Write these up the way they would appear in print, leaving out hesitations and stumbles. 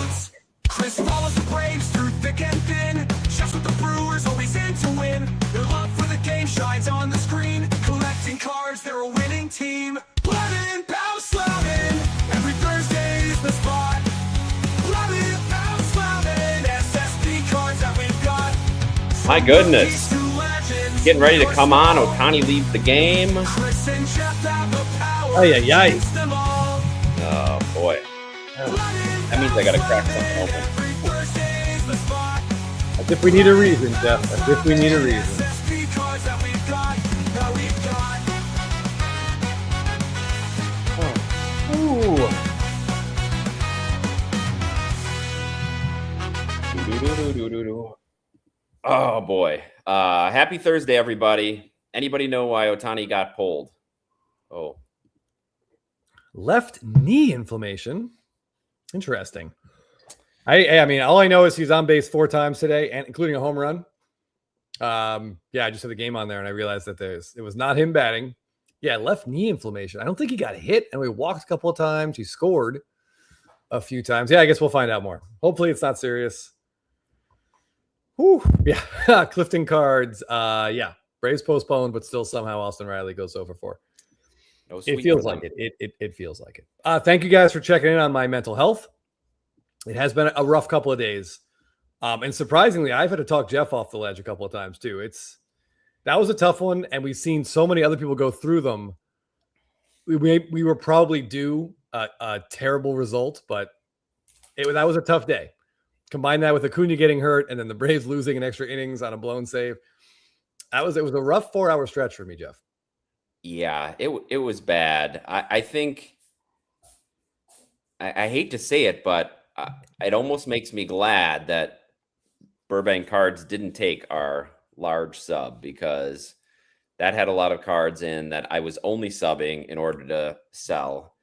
roots. Chris follows the Braves through thick and thin. Chefs with the Brewers, always in to win. Their love for the game shines on the screen. Collecting cards, they're a winning team. Blabbin, bounce, slamming. Every Thursday is the spot. Blabbin, bounce, slamming. SSP cards that we've got. My goodness. Getting ready to come on. Ohtani leads the game. Ay. Oh, boy. That means I got to crack something open. As if we need a reason, Jeff. As if we need a reason. Oh, boy. Happy Thursday, everybody. Anybody know why Ohtani got pulled? Oh. Left knee inflammation. Interesting. I mean, all I know is he's on base 4 times today, and including a home run. I just had the game on there, and I realized that it was not him batting. Yeah, left knee inflammation. I don't think he got hit, and we walked a couple of times. He scored a few times. Yeah, I guess we'll find out more. Hopefully, it's not serious. Whew. Yeah, Clifton Cards. Braves postponed, but still somehow Austin Riley goes over 4. It feels like it. It feels like it. Thank you guys for checking in on my mental health. It has been a rough couple of days. And surprisingly, I've had to talk Jeff off the ledge a couple of times too. That was a tough one, and we've seen so many other people go through them. We were probably due a terrible result, but that was a tough day. Combine that with Acuna getting hurt, and then the Braves losing an extra innings on a blown save. It was a rough 4-hour stretch for me, Jeff. Yeah, it was bad. I think I hate to say it, but it almost makes me glad that Burbank Cards didn't take our large sub, because that had a lot of cards in that I was only subbing in order to sell.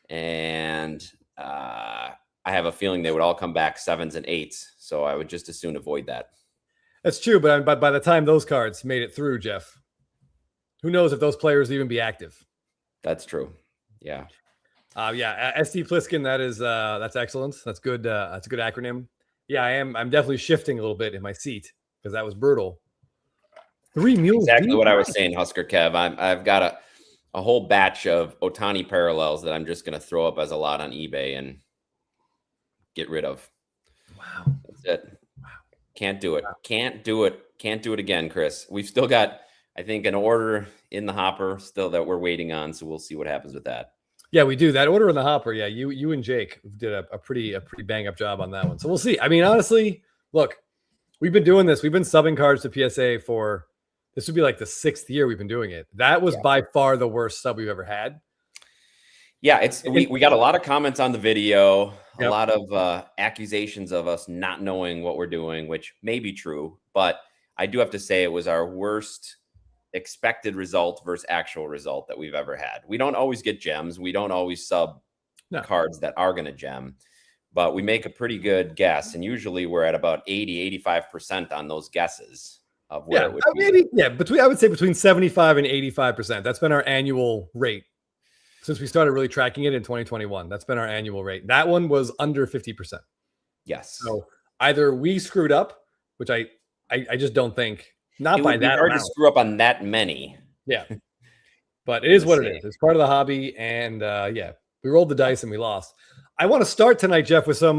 And I have a feeling they would all come back 7s and 8s. So I would just as soon avoid that. That's true. But by the time those cards made it through, Jeff, who knows if those players would even be active? That's true. Yeah. SD Pliskin, that's excellent. That's good. That's a good acronym. Yeah, I'm definitely shifting a little bit in my seat because that was brutal. 3 mules. Exactly what I was saying, Husker Kev. I've got a whole batch of Ohtani parallels that I'm just going to throw up as a lot on eBay and get rid of. Wow. That's it. Wow. Can't do it. Wow. Can't do it. Can't do it again, Chris. We've still got, I think, an order in the hopper still that we're waiting on. So we'll see what happens with that. Yeah, we do. That order in the hopper. Yeah, you and Jake did a pretty bang up job on that one. So we'll see. I mean, honestly, look, we've been doing this. We've been subbing cards to PSA for, this would be like the 6th year we've been doing it. That was by far the worst sub we've ever had. Yeah, we got a lot of comments on the video, a lot of accusations of us not knowing what we're doing, which may be true, but I do have to say it was our worst expected result versus actual result that we've ever had. We don't always get gems. We don't always sub cards that are going to gem, but we make a pretty good guess. And usually we're at about 85% on those guesses of where it would be. I would say between 75 and 85%. That's been our annual rate since we started really tracking it in 2021. That's been our annual rate. That one was under 50%. Yes. So either we screwed up, which I just don't think. Not by that hard to screw up on that many. Yeah. But it is what it is. It's part of the hobby. And we rolled the dice and we lost. I want to start tonight, Jeff, with some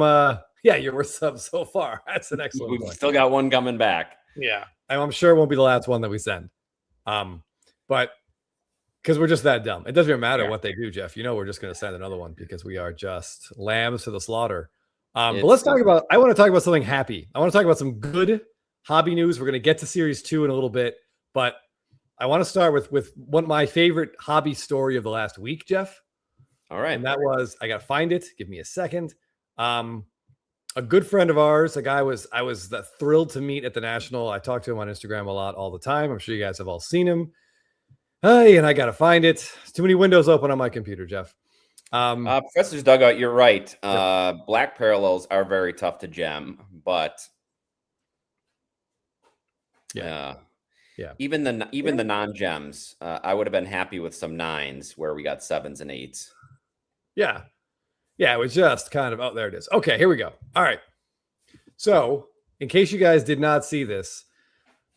your worst sub so far. That's an excellent We've point. Still got one coming back. Yeah. I'm sure it won't be the last one that we send. But because we're just that dumb. It doesn't even matter what they do, Jeff. You know we're just going to send another one because we are just lambs to the slaughter. But let's talk about, I want to talk about something happy. I want to talk about some good hobby news. We're going to get to Series 2 in a little bit, but I want to start with one my favorite hobby story of the last week, Jeff. All right. And that was, I got to find it. Give me a second. A good friend of ours, a guy I was thrilled to meet at the National. I talk to him on Instagram a lot all the time. I'm sure you guys have all seen him. Hey, and I got to find it. Too many windows open on my computer, Jeff. Professor's Dugout, you're right. Black parallels are very tough to gem, but even the non-gems, I would have been happy with some 9s where we got 7s and 8s. Yeah, Yeah, it was just kind of, oh, there it is. Okay, here we go. All right. So, in case you guys did not see this,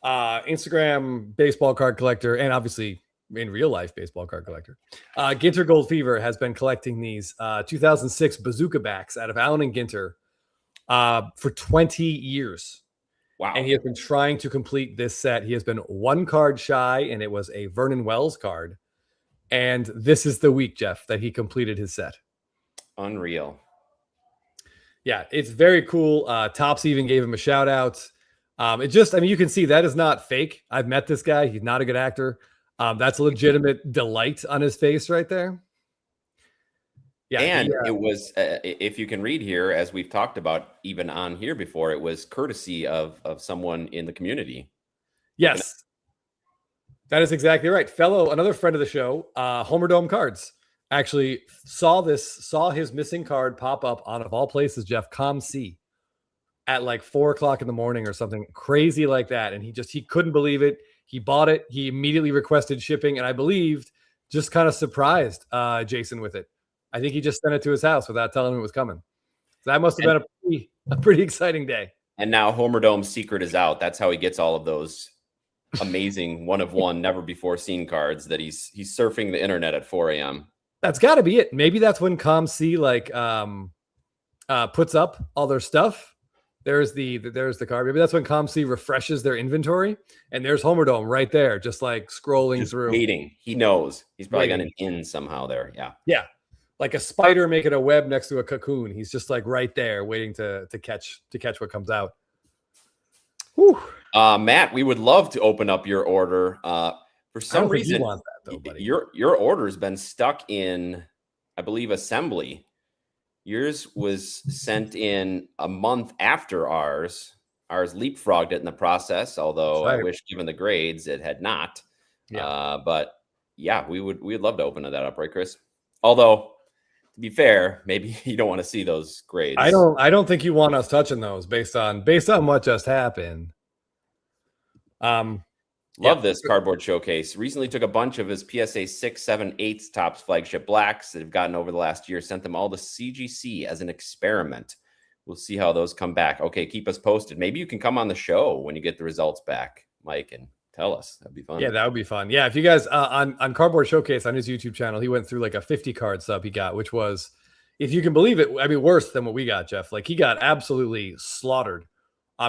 Instagram baseball card collector, and obviously in real life baseball card collector, Ginter Gold Fever has been collecting these 2006 bazooka backs out of Allen and Ginter for 20 years. Wow. And he has been trying to complete this set. He has been one card shy, and it was a Vernon Wells card. And this is the week, Jeff, that he completed his set. Unreal. Yeah, it's very cool. Topps even gave him a shout out. You can see that is not fake. I've met this guy. He's not a good actor. That's a legitimate delight on his face right there. Yeah, and it was, if you can read here, as we've talked about even on here before, it was courtesy of someone in the community. Yes, that is exactly right. Another friend of the show, Homer Dome Cards, actually saw his missing card pop up on, of all places, Jeff, ComC at like 4:00 in the morning or something crazy like that. And he couldn't believe it. He bought it. He immediately requested shipping. And I believed just kind of surprised Jason with it. I think he just sent it to his house without telling him it was coming. So that must have been a pretty exciting day. And now Homer Dome's secret is out. That's how he gets all of those amazing one of one, never before seen cards that he's surfing the internet at 4 a.m. That's got to be it. Maybe that's when ComC puts up all their stuff. There's the card. Maybe that's when ComC refreshes their inventory, and there's Homer Dome right there, just like scrolling through. Waiting. He knows he's probably got an in somehow there. Yeah. Yeah. Like a spider making a web next to a cocoon. He's just like right there waiting to catch what comes out. Whew. Matt, we would love to open up your order. For some reason, you want that, though, buddy. Your order's been stuck in, I believe, assembly. Yours was sent in a month after ours. Ours leapfrogged it in the process, although I wish, given the grades, it had not. Yeah. But yeah, we'd love to open that up, right, Chris? Although, to be fair, maybe you don't want to see those grades. I don't think you want us touching those based on what just happened. Love this cardboard showcase. Recently took a bunch of his PSA 6, 7, 8 Topps flagship blacks that have gotten over the last year, sent them all to CGC as an experiment. We'll see how those come back. Okay, keep us posted. Maybe you can come on the show when you get the results back, Mike, and tell us. That'd be fun. Yeah, that would be fun. Yeah, if you guys on Cardboard Showcase on his YouTube channel, he went through like a 50 card sub he got, which was, if you can believe it, I mean, worse than what we got, Jeff. Like, he got absolutely slaughtered.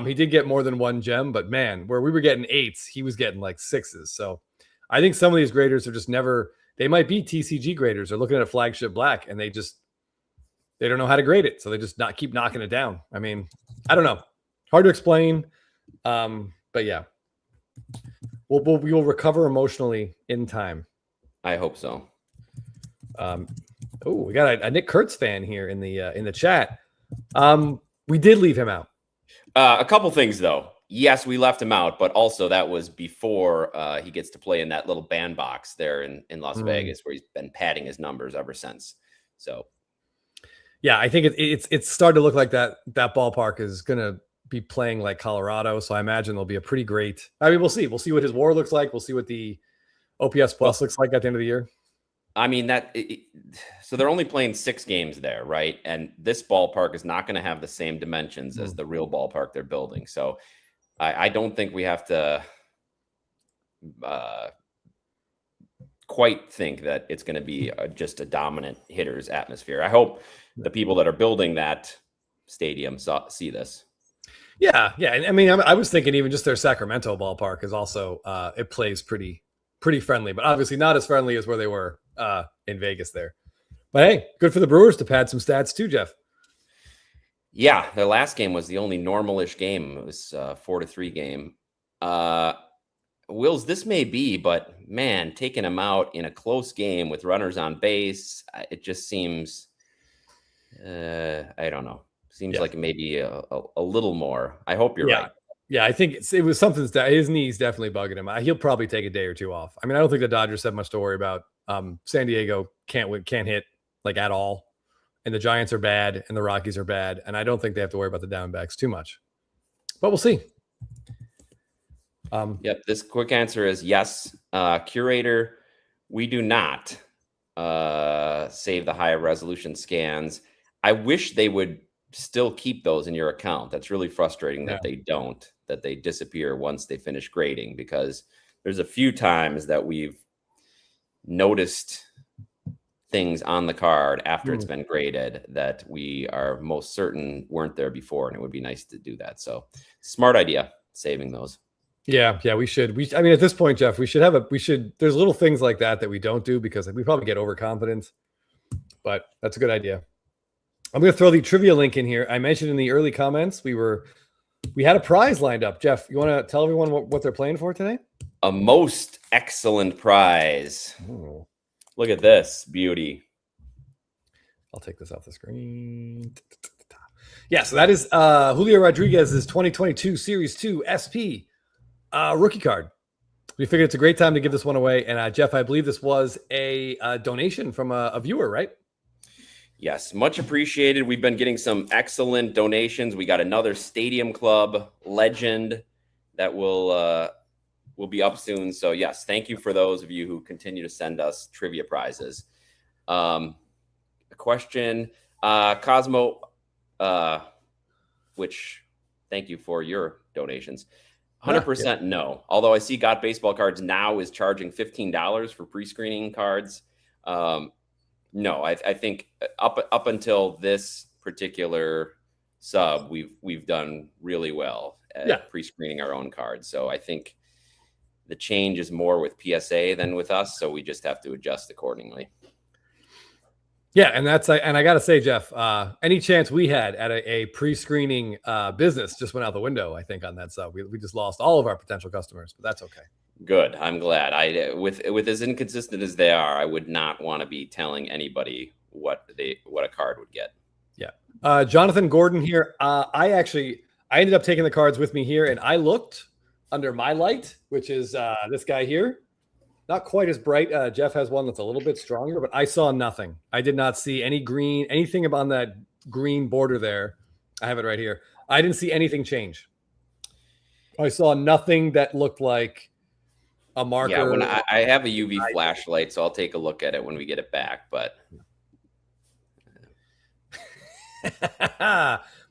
He did get more than one gem, but man, where we were getting 8s, he was getting like 6s. So I think some of these graders are just they might be TCG graders. They're looking at a flagship black and they don't know how to grade it. So they just keep knocking it down. I mean, I don't know. Hard to explain. But yeah, we will recover emotionally in time. I hope so. We got a Nick Kurtz fan here in the chat. We did leave him out. A couple things, though. Yes, we left him out, but also that was before he gets to play in that little bandbox there in Las Vegas, where he's been padding his numbers ever since. So, yeah, I think it's starting to look like that ballpark is going to be playing like Colorado. So I imagine there'll be a pretty great. I mean, we'll see. We'll see what his WAR looks like. We'll see what the OPS plus looks like at the end of the year. I mean, so they're only playing 6 games there, right? And this ballpark is not going to have the same dimensions as the real ballpark they're building. So I don't think we have to quite think that it's going to be just a dominant hitter's atmosphere. I hope the people that are building that stadium see this. Yeah. And I mean, I was thinking even just their Sacramento ballpark is also it plays pretty friendly, but obviously not as friendly as where they were in Vegas there. But hey, good for the Brewers to pad some stats too, Jeff. Yeah, their last game was the only normal-ish game. It was a 4-3 game. Wills, this may be, but man, taking him out in a close game with runners on base, it just seems, I don't know. Seems like maybe a little more. I hope you're right. Yeah, I think it was something. His knees definitely bugging him. He'll probably take a day or two off. I mean, I don't think the Dodgers have much to worry about. San Diego can't hit like at all, and the Giants are bad, and the Rockies are bad, and I don't think they have to worry about the Diamondbacks too much. But we'll see. Yep. This quick answer is yes. Curator, we do not save the higher resolution scans. I wish they would still keep those in your account. That's really frustrating that Yeah. they don't, that they disappear once they finish grading, because there's a few times that we've noticed things on the card after it's been graded that we are most certain weren't there before, and it would be nice to do that. So smart idea, saving those. Yeah, we should. I mean, at this point, Jeff, we should. There's little things like that we don't do because we probably get overconfident. But that's a good idea. I'm going to throw the trivia link in here. I mentioned in the early comments we had a prize lined up. Jeff, you want to tell everyone what they're playing for today? A most excellent prize. Oh. Look at this beauty. I'll take this off the screen. Yeah, so that is Julio Rodriguez's 2022 Series 2 SP rookie card. We figured it's a great time to give this one away. And Jeff, I believe this was a donation from a viewer, right? Yes, much appreciated. We've been getting some excellent donations. We got another Stadium Club legend that will be up soon. So yes, thank you for those of you who continue to send us trivia prizes. A question, Cosmo, which thank you for your donations. 100% no. Although I see Got Baseball Cards now is charging $15 for pre-screening cards. No, I think up until this particular sub, we've done really well at pre-screening our own cards. So I think the change is more with PSA than with us. So we just have to adjust accordingly. Yeah, and I got to say, Jeff, any chance we had at a pre-screening business just went out the window, I think, on that sub. We just lost all of our potential customers, but that's okay. Good. I'm glad. With as inconsistent as they are, I would not want to be telling anybody what a card would get. Yeah. Jonathan Gordon here. I ended up taking the cards with me here, and I looked under my light, which is this guy here. Not quite as bright. Jeff has one that's a little bit stronger, but I saw nothing. I did not see any green, anything on that green border there. I have it right here. I didn't see anything change. I saw nothing that looked like a marker. Yeah, when I have a UV flashlight, so I'll take a look at it when we get it back. But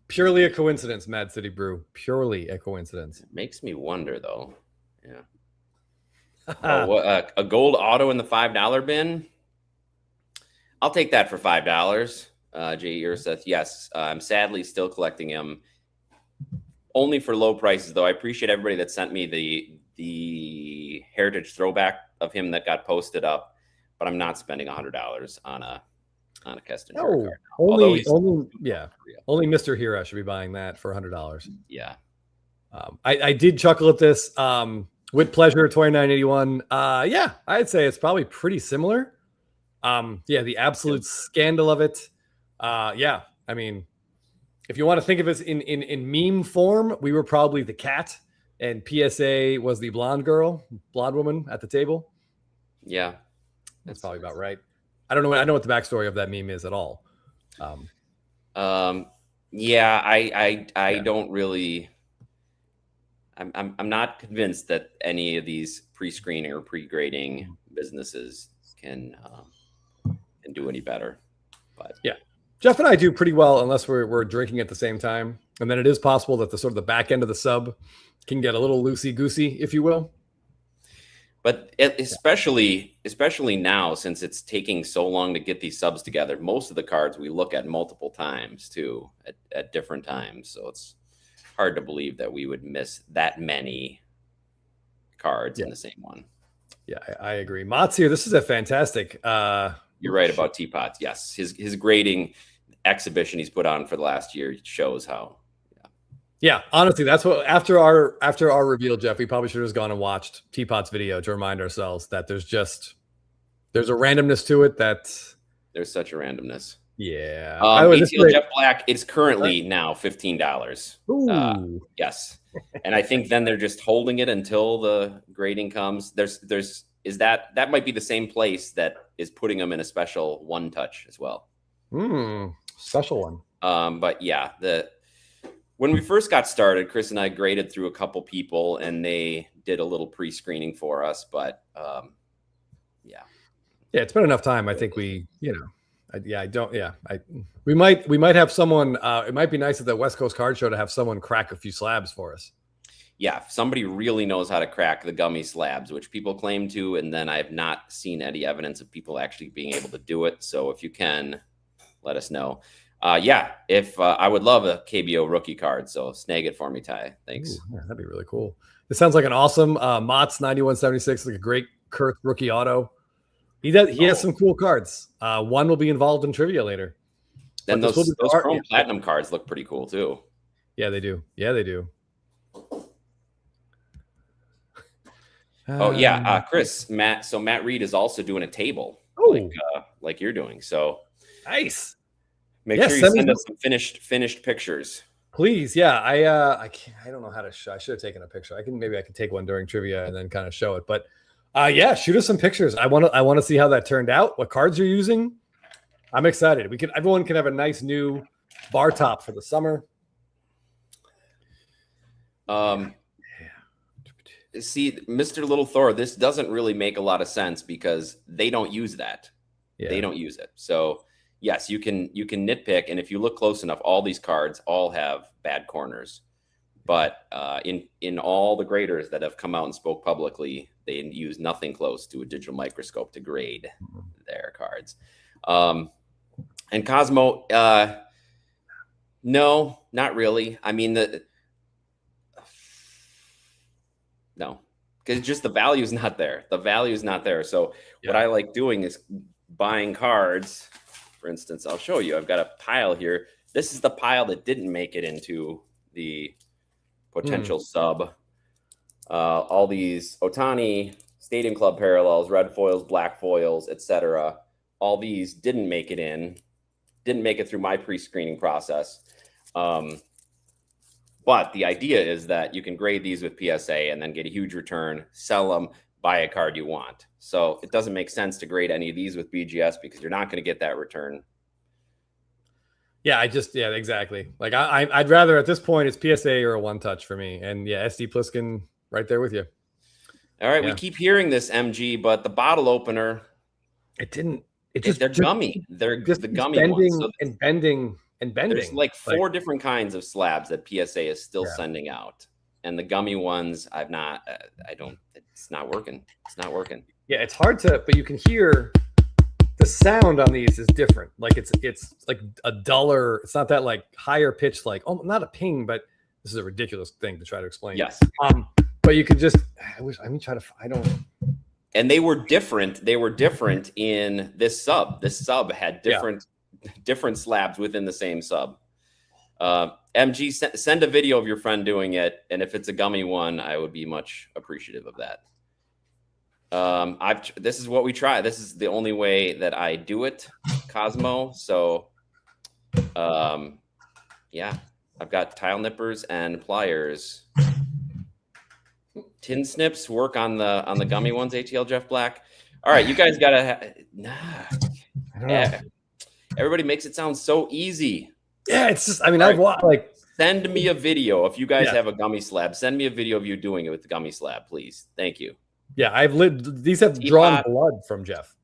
purely a coincidence, Mad City Brew. Purely a coincidence. It makes me wonder, though. Yeah. A gold auto in the $5 bin. I'll take that for $5. Jay Urseth, yes. I'm sadly still collecting them, only for low prices, though. I appreciate everybody that sent me the heritage throwback of him that got posted up, but I'm not spending $100 on a Keston. No, only Mr. Hira should be buying that for $100. Yeah. I did chuckle at this. With pleasure, 2981. Yeah, I'd say it's probably pretty similar. The absolute scandal of it. I mean, if you want to think of it in meme form, we were probably the cat, and PSA was the blonde woman at the table. Yeah, that's probably about right. I don't know. I know what the backstory of that meme is at all. I don't really. I'm not convinced that any of these pre-screening or pre-grading businesses can do any better. But yeah, Jeff and I do pretty well unless we're drinking at the same time, and then it is possible that the sort of the back end of the sub can get a little loosey-goosey, if you will. But especially now, since it's taking so long to get these subs together, most of the cards we look at multiple times too, at different times. So it's hard to believe that we would miss that many cards in the same one. Yeah, I agree. Mott's here. This is a fantastic. You're right about Teapots. Yes, his grading exhibition he's put on for the last year shows how. Yeah, honestly, that's what after our reveal, Jeff, we probably should have just gone and watched Teapot's video to remind ourselves that there's a randomness to it. There's such a randomness. Yeah. ATL Jet Black is currently now $15. Ooh. Yes. And I think then they're just holding it until the grading comes. That might be the same place that is putting them in a special one touch as well. Special one. But yeah, when we first got started, Chris and I graded through a couple people and they did a little pre-screening for us, but yeah, it's been enough time. I think I don't. Yeah, we might have someone. It might be nice at the West Coast Card Show to have someone crack a few slabs for us. Yeah, if somebody really knows how to crack the gummy slabs, which people claim to, and then I've not seen any evidence of people actually being able to do it. So if you can, let us know. Yeah, if I would love a KBO rookie card, so snag it for me, Ty. Thanks. Ooh, yeah, that'd be really cool. This sounds like an awesome Mott's 9176, like a great Kurth rookie auto. He has some cool cards. One will be involved in trivia later. And those Chrome Platinum cards look pretty cool too. Yeah, they do. Yeah, they do. Oh yeah, Chris, Matt. So Matt Reed is also doing a table, like you're doing. So nice. Make sure you send us some finished pictures, please. Yeah, I don't know how to show. I should have taken a picture. Maybe I can take one during trivia and then kind of show it. But yeah, shoot us some pictures. I want to see how that turned out. What cards you're using. I'm excited. Everyone can have a nice new bar top for the summer. See, Mr. Little Thor, this doesn't really make a lot of sense because they don't use that. Yeah. They don't use it. So yes, you can nitpick, and if you look close enough, all these cards all have bad corners. But in all the graders that have come out and spoke publicly, they use nothing close to a digital microscope to grade their cards. And Cosmo, no, not really. I mean, no, because just the value is not there. The value is not there. So what I like doing is buying cards. For instance, I'll show you. I've got a pile here. This is the pile that didn't make it into the potential sub. All these Otani, Stadium Club parallels, red foils, black foils, etc. All these didn't make it in. Didn't make it through my pre-screening process. But the idea is that you can grade these with PSA and then get a huge return, sell them, buy a card you want. So it doesn't make sense to grade any of these with BGS because you're not going to get that return. Yeah, exactly. Like I'd rather at this point it's PSA or a one touch for me. And yeah, SD Pliskin right there with you. All right, we keep hearing this MG, but the bottle opener, they're gummy. They're just the gummy bending ones. So and bending. There's like four different kinds of slabs that PSA is still sending out, and the gummy ones it's not working. It's not working. Yeah, it's hard but you can hear the sound on these is different. Like it's like a duller. It's not that like higher pitch, like not a ping, but this is a ridiculous thing to try to explain. Yes. But you could just. And they were different. They were different in this sub. This sub had different slabs within the same sub. MG, send a video of your friend doing it, and if it's a gummy one, I would be much appreciative of that. This is what we try. This is the only way that I do it, Cosmo. So, yeah, I've got tile nippers and pliers. Tin snips work on the gummy ones. ATL Jeff Black. All right, you guys gotta. Everybody makes it sound so easy. Yeah, it's just. I mean, I've like. Send me a video if you guys have a gummy slab. Send me a video of you doing it with the gummy slab, please. Thank you. Yeah, these have drawn blood from Jeff.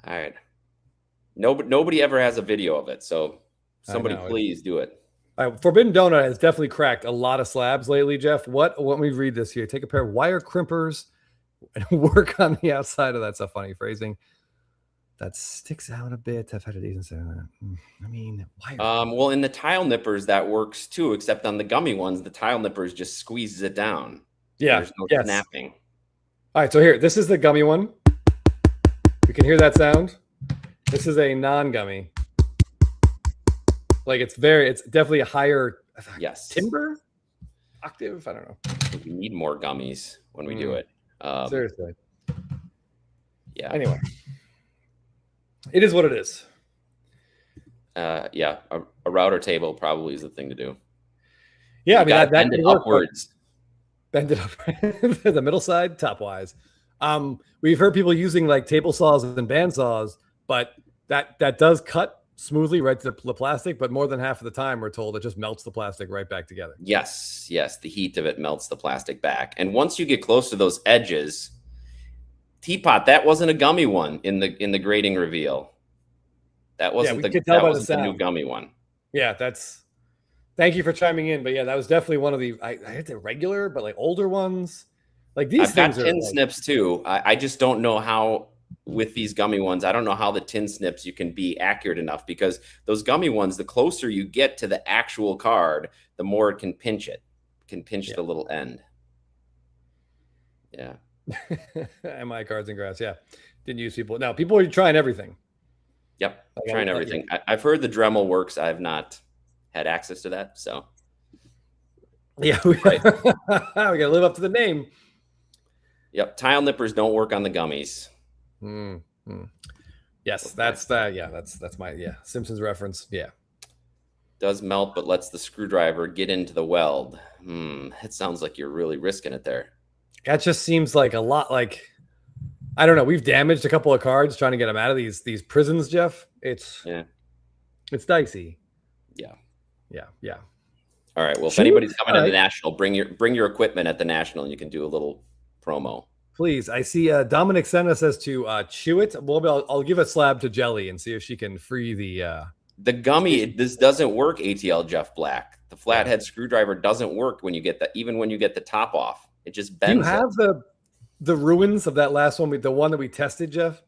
All right. Nobody ever has a video of it, so somebody please do it. Forbidden Donut has definitely cracked a lot of slabs lately, Jeff. Let me read this here. Take a pair of wire crimpers and work on the outside of that's a funny phrasing. That sticks out a bit. I've had it even. I mean, wire. Well, in the tile nippers that works too, except on the gummy ones, the tile nippers just squeezes it down. Yeah, there's no snapping. All right, so here, this is the gummy one. You can hear that sound. This is a non-gummy. Like it's definitely a higher timbre octave. I don't know. We need more gummies when we do it. Seriously. Yeah. Anyway, it is what it is. Yeah, a router table probably is the thing to do. Yeah, I mean that bend it upwards. Bend it up the middle side, top wise. We've heard people using like table saws and band saws, but that does cut smoothly right to the plastic, but more than half of the time we're told it just melts the plastic right back together. Yes, the heat of it melts the plastic back. And once you get close to those edges, Teapot, that wasn't a gummy one in the grading reveal. That wasn't we the could tell that by the wasn't the new sound. gummy one. Yeah, thank you for chiming in. But yeah, that was definitely one of the I had the regular, but like older ones. Like these I've got things are tin like, snips too. I just don't know how with these gummy ones. I don't know how the tin snips you can be accurate enough, because those gummy ones, the closer you get to the actual card, the more it can pinch it. Can pinch the little end. Yeah. MI cards and graphs. Yeah, didn't use people. Now people are trying everything. Yep. Trying everything. I've heard the Dremel works. I've not had access to that. So yeah, we gotta live up to the name. Yep. Tile nippers don't work on the gummies. Yes, that's that. Yeah, that's my Simpsons reference. Yeah. Does melt, but lets the screwdriver get into the weld. It sounds like you're really risking it there. That just seems like a lot. Like, I don't know. We've damaged a couple of cards trying to get them out of these prisons, Jeff. It's dicey. Yeah. All right. Well, if anybody's coming to the National, bring your equipment at the National, and you can do a little promo. Please. I see Dominic Senna says to chew it. Well, I'll give a slab to Jelly and see if she can free the gummy. This doesn't work. ATL Jeff Black. The flathead screwdriver doesn't work when you get even when you get the top off. It just bends. Do you have the ruins of that last one, the one that we tested, Jeff?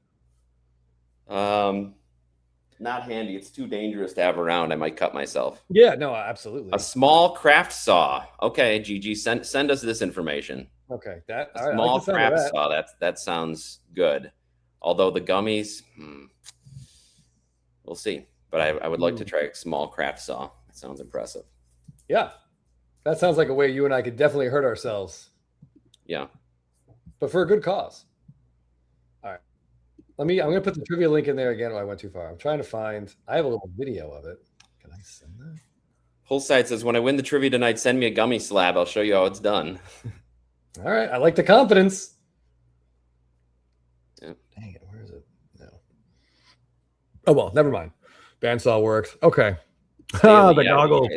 Not handy. It's too dangerous to have around. I might cut myself. Yeah, no, absolutely. A small craft saw. Okay, Gigi, send us this information. Okay, a small craft saw. That sounds good. Although the gummies, we'll see. But I would like to try a small craft saw. That sounds impressive. Yeah, that sounds like a way you and I could definitely hurt ourselves. Yeah, but for a good cause. All right. I'm going to put the trivia link in there again. Oh, I went too far. I'm trying to find. I have a little video of it. Can I send that? Poolside says, when I win the trivia tonight, send me a gummy slab. I'll show you how it's done. All right. I like the confidence. Yeah. Dang it. Where is it? No. Oh, well, never mind. Bandsaw works. Okay. The goggle.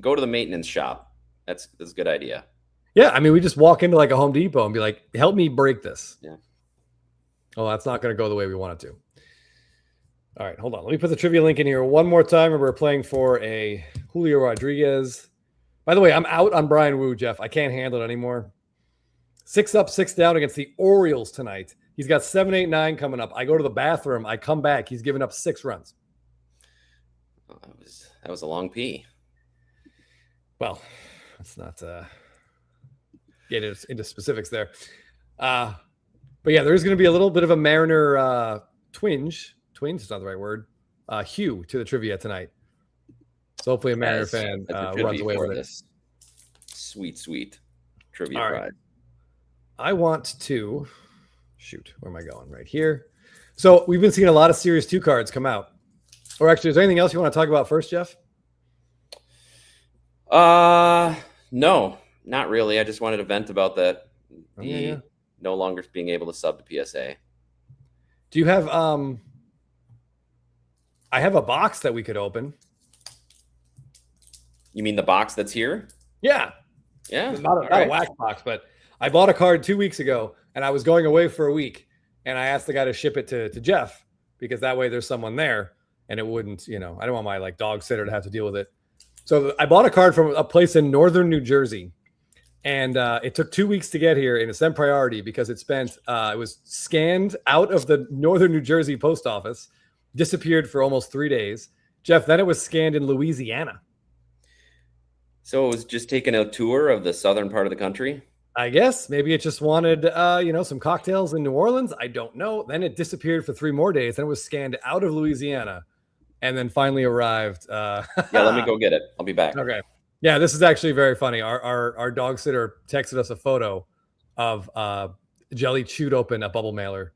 Go to the maintenance shop. That's a good idea. Yeah. I mean, we just walk into like a Home Depot and be like, help me break this. Yeah. Oh, that's not going to go the way we want it to. All right, hold on. Let me put the trivia link in here one more time. We're playing for a Julio Rodriguez. By the way, I'm out on Brian Wu, Jeff. I can't handle it anymore. 6 up, 6 down against the Orioles tonight. He's got 7, 8, 9 coming up. I go to the bathroom. I come back. He's given up 6 runs. Oh, that was a long pee. Well, let's not get into specifics there. But yeah, there's going to be a little bit of a Mariner twinge. Twinge is not the right word. Hue to the trivia tonight. So hopefully a Mariner fan runs away with it. Sweet trivia prize. Right. I want to shoot. Where am I going? Right here. So we've been seeing a lot of Series 2 cards come out. Or actually, is there anything else you want to talk about first, Jeff? No, not really. I just wanted to vent about that. Yeah. No longer being able to sub to PSA. Do you have I have a box that we could open. You mean the box that's here? Yeah. Not a wax box, but I bought a card 2 weeks ago and I was going away for a week and I asked the guy to ship it to Jeff because that way there's someone there and it wouldn't, I don't want my dog sitter to have to deal with it. So I bought a card from a place in northern New Jersey. And it took 2 weeks to get here, and it's sent priority because it was scanned out of the northern New Jersey post office, disappeared for almost 3 days. Jeff, then it was scanned in Louisiana. So it was just taking a tour of the southern part of the country? I guess. Maybe it just wanted, some cocktails in New Orleans. I don't know. Then it disappeared for 3 more days. Then it was scanned out of Louisiana and then finally arrived. Yeah, let me go get it. I'll be back. Okay. Yeah, this is actually very funny. Our dog sitter texted us a photo of Jelly chewed open a bubble mailer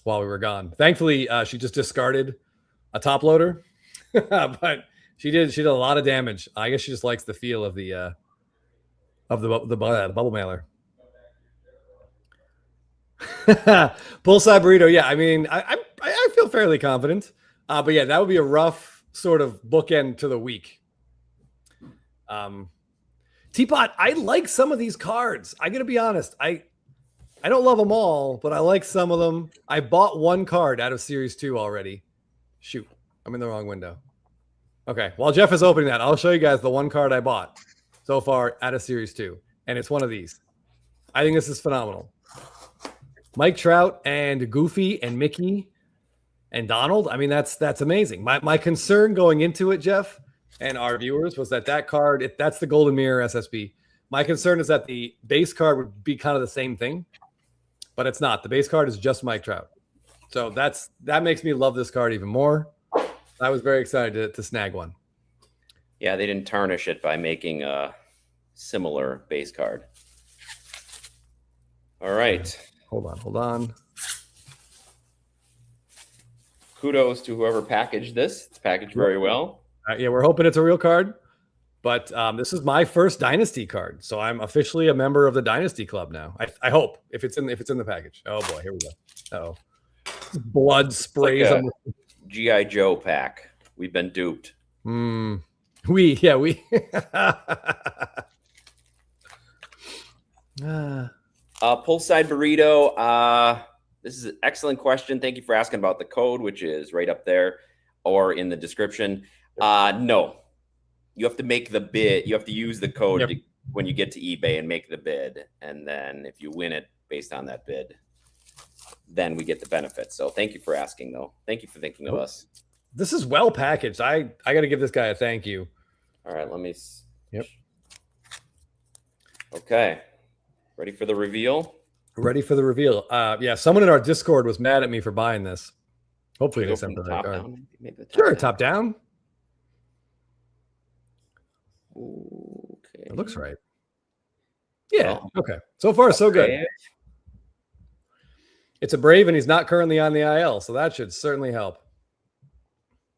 while we were gone. Thankfully, she just discarded a top loader, but she did a lot of damage. I guess she just likes the feel of the bubble mailer. Poolside burrito. Yeah, I mean, I feel fairly confident, but yeah, that would be a rough sort of bookend to the week. Teapot, I like some of these cards. I gotta be honest. I don't love them all, but I like some of them. I bought 1 card out of Series 2 already. Shoot. I'm in the wrong window. Okay. While Jeff is opening that, I'll show you guys the one card I bought so far out of Series 2. And it's one of these. I think this is phenomenal. Mike Trout and Goofy and Mickey and Donald. I mean, that's amazing. My concern going into it, Jeff, and our viewers, was that card, that's the Golden Mirror SSB. My concern is that the base card would be kind of the same thing, but it's not. The base card is just Mike Trout. So that makes me love this card even more. I was very excited to snag one. Yeah, they didn't tarnish it by making a similar base card. All right. Hold on. Kudos to whoever packaged this. It's packaged very well. Yeah, we're hoping it's a real card, but this is my first Dynasty card, so I'm officially a member of the Dynasty Club now. I hope if it's in the package. Oh boy, here we go. Uh-oh. Blood sprays like on the G.I. Joe pack. We've been duped. We. Poolside Burrito. This is an excellent question. Thank you for asking about the code, which is right up there or in the description. No, you have to make the bid. You have to use the code when you get to eBay and make the bid. And then if you win it based on that bid, then we get the benefits. So thank you for asking, though. Thank you for thinking of us. This is well packaged. I got to give this guy a thank you. All right, let me. Yep. Okay. Ready for the reveal? Ready for the reveal. Yeah, someone in our Discord was mad at me for buying this. Hopefully they sent the right card. Sure, top down. Okay. It looks right. Yeah. Well, okay. So far, so good. It's a Brave, and he's not currently on the IL, so that should certainly help.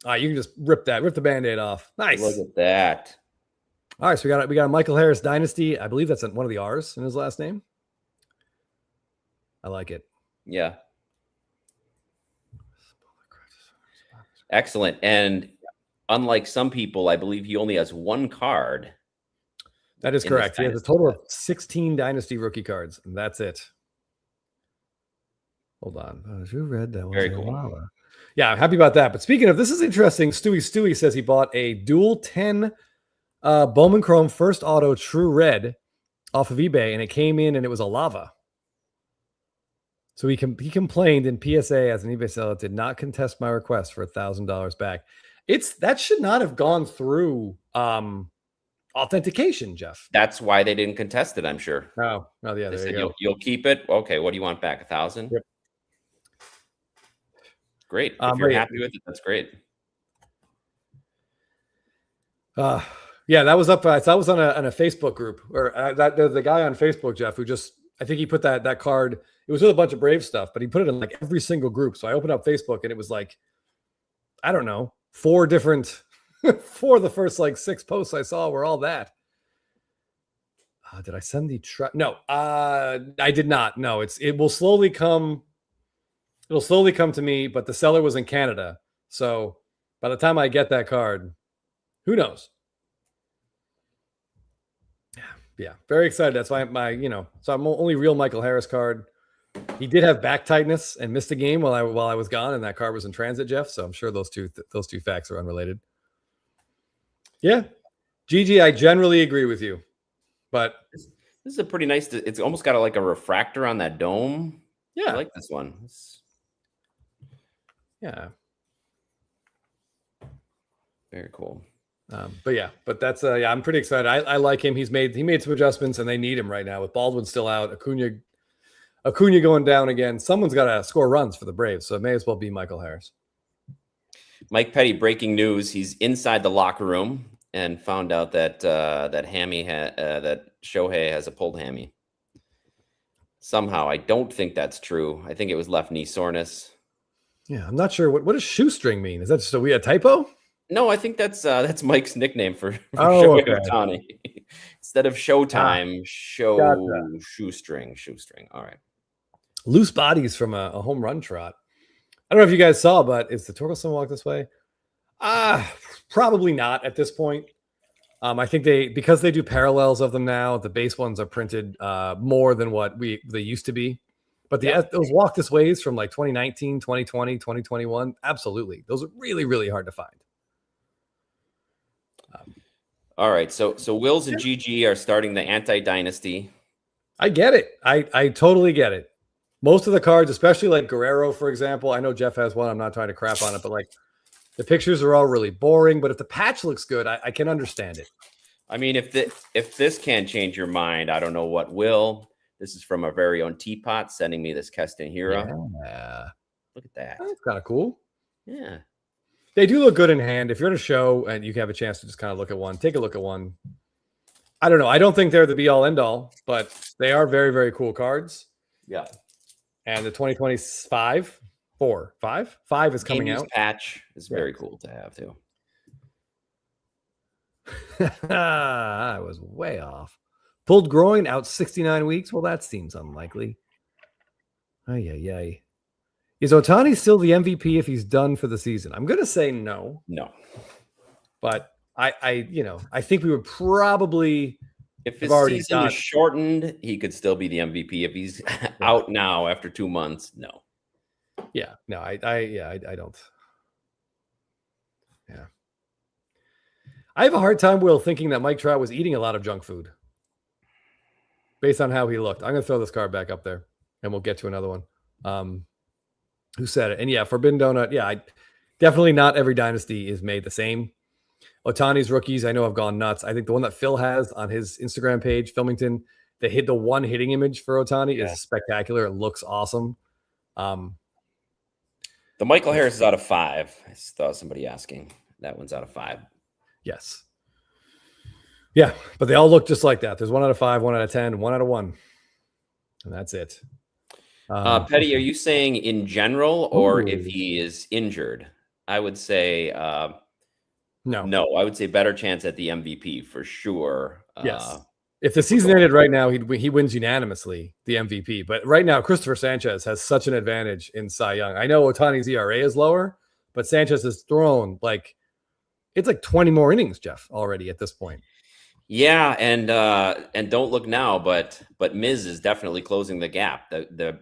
You can just rip the Band-Aid off. Nice. Look at that. All right, so we got a Michael Harris Dynasty. I believe that's one of the R's in his last name. I like it. Yeah. Excellent. And unlike some people, I believe he only has one card. That is correct. He has a total of 16 Dynasty rookie cards, and that's it. Hold on. You read that one. Very cool. Yeah, I'm happy about that. But speaking of, this is interesting. Stewie says he bought a dual 10 Bowman Chrome first auto True Red off of eBay, and it came in and it was a lava. So he complained in PSA as an eBay seller, did not contest my request for $1,000 back. That should not have gone through authentication, Jeff. That's why they didn't contest it, I'm sure. Oh yeah. They said you'll keep it. Okay, what do you want back? $1,000? Yep. Great. If you're happy with it, that's great. Yeah, that was up. That was on a Facebook group, or the guy on Facebook, Jeff, who just, I think he put that card. It was with a bunch of Brave stuff, but he put it in like every single group. So I opened up Facebook and it was like, I don't know, 4 different, 4 of the first like 6 posts I saw were all that. Did I send the No, I did not. No, it will slowly come. It'll slowly come to me, but the seller was in Canada. So by the time I get that card, who knows? Yeah, very excited. That's why so I'm only real Michael Harris card. He did have back tightness and missed a game while I was gone, and that card was in transit, Jeff. So I'm sure those two facts are unrelated. Yeah, Gigi, I generally agree with you, but this is a pretty nice. It's almost got like a refractor on that dome. Yeah, I like this one. Yeah, very cool. But that's I'm pretty excited. I like him. He made some adjustments, and they need him right now with Baldwin still out. Acuna going down again. Someone's got to score runs for the Braves, so it may as well be Michael Harris. Mike Petty, breaking news. He's inside the locker room and found out that that Shohei has a pulled hammy. Somehow, I don't think that's true. I think it was left knee soreness. Yeah, I'm not sure. What does shoestring mean? Is that just a typo? No, I think that's Mike's nickname for Shohei Ohtani. Instead of Showtime, shoestring. All right. Loose bodies from a home run trot. I don't know if you guys saw, but is the Torkelson walk this way? Probably not at this point. I think because they do parallels of them now, the base ones are printed more than what they used to be. But those walk this ways from like 2019, 2020, 2021, absolutely. Those are really, really hard to find. All right. So Wills and GG are starting the anti-dynasty. I get it. I totally get it. Most of the cards, especially like Guerrero, for example, I know Jeff has one. I'm not trying to crap on it, but like the pictures are all really boring. But if the patch looks good, I can understand it. I mean, if this can't change your mind, I don't know what will. This is from our very own Teapot sending me this Keston Hero. Yeah. Look at that. That's kind of cool. Yeah. They do look good in hand. If you're at a show and you have a chance to just kind of look at one, take a look at one. I don't know. I don't think they're the be all end all, but they are very, very cool cards. Yeah. And the 2025 5 is coming out. Patch is very cool to have too. I was way off. Pulled groin out 69 weeks. Well, that seems unlikely. Ay. Is Ohtani still the MVP if he's done for the season? I'm going to say no. No. But I think we would probably, if his season was shortened, he could still be the MVP. If he's out now after 2 months, no. Yeah, no, I don't. Yeah. I have a hard time, Will, thinking that Mike Trout was eating a lot of junk food based on how he looked. I'm going to throw this card back up there and we'll get to another one. Who said it? And yeah, Forbidden Donut. Yeah, definitely not every dynasty is made the same. Ohtani's rookies, I know, have gone nuts. I think the one that Phil has on his Instagram page, Filmington, the one hitting image for Ohtani is spectacular. It looks awesome. The Michael Harris is out of 5. I saw somebody asking. That one's out of 5. Yes. Yeah, but they all look just like that. There's 1 out of 5, 1 out of 10, 1 out of 1. And that's it. Petty, are you saying in general or if he is injured? I would say no. I would say better chance at the MVP for sure. Yes. If the season ended right now, he wins unanimously the MVP. But right now, Christopher Sanchez has such an advantage in Cy Young. I know Ohtani's ERA is lower, but Sanchez has thrown it's like 20 more innings, Jeff, already at this point. Yeah, and don't look now, but Miz is definitely closing the gap. The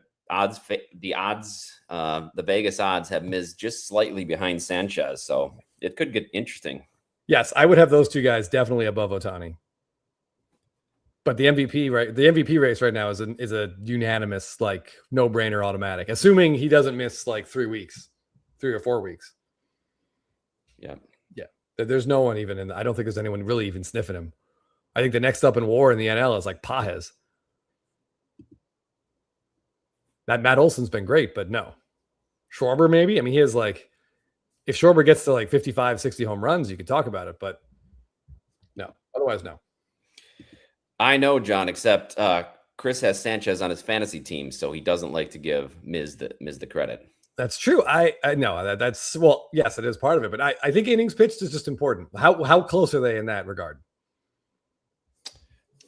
Vegas odds have Miz just slightly behind Sanchez, so it could get interesting. Yes, I would have those two guys definitely above Ohtani. But the MVP race right now is a unanimous, no-brainer automatic, assuming he doesn't miss 3 or 4 weeks. Yeah. Yeah. There's no one even I don't think there's anyone really even sniffing him. I think the next up in WAR in the NL is Pajes. That Matt Olson's been great, but no. Schwarber maybe? I mean, he has if Schwarber gets to 55, 60 home runs, you could talk about it, but no. Otherwise, no. I know, John, except Chris has Sanchez on his fantasy team, so he doesn't like to give Miz the credit. That's true. I know that's yes, it is part of it, but I think innings pitched is just important. How close are they in that regard?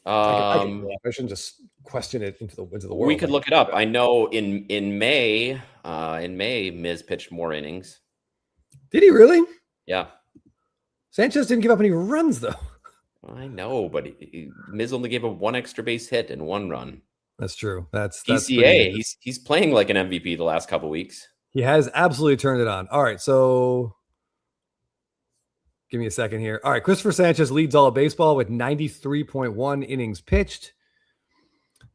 I shouldn't just question it into the world. We could look it up. I know in May, Miz pitched more innings. Did he really? Yeah. Sanchez didn't give up any runs though. I know, but Miz only gave up 1 extra base hit and 1 run. That's true. That's PCA. He's playing like an MVP the last couple weeks. He has absolutely turned it on. All right, so give me a second here. All right, Christopher Sanchez leads all of baseball with 93.1 innings pitched.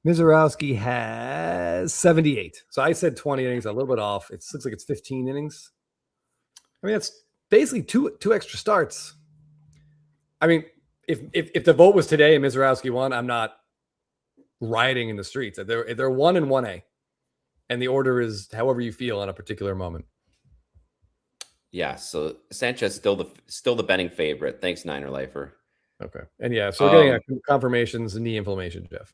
Mizorowski has 78. So I said 20 innings, a little bit off. It looks like it's 15 innings. I mean, it's basically two extra starts. I mean, if the vote was today and Mizorowski won, I'm not rioting in the streets. They're 1 and 1A, and the order is however you feel on a particular moment. Yeah, so Sanchez still the betting favorite. Thanks, Niner Lifer. Okay, and yeah, so we're getting confirmations and knee inflammation, Jeff.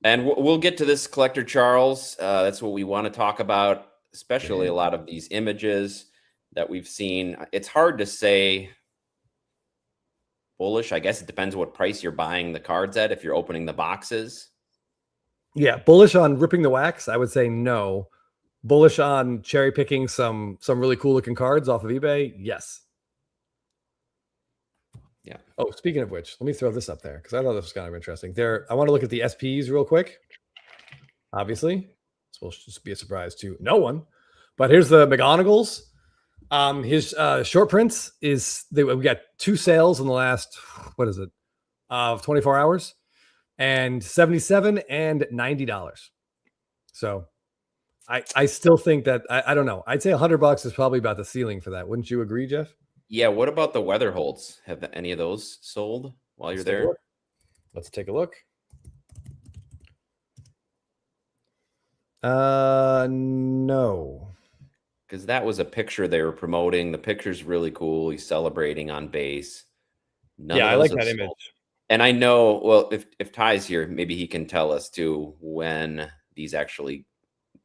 And we'll get to this, Collector Charles. That's what we want to talk about, especially a lot of these images that we've seen. It's hard to say bullish. I guess it depends what price you're buying the cards at if you're opening the boxes. Yeah, bullish on ripping the wax, I would say no. Bullish on cherry picking some really cool looking cards off of eBay, yes. Yeah. Oh, speaking of which, let me throw this up there because I thought this was kind of interesting. I want to look at the SPs real quick. Obviously, will just be a surprise to no one. But here's the McGonagals. His short prints we got 2 sales in the last, what is it, 24 hours, and $77 and $90. So I still think that I don't know. I'd say $100 is probably about the ceiling for that. Wouldn't you agree, Jeff? Yeah. What about the weather holds? Have any of those sold while you're there? Let's take a look. No. Because that was a picture they were promoting. The picture's really cool. He's celebrating on base. I like that image. And I know, well, if Ty's here, maybe he can tell us too when these actually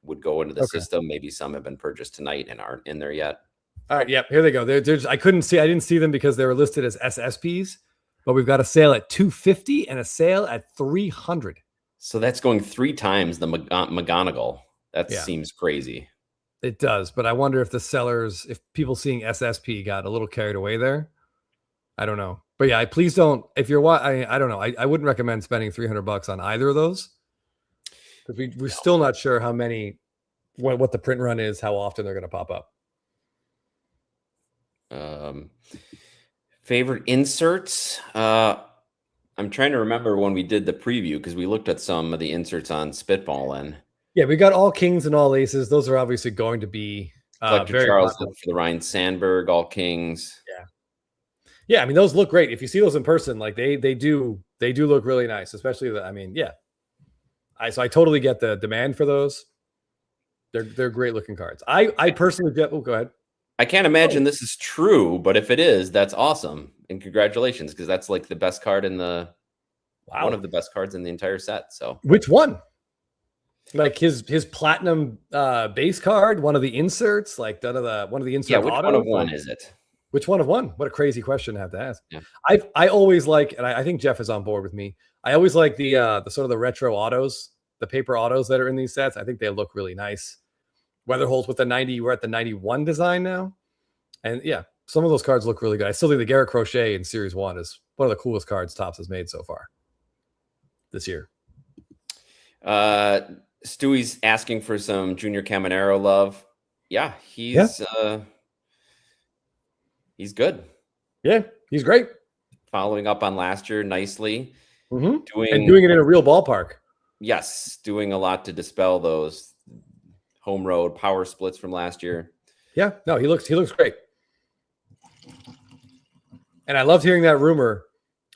would go into the system. Maybe some have been purchased tonight and aren't in there yet. All right, yep, here they go. I didn't see them because they were listed as SSPs, but we've got a sale at $250 and a sale at $300. So that's going 3 times the McGonagall. That seems crazy. It does, but I wonder if if people seeing SSP got a little carried away there. I don't know. But yeah, please don't. If you're I don't know. I wouldn't recommend spending $300 on either of those, because we're still not sure how many, what the print run is, how often they're going to pop up. Favorite inserts. I'm trying to remember when we did the preview, because we looked at some of the inserts on Spitballin'. Yeah, we got all kings and all aces. Those are obviously going to be Collector Charles for the Ryan Sandberg, all kings. Yeah, I mean, those look great. If you see those in person, like they do look really nice, especially so I totally get the demand for those. They're great looking cards. I personally get. Oh, go ahead. I can't imagine this is true, but if it is, that's awesome. And congratulations, because that's like the best card in one of the best cards in the entire set. So which one? Like his platinum base card, one of the inserts, like one of the inserts. Yeah, which one of one is it? Which one of one? What a crazy question to have to ask. Yeah. I always like, and I think Jeff is on board with me. I always like the sort of the retro autos, the paper autos that are in these sets. I think they look really nice. Weather holds with the 90. We're at the 91 design now, and yeah, some of those cards look really good. I still think the Garrett Crochet in Series 1 is one of the coolest cards Topps has made so far this year. Stewie's asking for some Junior Caminero love. Yeah, he's good. Yeah, he's great. Following up on last year nicely. Mm-hmm. Doing it in a real ballpark. Yes, doing a lot to dispel those home road power splits from last year. Yeah, no, he looks great. And I loved hearing that rumor,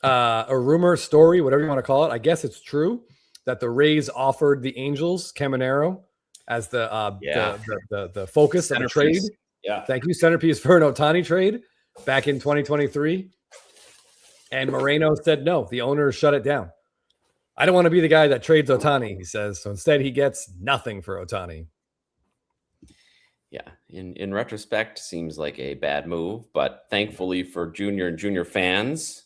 a rumor story, whatever you want to call it. I guess it's true that the Rays offered the Angels Caminero as the focus of the trade. Yeah. Thank you. Centerpiece for an Ohtani trade back in 2023. And Moreno said no. The owner shut it down. I don't want to be the guy that trades Ohtani, he says. So instead, he gets nothing for Ohtani. Yeah. In retrospect, seems like a bad move, but thankfully for Junior and Junior fans,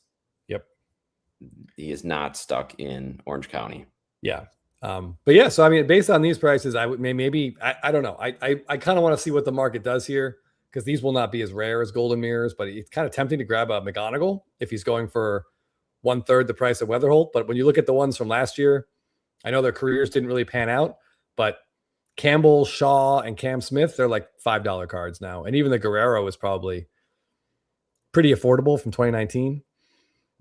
he is not stuck in Orange County. Yeah. But yeah, so I mean, based on these prices, I would maybe I don't know. I kind of want to see what the market does here, because these will not be as rare as Golden Mirrors, but it's kind of tempting to grab a McGonagall if he's going for 1/3 the price of Weatherholt. But when you look at the ones from last year, I know their careers didn't really pan out, but Campbell, Shaw, and Cam Smith, they're like $5 cards now. And even the Guerrero is probably pretty affordable from 2019.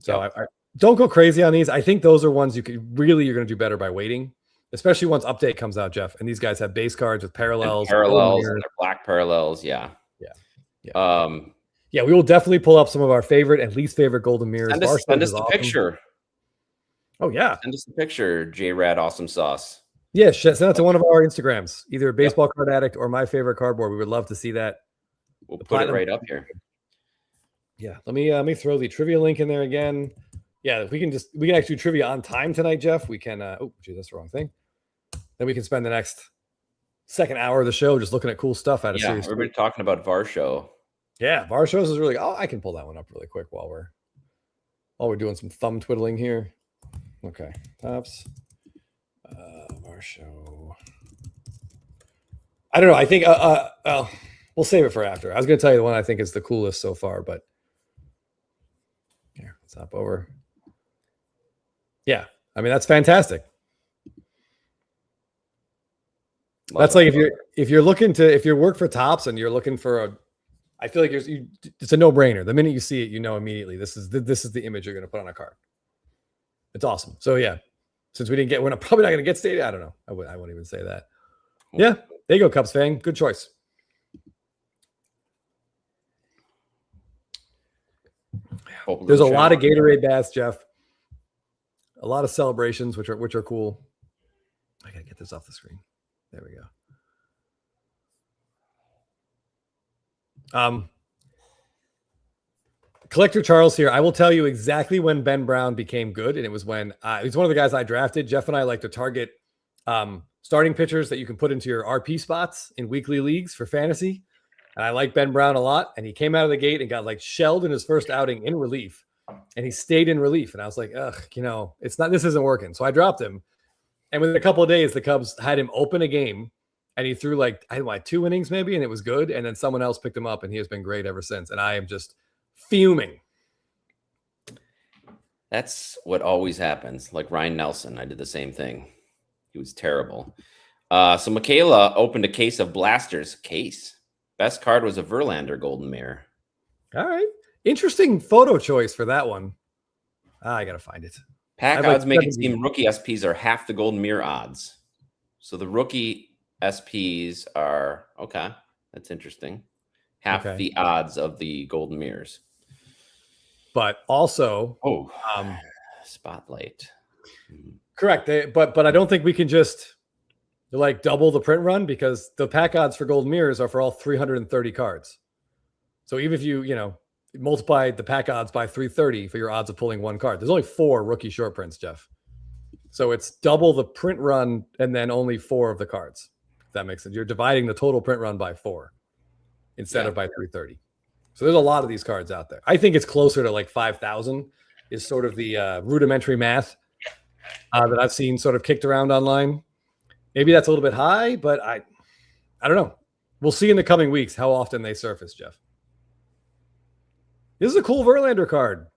So I don't go crazy on these. I think those are ones you're going to do better by waiting, especially once update comes out, Jeff. And these guys have base cards with parallels. And they're black parallels. Yeah. Yeah, we will definitely pull up some of our favorite and least favorite Golden Mirrors. Send us the picture. Oh, yeah. Send us the picture, J-Rad Awesome Sauce. Yeah, send it to one of our Instagrams, either Baseball Card Addict or My Favorite Cardboard. We would love to see that. We'll put it right up here. Yeah, let me throw the trivia link in there again. Yeah, we can actually do trivia on time tonight, Jeff. We can. That's the wrong thing. Then we can spend the next second hour of the show just looking at cool stuff out of Series. Everybody talking about VAR show. Yeah, VAR shows is really. Oh, I can pull that one up really quick while we're doing some thumb twiddling here. Okay, Topps VAR show. I don't know. I think we'll save it for after. I was going to tell you the one I think is the coolest so far, but here, let's hop over. Yeah, I mean, that's fantastic. That's like if you work for Topps and you're looking for I feel like it's a no brainer. The minute you see it, you know immediately this is the image you're going to put on a card. It's awesome. So yeah, since we're probably not going to get Stadia. I don't know. I won't even say that. Yeah, there you go, Cubs fan. Good choice. There's a lot of Gatorade baths, Jeff. A lot of celebrations, which are cool. I gotta get this off the screen. There we go. Collector Charles here. I will tell you exactly when Ben Brown became good, and it was when he's one of the guys I drafted. Jeff and I like to target starting pitchers that you can put into your RP spots in weekly leagues for fantasy. And I like Ben Brown a lot. And he came out of the gate and got like shelled in his first outing in relief. And he stayed in relief. And I was like, this isn't working. So I dropped him. And within a couple of days, the Cubs had him open a game. And he threw like 2 innings maybe, and it was good. And then someone else picked him up, and he has been great ever since. And I am just fuming. That's what always happens. Like Ryan Nelson, I did the same thing. He was terrible. So Michaela opened a case of blasters. Best card was a Verlander Golden Mirror. All right. Interesting photo choice for that one. I got to find it. Pack odds make it seem rookie SPs are half the Golden Mirror odds. So the rookie SPs are, okay, that's interesting. Half the odds of the Golden Mirrors. But also... Spotlight. Correct. But I don't think we can just like double the print run, because the pack odds for Golden Mirrors are for all 330 cards. So even if you multiply the pack odds by 330 for your odds of pulling one card, there's only 4 rookie short prints, Jeff. So it's double the print run and then only 4 of the cards. If that makes sense. You're dividing the total print run by 4 instead of by 330. So there's a lot of these cards out there. I think it's closer to like 5,000 is sort of the rudimentary math that I've seen sort of kicked around online. Maybe that's a little bit high, but I don't know. We'll see in the coming weeks how often they surface, Jeff. This is a cool Verlander card.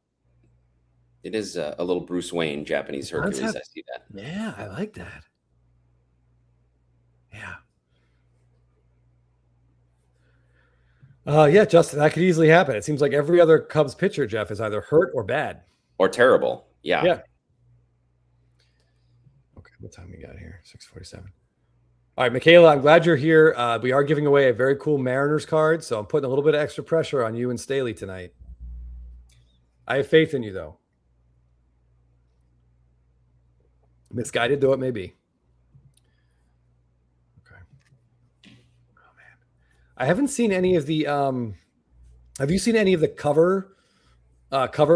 It is a little Bruce Wayne, Japanese Hercules. I see that. Yeah, I like that. Yeah, Justin, that could easily happen. It seems like every other Cubs pitcher, Jeff, is either hurt or bad. Or terrible. Yeah. Okay, what time we got here? 6:47. All right, Michaela, I'm glad you're here. We are giving away a very cool Mariners card, so I'm putting a little bit of extra pressure on you and Staley tonight. I have faith in you, though. Misguided though it may be. Okay. Oh man, I haven't seen any of the. Have you seen any of the cover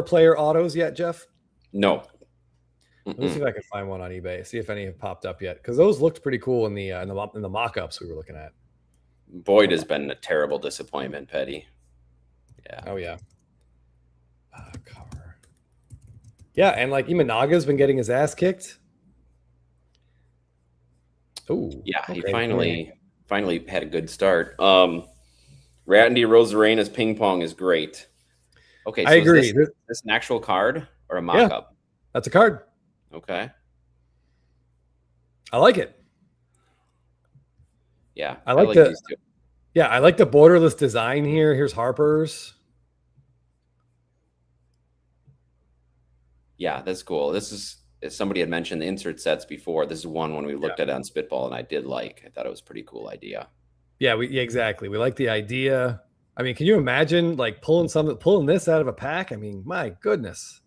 player autos yet, Jeff? No. Let me see if I can find one on eBay. See if any have popped up yet, because those looked pretty cool in the mock-ups we were looking at. Boyd has been a terrible disappointment, Petty. Yeah. Oh yeah. Cover. Yeah, and like Imanaga's been getting his ass kicked. Oh yeah, okay. He finally had a good start. Randy Rosarena's ping pong is great. Okay, so I agree. Is this an actual card or a mock-up? Yeah, that's a card. Okay. I like it. Yeah, I like these too. Yeah, I like the borderless design here. Here's Harper's. Yeah, that's cool. This is, as somebody had mentioned the insert sets before. This is one when we looked at it on Spitball, and I thought it was a pretty cool idea. Yeah, exactly. We like the idea. I mean, can you imagine like pulling this out of a pack? I mean, my goodness.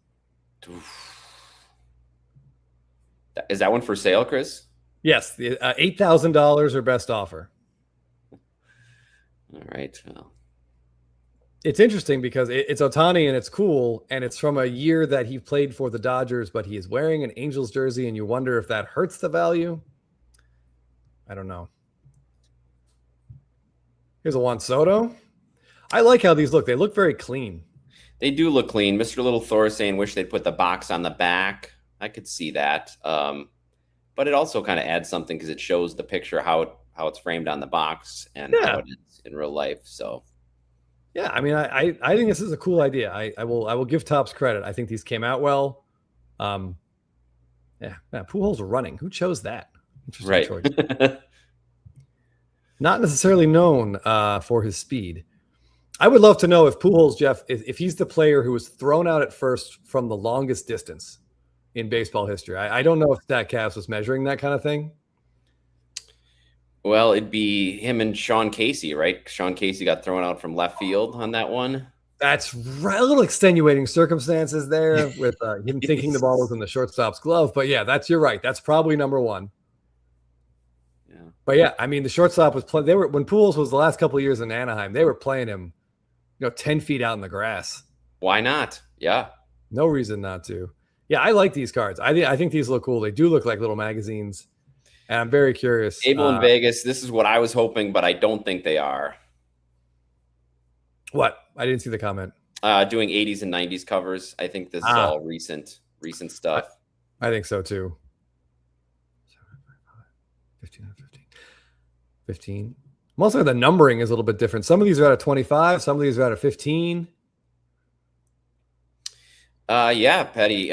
Is that one for sale, Chris? Yes, the $8,000 or best offer. All right. Well, it's interesting because it's Ohtani and it's cool, and it's from a year that he played for the Dodgers, but he is wearing an Angels jersey, and you wonder if that hurts the value. I don't know. Here's a Juan Soto. I like how these look. They look very clean. They do look clean. Mr. Little Thor saying wish they'd put the box on the back. I could see that. But it also kind of adds something because it shows the picture how it's framed on the box and how it is in real life. So yeah, I mean, I think this is a cool idea. I will give Topps credit. I think these came out well. Yeah, Pujols are running. Who chose that? Interesting choice. Not necessarily known for his speed. I would love to know if Pujols, Jeff, if he's the player who was thrown out at first from the longest distance in baseball history. I don't know if StatCast was measuring that kind of thing. Well, it'd be him and Sean Casey, right? Sean Casey got thrown out from left field on that one. That's right. A little extenuating circumstances there with him thinking the ball was in the shortstop's glove. But yeah, you're right. That's probably number one. Yeah. But yeah, I mean, the shortstop was playing. When Pujols was the last couple of years in Anaheim, they were playing him, 10 feet out in the grass. Why not? Yeah. No reason not to. Yeah, I like these cards. I think these look cool. They do look like little magazines. And I'm very curious. Abel in Vegas, this is what I was hoping, but I don't think they are. What? I didn't see the comment. Doing 80s and 90s covers. I think this is all recent stuff. I think so too. 15 out of 15. 15. Most of the numbering is a little bit different. Some of these are out of 25. Some of these are out of 15. Yeah, Petty.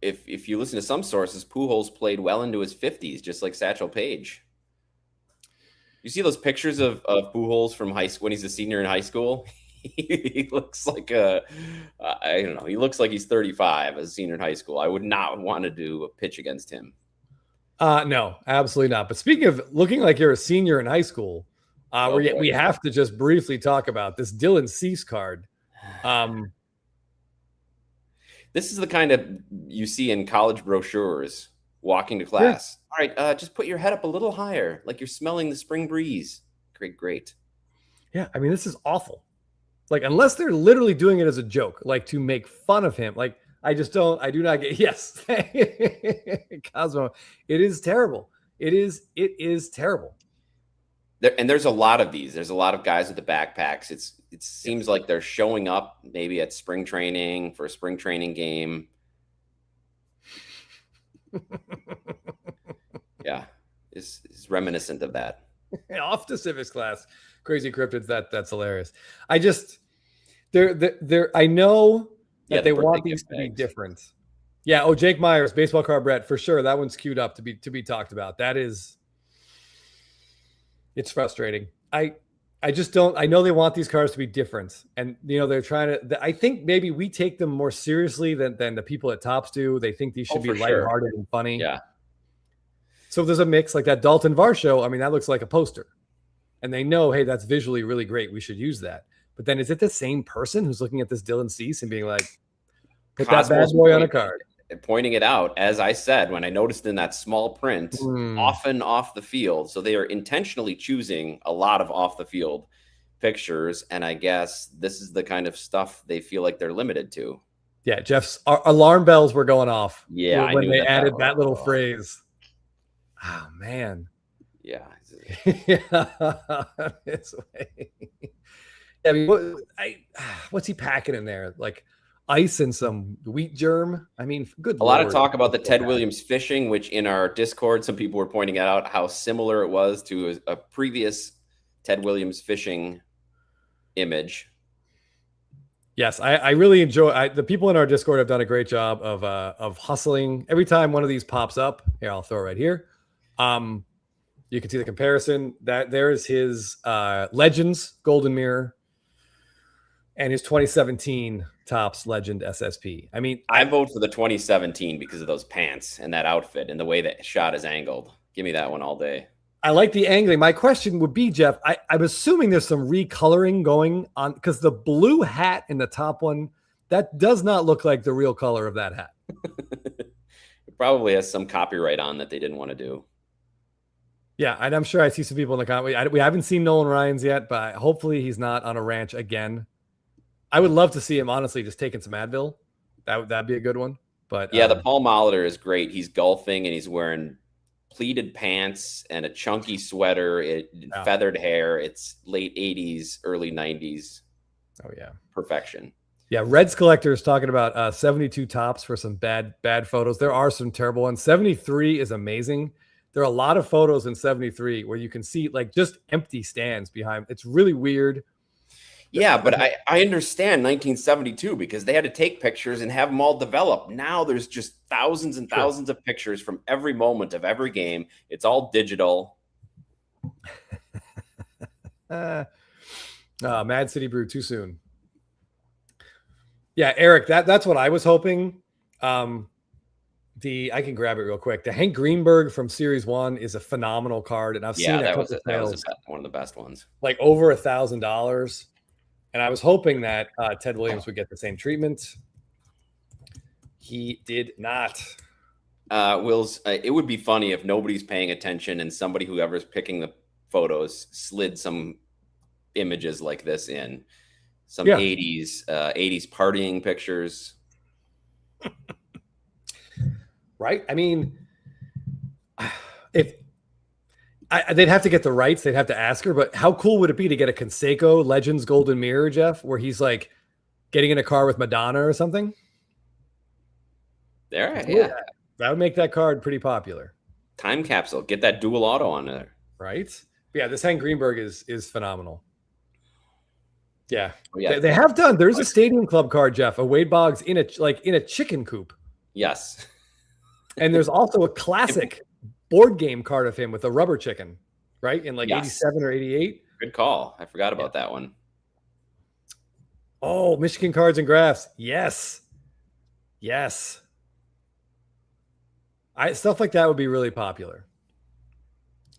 If you listen to some sources, Pujols played well into his 50s, just like Satchel Paige. You see those pictures of Pujols from high school when he's a senior in high school? He looks like I don't know. He looks like he's 35 as a senior in high school. I would not want to do a pitch against him. No, absolutely not. But speaking of looking like you're a senior in high school, we have to just briefly talk about this Dylan Cease card. This is the kind of you see in college brochures walking to class. Yeah. All right, just put your head up a little higher, like you're smelling the spring breeze. Great. Yeah, I mean, this is awful. Like, unless they're literally doing it as a joke, like to make fun of him. Like, I do not get, yes. Cosmo, it is terrible. It is terrible. There's a lot of these. There's a lot of guys with the backpacks. It seems like they're showing up maybe at spring training for a spring training game. Yeah, it's reminiscent of that. Off to civics class, crazy cryptids. That's hilarious. I just I know that they want these to be different. Yeah. Oh, Jake Myers, baseball card Brett, for sure. That one's queued up to be talked about. It's frustrating. I just don't. I know they want these cards to be different, and they're trying to. I think maybe we take them more seriously than the people at Topps do. They think these should be lighthearted and funny. Yeah. So there's a mix like that Dalton Varsho. I mean, that looks like a poster, and they know, hey, that's visually really great. We should use that. But then, is it the same person who's looking at this Dylan Cease and being like, put that bad boy on a card? Pointing it out, as I said, when I noticed in that small print, often off the field. So they are intentionally choosing a lot of off the field pictures. And I guess this is the kind of stuff they feel like they're limited to. Yeah, Jeff's alarm bells were going off. Yeah, when they added that little phrase. Oh man. Yeah. This way. I mean, what's he packing in there? Like ice and some wheat germ. I mean, good. A lot of talk about the Ted Williams fishing, which in our Discord, some people were pointing out how similar it was to a previous Ted Williams fishing image. Yes, I really enjoy. The people in our Discord have done a great job of hustling. Every time one of these pops up, here I'll throw it right here. You can see the comparison. That there is his Legends Golden Mirror and his 2017 Topps Legend SSP. I mean, I vote for the 2017 because of those pants and that outfit and the way that shot is angled. Give me that one all day. I like the angling. My question would be, Jeff, I'm assuming there's some recoloring going on because the blue hat in the top one, that does not look like the real color of that hat. It probably has some copyright on that they didn't want to do. Yeah, and I'm sure I see some people in the comment. We haven't seen Nolan Ryan's yet, but hopefully he's not on a ranch again. I would love to see him, honestly, just taking some Advil. That'd be a good one. But yeah, the Paul Molitor is great. He's golfing and he's wearing pleated pants and a chunky sweater, feathered hair. It's late 80s, early 90s. Oh, yeah. Perfection. Yeah, Reds Collector is talking about 72 Topps for some bad photos. There are some terrible ones. 73 is amazing. There are a lot of photos in 73 where you can see like just empty stands behind. It's really weird. Yeah, but I understand 1972 because they had to take pictures and have them all developed. Now there's just thousands and thousands of pictures from every moment of every game. It's all digital. Mad City Brew too soon. Yeah, Eric, that's what I was hoping. I can grab it real quick. The Hank Greenberg from Series 1 is a phenomenal card, and I've seen that was one of the best ones. Like over $1,000. And I was hoping that Ted Williams would get the same treatment. He did not. It would be funny if nobody's paying attention and somebody, whoever's picking the photos, slid some images like this in. Some 80s partying pictures. Right? I mean, if they'd have to get the rights, they'd have to ask her, but how cool would it be to get a Canseco Legends Golden Mirror, Jeff, where he's like getting in a car with Madonna or something? There, yeah. That would make that card pretty popular. Time capsule. Get that dual auto on there. Right? Yeah, this Hank Greenberg is phenomenal. Yeah. Oh, yeah. They have done. There's a Stadium Club card, Jeff, a Wade Boggs in a chicken coop. Yes. And there's also a classic board game card of him with a rubber chicken, right? In 87 or 88. Good call. I forgot about that one. Oh, Michigan Cards and Graphs. Yes. Yes. Stuff like that would be really popular.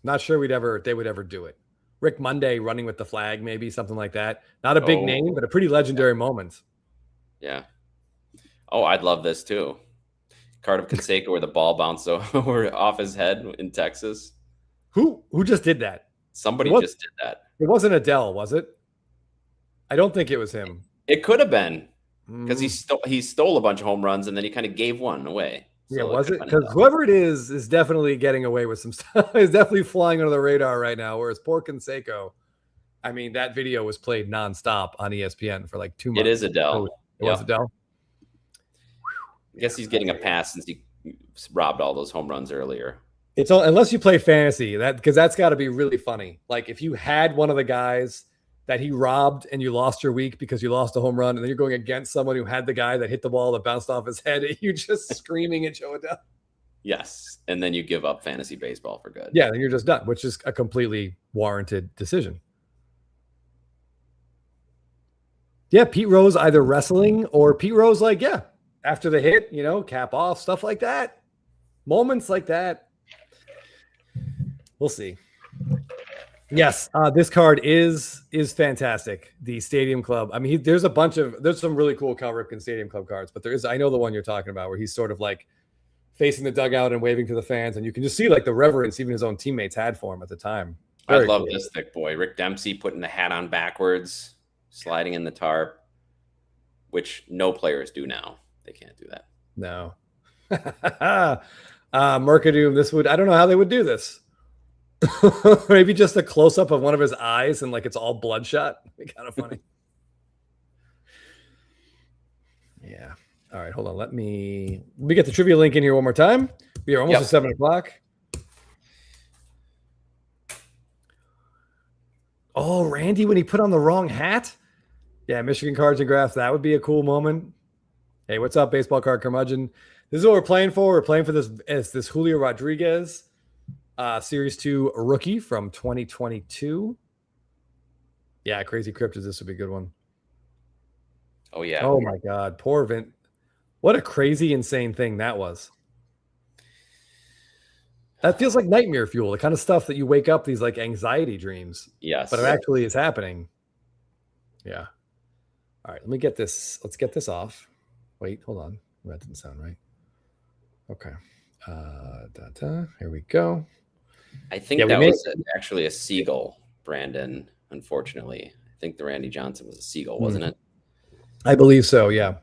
Not sure they would ever do it. Rick Monday running with the flag, maybe something like that. Not a big name, but a pretty legendary moment. Yeah. Oh, I'd love this too. Card of Canseco where the ball bounced over off his head in Texas. Who just did that? Somebody just did that. It wasn't Adele, was it? I don't think it was him. It could have been because he stole a bunch of home runs and then he kind of gave one away. So yeah, was it? Because whoever it is definitely getting away with some stuff. Is definitely flying under the radar right now. Whereas poor Canseco, I mean, that video was played nonstop on ESPN for like 2 months. It is Adele. It was Adele. I guess he's getting a pass since he robbed all those home runs earlier. It's all, unless you play fantasy, because that's got to be really funny. Like if you had one of the guys that he robbed and you lost your week because you lost a home run, and then you're going against someone who had the guy that hit the ball that bounced off his head, and you just screaming at Joe Adele. Yes, and then you give up fantasy baseball for good. Yeah, then you're just done, which is a completely warranted decision. Yeah, Pete Rose either wrestling or Pete Rose after the hit, cap off, stuff like that. Moments like that. We'll see. Yes, this card is fantastic. The Stadium Club. I mean, there's some really cool Cal Ripken Stadium Club cards, but I know the one you're talking about where he's sort of like facing the dugout and waving to the fans, and you can just see like the reverence even his own teammates had for him at the time. I love this thick boy. Rick Dempsey putting the hat on backwards, sliding in the tarp, which no players do now. They can't do that. No. Mercadoom, I don't know how they would do this. Maybe just a close-up of one of his eyes and like it's all bloodshot. It'd be kind of funny. Yeah. All right, hold on. Let me get the trivia link in here one more time. We are almost at 7 o'clock. Oh, Randy, when he put on the wrong hat. Yeah, Michigan Cards and Graphs. That would be a cool moment. Hey, what's up, baseball card curmudgeon? This is what we're playing for. We're playing for this Julio Rodriguez Series 2 rookie from 2022. Yeah, Crazy Cryptids. This would be a good one. Oh, yeah. Oh, my God. Poor Vint. What a crazy, insane thing that was. That feels like nightmare fuel, the kind of stuff that you wake up these like anxiety dreams. Yes. But it actually is happening. Yeah. All right, let me get this. Let's get this off. Wait, hold on. That didn't sound right. Okay. Here we go. I think that was actually a seagull, Brandon, unfortunately. I think the Randy Johnson was a seagull, wasn't it? I believe so, yeah.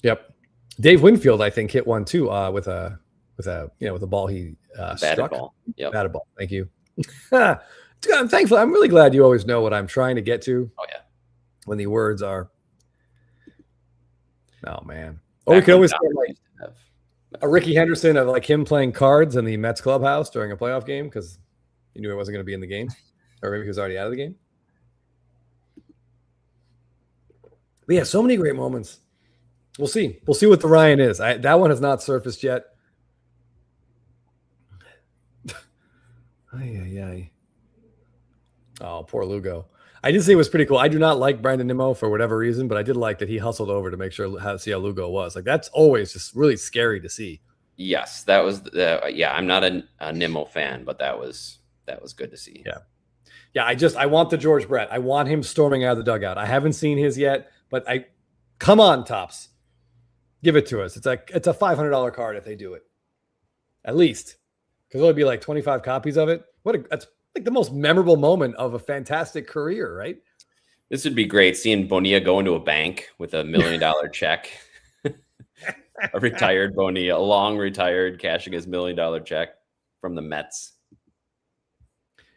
Yep. Dave Winfield, I think, hit one too with a ball he struck. Ball. Yep. Batted ball. Thank you. I'm thankful. I'm really glad you always know what I'm trying to get to. Oh, yeah. When the words are, oh man. Oh, we could always get like a Ricky Henderson of like him playing cards in the Mets clubhouse during a playoff game because he knew he wasn't going to be in the game, or maybe he was already out of the game. But yeah, so many great moments. We'll see. We'll see what the Ryan is. That one has not surfaced yet. Ay. Oh, poor Lugo. I did say it was pretty cool. I do not like Brandon Nimmo for whatever reason, but I did like that he hustled over to make sure how see how Lugo was. Like that's always just really scary to see. Yes, that was yeah. I'm not a Nimmo fan, but that was good to see. Yeah. Yeah, I want the George Brett. I want him storming out of the dugout. I haven't seen his yet, but come on, Tops. Give it to us. It's a $500 card if they do it. At least. Because it'll be like 25 copies of it. That's like the most memorable moment of a fantastic career, right? This would be great, seeing Bonilla go into a bank with $1 million check. A retired Bonilla, a long retired, cashing his $1 million check from the Mets.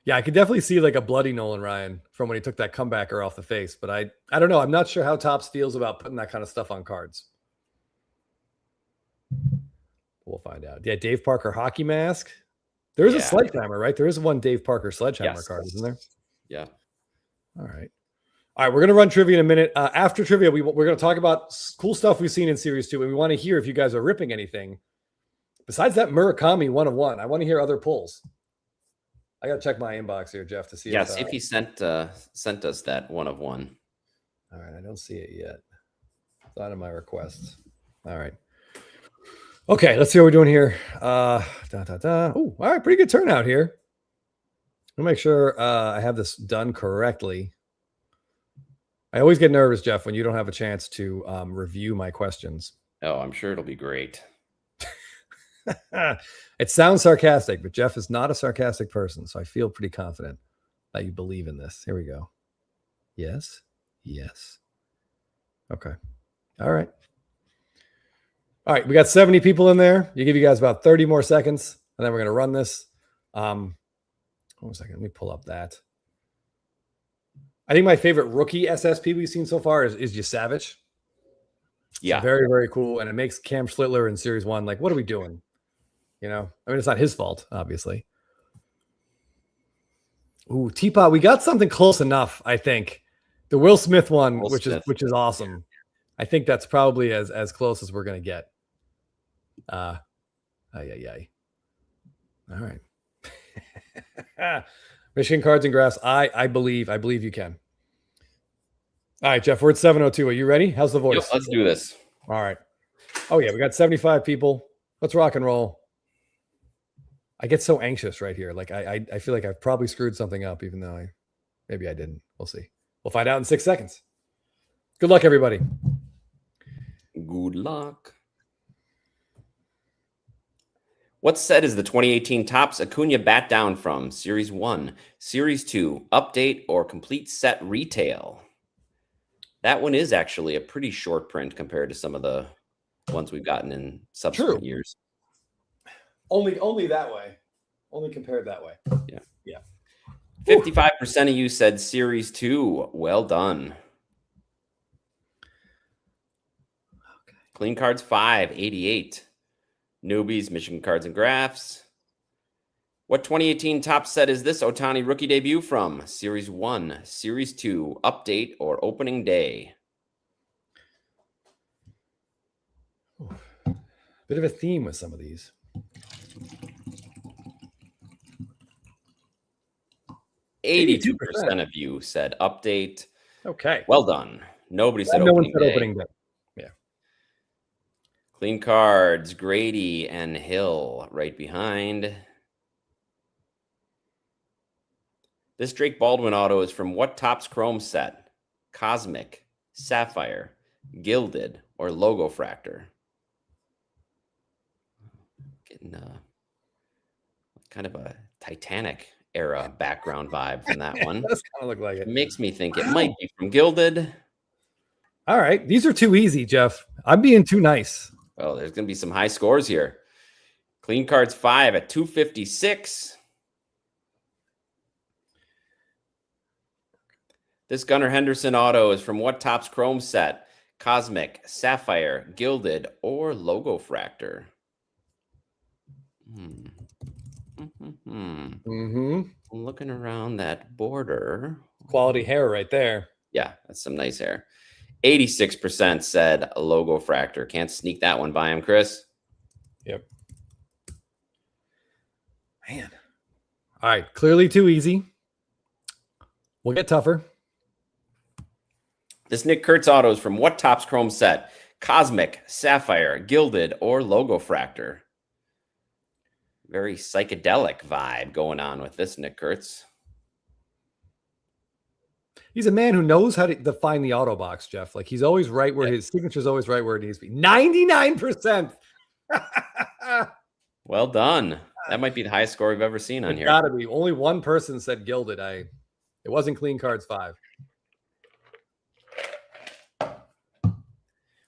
Yeah, I could definitely see like a bloody Nolan Ryan from when he took that comebacker off the face. But I don't know. I'm not sure how Topps feels about putting that kind of stuff on cards. We'll find out. Yeah, Dave Parker hockey mask. There is a sledgehammer, right? There is one Dave Parker sledgehammer card, isn't there? Yeah. All right. All right, we're going to run trivia in a minute. After trivia, we're going to talk about cool stuff we've seen in Series 2, and we want to hear if you guys are ripping anything. Besides that Murakami 1/1, I want to hear other pulls. I got to check my inbox here, Jeff, to see. Yes, if he sent us that 1/1. All right, I don't see it yet. It's not in my requests. All right. Okay, let's see what we're doing here. Oh, all right, pretty good turnout here. I'll make sure I have this done correctly. I always get nervous, Jeff, when you don't have a chance to review my questions. Oh, I'm sure it'll be great. It sounds sarcastic, but Jeff is not a sarcastic person, so I feel pretty confident that you believe in this. Here we go. Yes. Yes. Okay. All right. All right. We got 70 people in there. You give you guys about 30 more seconds, and then we're going to run this. Hold on a second. Let me pull up that. I think my favorite rookie SSP we've seen so far is Yasavage. Yeah. So very, very cool. And it makes Cam Schlittler in Series 1 like, what are we doing? You know, I mean, it's not his fault, obviously. Ooh, Teapot, we got something close enough, I think. The Will Smith one, which is awesome. I think that's probably as close as we're going to get. All right. Michigan Cards and Graphs. I believe you can. All right, Jeff, we're at 7:02. Are you ready? How's the voice? Yep, let's do this. All right. Oh, yeah, we got 75 people. Let's rock and roll. I get so anxious right here. Like I feel like I've probably screwed something up, even though maybe I didn't. We'll see. We'll find out in 6 seconds. Good luck, everybody. Good luck. What set is the 2018 Topps Acuna Bat Down from? Series 1, Series 2, Update, or Complete Set Retail? That one is actually a pretty short print compared to some of the ones we've gotten in subsequent years. Only that way. Only compared that way. Yeah. Yeah. 55% of you said Series 2. Well done. Okay. Clean Cards 5, 88. Newbies, Michigan Cards and Graphs. What 2018 Topps set is this Ohtani rookie debut from? Series 1, Series 2, Update, or Opening Day? Bit of a theme with some of these. 82% of you said Update. Okay. Well done. Nobody said no Opening one said Day. Opening Day. Yeah. Clean Cards, Grady and Hill right behind. This Drake Baldwin auto is from what Topps Chrome set? Cosmic, Sapphire, Gilded, or Logo Fractor? Getting kind of a Titanic era background vibe from that one. Does kind of look like it. Makes me think it might be from Gilded. All right. These are too easy, Jeff. I'm being too nice. Oh, there's going to be some high scores here. Clean Cards 5 at 256. This Gunnar Henderson auto is from what Topps Chrome set? Cosmic, Sapphire, Gilded, or Logo Fractor? Looking around that border. Quality hair right there. Yeah, that's some nice hair. 86% said Logo Fractor. Can't sneak that one by him, Chris. Yep. Man. All right. Clearly too easy. We'll get tougher. This Nick Kurtz auto is from what Topps Chrome set? Cosmic, Sapphire, Gilded, or Logo Fractor? Very psychedelic vibe going on with this Nick Kurtz. He's a man who knows how to define the auto box, Jeff. Like he's always right where his signature is always right where it needs to be. 99%. Well done. That might be the highest score we've ever seen on here. Gotta be. Only one person said Gilded. It wasn't Clean Cards 5.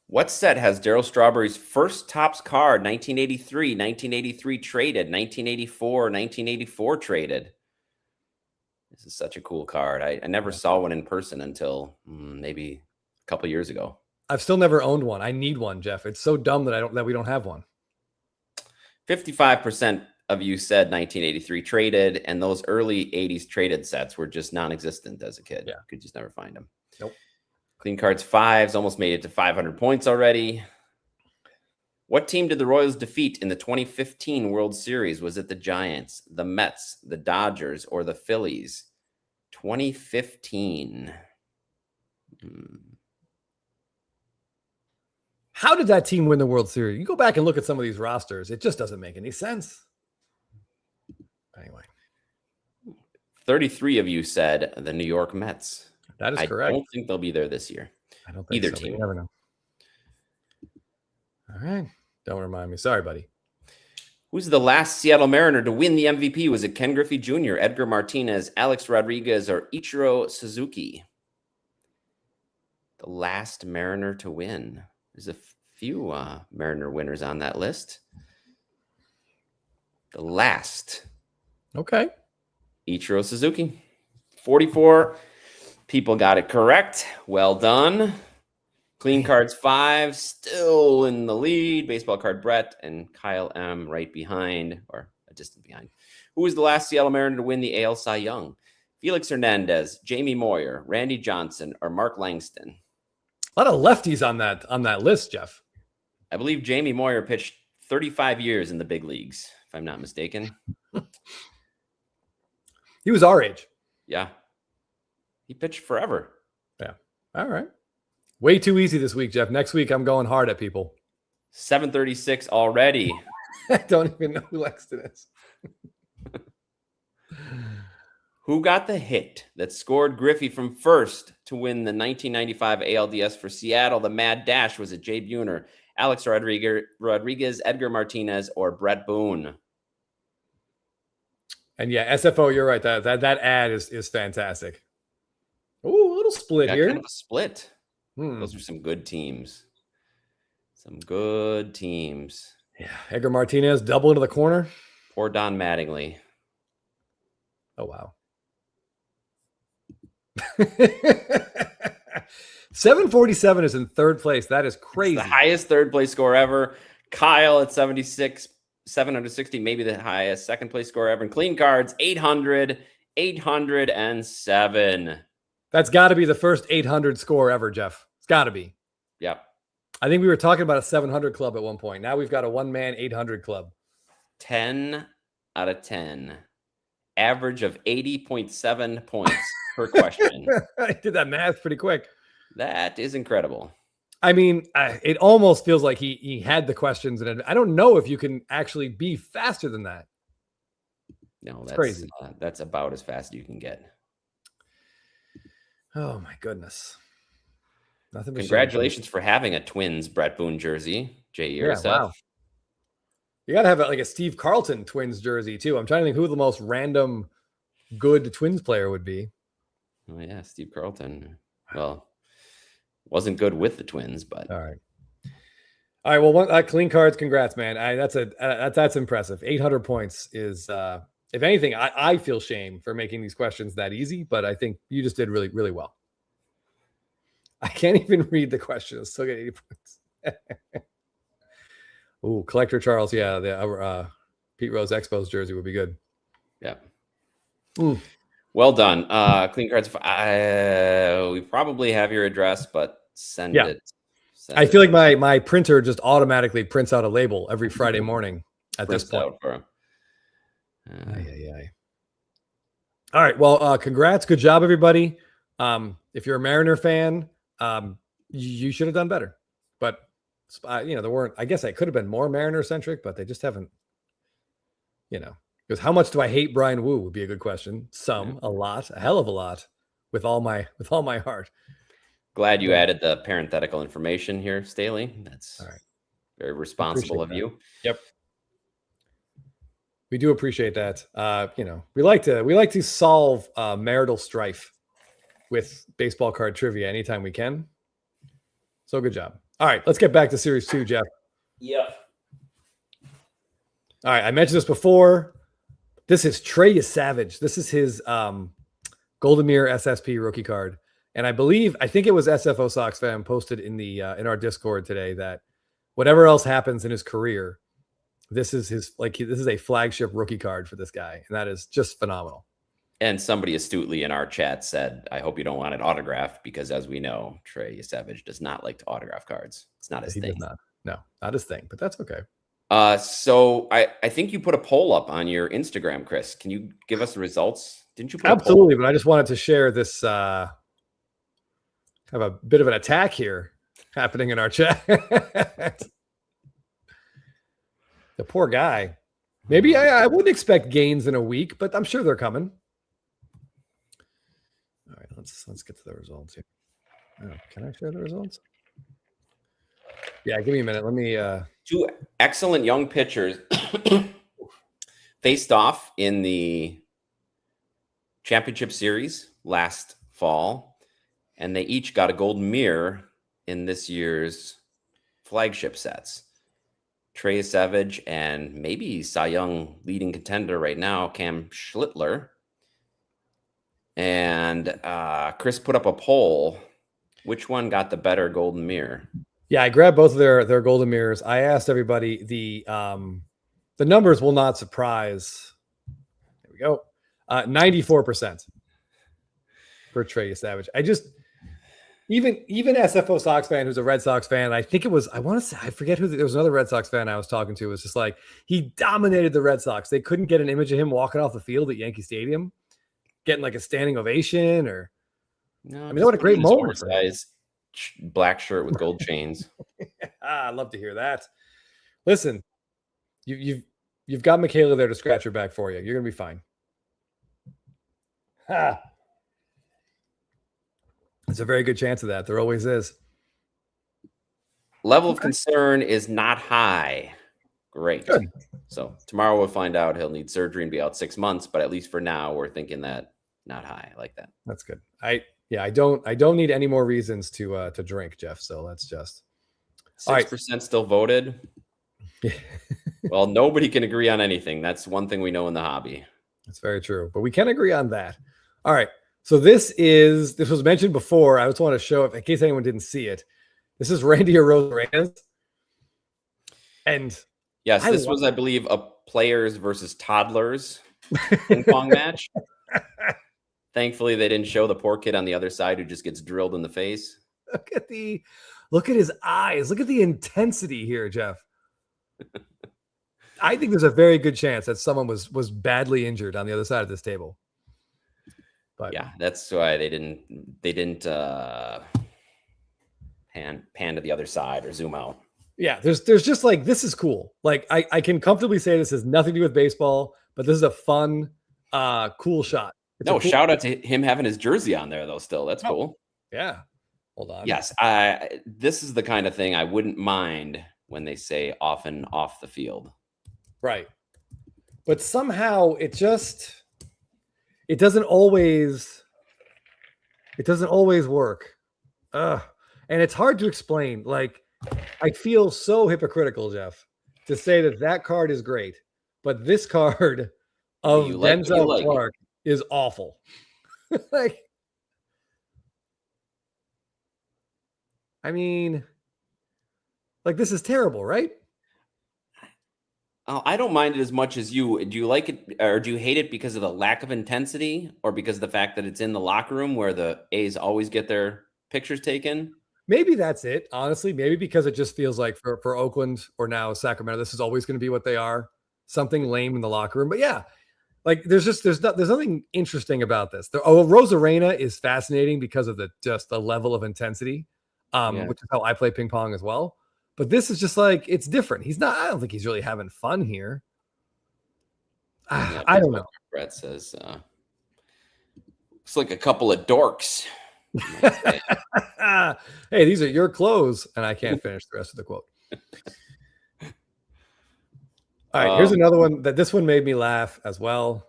What set has Darryl Strawberry's first Topps card? 1983, 1983 traded, 1984, 1984 traded. This is such a cool card. I never saw one in person until maybe a couple years ago. I've still never owned one. I need one, Jeff. It's so dumb that we don't have one. 55% of you said 1983 traded, and those early 80s traded sets were just non-existent as a kid. Yeah. Could just never find them. Nope. Clean Cards 5s almost made it to 500 points already. What team did the Royals defeat in the 2015 World Series? Was it the Giants, the Mets, the Dodgers, or the Phillies? 2015. How did that team win the World Series? You go back and look at some of these rosters. It just doesn't make any sense. Anyway. 33 of you said the New York Mets. That is correct. I don't think they'll be there this year. I don't think either so, team. You never know. All right. Don't remind me. Sorry, buddy. Who's the last Seattle Mariner to win the MVP? Was it Ken Griffey Jr., Edgar Martinez, Alex Rodriguez, or Ichiro Suzuki? The last Mariner to win. There's a few Mariner winners on that list. The last. Okay. Ichiro Suzuki. 44 people got it correct. Well done. Clean Cards 5 still in the lead. Baseball Card Brett and Kyle M right behind, or a distant behind. Who was the last Seattle Mariner to win the AL Cy Young? Felix Hernandez, Jamie Moyer, Randy Johnson, or Mark Langston? A lot of lefties on that list, Jeff. I believe Jamie Moyer pitched 35 years in the big leagues, if I'm not mistaken. He was our age. Yeah. He pitched forever. Yeah. All right. Way too easy this week, Jeff. Next week, I'm going hard at people. 736 already. I don't even know who Langston is. Who got the hit that scored Griffey from first to win the 1995 ALDS for Seattle? The mad dash. Was it Jay Buhner, Alex Rodriguez, Edgar Martinez, or Brett Boone? And yeah, SFO, you're right. That ad is fantastic. Ooh, a little split here. Kind of a split. Those are some good teams. Some good teams. Yeah, Edgar Martinez double into the corner. Poor Don Mattingly. Oh, wow. 747 is in third place. That is crazy. It's the highest third place score ever. Kyle at 76, 760, maybe the highest second place score ever. And Clean Cards, 807. That's got to be the first 800 score ever, Jeff. It's got to be. Yep. I think we were talking about a 700 club at one point. Now we've got a one-man 800 club. 10 out of 10. Average of 80.7 points per question. I did that math pretty quick. That is incredible. I mean, it almost feels like he had the questions, and I don't know if you can actually be faster than that. No, that's that's crazy. That's about as fast as you can get. Oh my goodness! Nothing. Congratulations for having a Twins Brett Boone jersey, Jay. Yeah, wow. You got to have like a Steve Carlton Twins jersey too. I'm trying to think who the most random good Twins player would be. Oh yeah, Steve Carlton. Well, wasn't good with the Twins, but all right. Well, Clean Cards. Congrats, man. That's impressive. 800 points is, if anything, I feel shame for making these questions that easy, but I think you just did really, really well. I can't even read the questions. Still get 80 points. Ooh, Collector Charles. Yeah, the Pete Rose Expos jersey would be good. Yeah. Ooh. Well done. Clean Cards. We probably have your address, but send it. I feel like my printer just automatically prints out a label every Friday morning at this point. All right. Well, congrats. Good job, everybody. If you're a Mariner fan, you should have done better. But there weren't. I guess I could have been more Mariner centric, but they just haven't. Because how much do I hate Brian Wu would be a good question. Some, a lot, a hell of a lot, with all my heart. Glad you added the parenthetical information here, Staley. That's all right. Very responsible of you. Yep. We do appreciate that. We like to solve marital strife with baseball card trivia anytime we can. So good job. All right, let's get back to Series 2, Jeff. Yep. All right, I mentioned this before. This is Trey Savage. This is his Golden Mirror SSP rookie card. And I think it was SFO Sox fan posted in the in our Discord today that whatever else happens in his career, this is this is a flagship rookie card for this guy, and that is just phenomenal. And somebody astutely in our chat said, "I hope you don't want it autographed," because as we know, Trey Savage does not like to autograph cards. It's not his thing. Does not. No, not his thing, but that's okay. So I think you put a poll up on your Instagram, Chris. Can you give us the results? Didn't you? Absolutely, but I just wanted to share this. Have a bit of an attack here happening in our chat. The poor guy. Maybe I wouldn't expect gains in a week, but I'm sure they're coming. All right, let's get to the results here. Oh, can I share the results? Yeah, give me a minute. Let me. Two excellent young pitchers faced off in the Championship Series last fall, and they each got a golden mirror in this year's flagship sets. Trey Savage and maybe Cy Young leading contender right now, Cam Schlittler. And Chris put up a poll. Which one got the better golden mirror? Yeah, I grabbed both of their golden mirrors. I asked everybody. The numbers will not surprise. There we go. 94% for Trey Savage. Even SFO Sox fan who's a Red Sox fan, I forget who, there was another Red Sox fan I was talking to. It was just like, he dominated the Red Sox. They couldn't get an image of him walking off the field at Yankee Stadium, getting like a standing ovation what a great moment. Guys, black shirt with gold chains. I'd love to hear that. Listen, you've got Michaela there to scratch your back for you. You're going to be fine. There's a very good chance of that. There always is. Level of concern is not high. Great. Good. So tomorrow we'll find out he'll need surgery and be out 6 months, but at least for now we're thinking that not high. I like that. That's good. I don't need any more reasons to drink, Jeff. So let's just 6% still voted. Well, nobody can agree on anything. That's one thing we know in the hobby. That's very true. But we can agree on that. All right. So this was mentioned before. I just want to show it in case anyone didn't see it. This is Randy Arozarena. And yes, this was, I believe, a players versus toddlers ping pong match. Thankfully, they didn't show the poor kid on the other side who just gets drilled in the face. Look at his eyes. Look at the intensity here, Jeff. I think there's a very good chance that someone was badly injured on the other side of this table. But yeah, that's why they didn't pan to the other side or zoom out. Yeah, there's just like, this is cool. Like I can comfortably say this has nothing to do with baseball, but this is a fun, cool shot. Shout out to him having his jersey on there though. Still, that's cool. Yeah. Hold on. Yes, this is the kind of thing I wouldn't mind when they say often off the field. Right. But somehow it doesn't always work. And it's hard to explain. Like, I feel so hypocritical, Jeff, to say that card is great, but this card of Denzel Clark is awful. Like, I mean, like, this is terrible, right? Oh, I don't mind it as much as you. Do you like it, or do you hate it because of the lack of intensity, or because of the fact that it's in the locker room where the A's always get their pictures taken? Maybe that's it, honestly. Maybe because it just feels like for Oakland or now Sacramento, this is always going to be what they are. Something lame in the locker room. But yeah, Like there's nothing interesting about this. Rosarena is fascinating because of the level of intensity, which is how I play ping pong as well. But this is just like it's different. I don't think he's really having fun here. I don't know. Brett says, looks like a couple of dorks. Hey, these are your clothes, and I can't finish the rest of the quote. All right, here's another one this one made me laugh as well.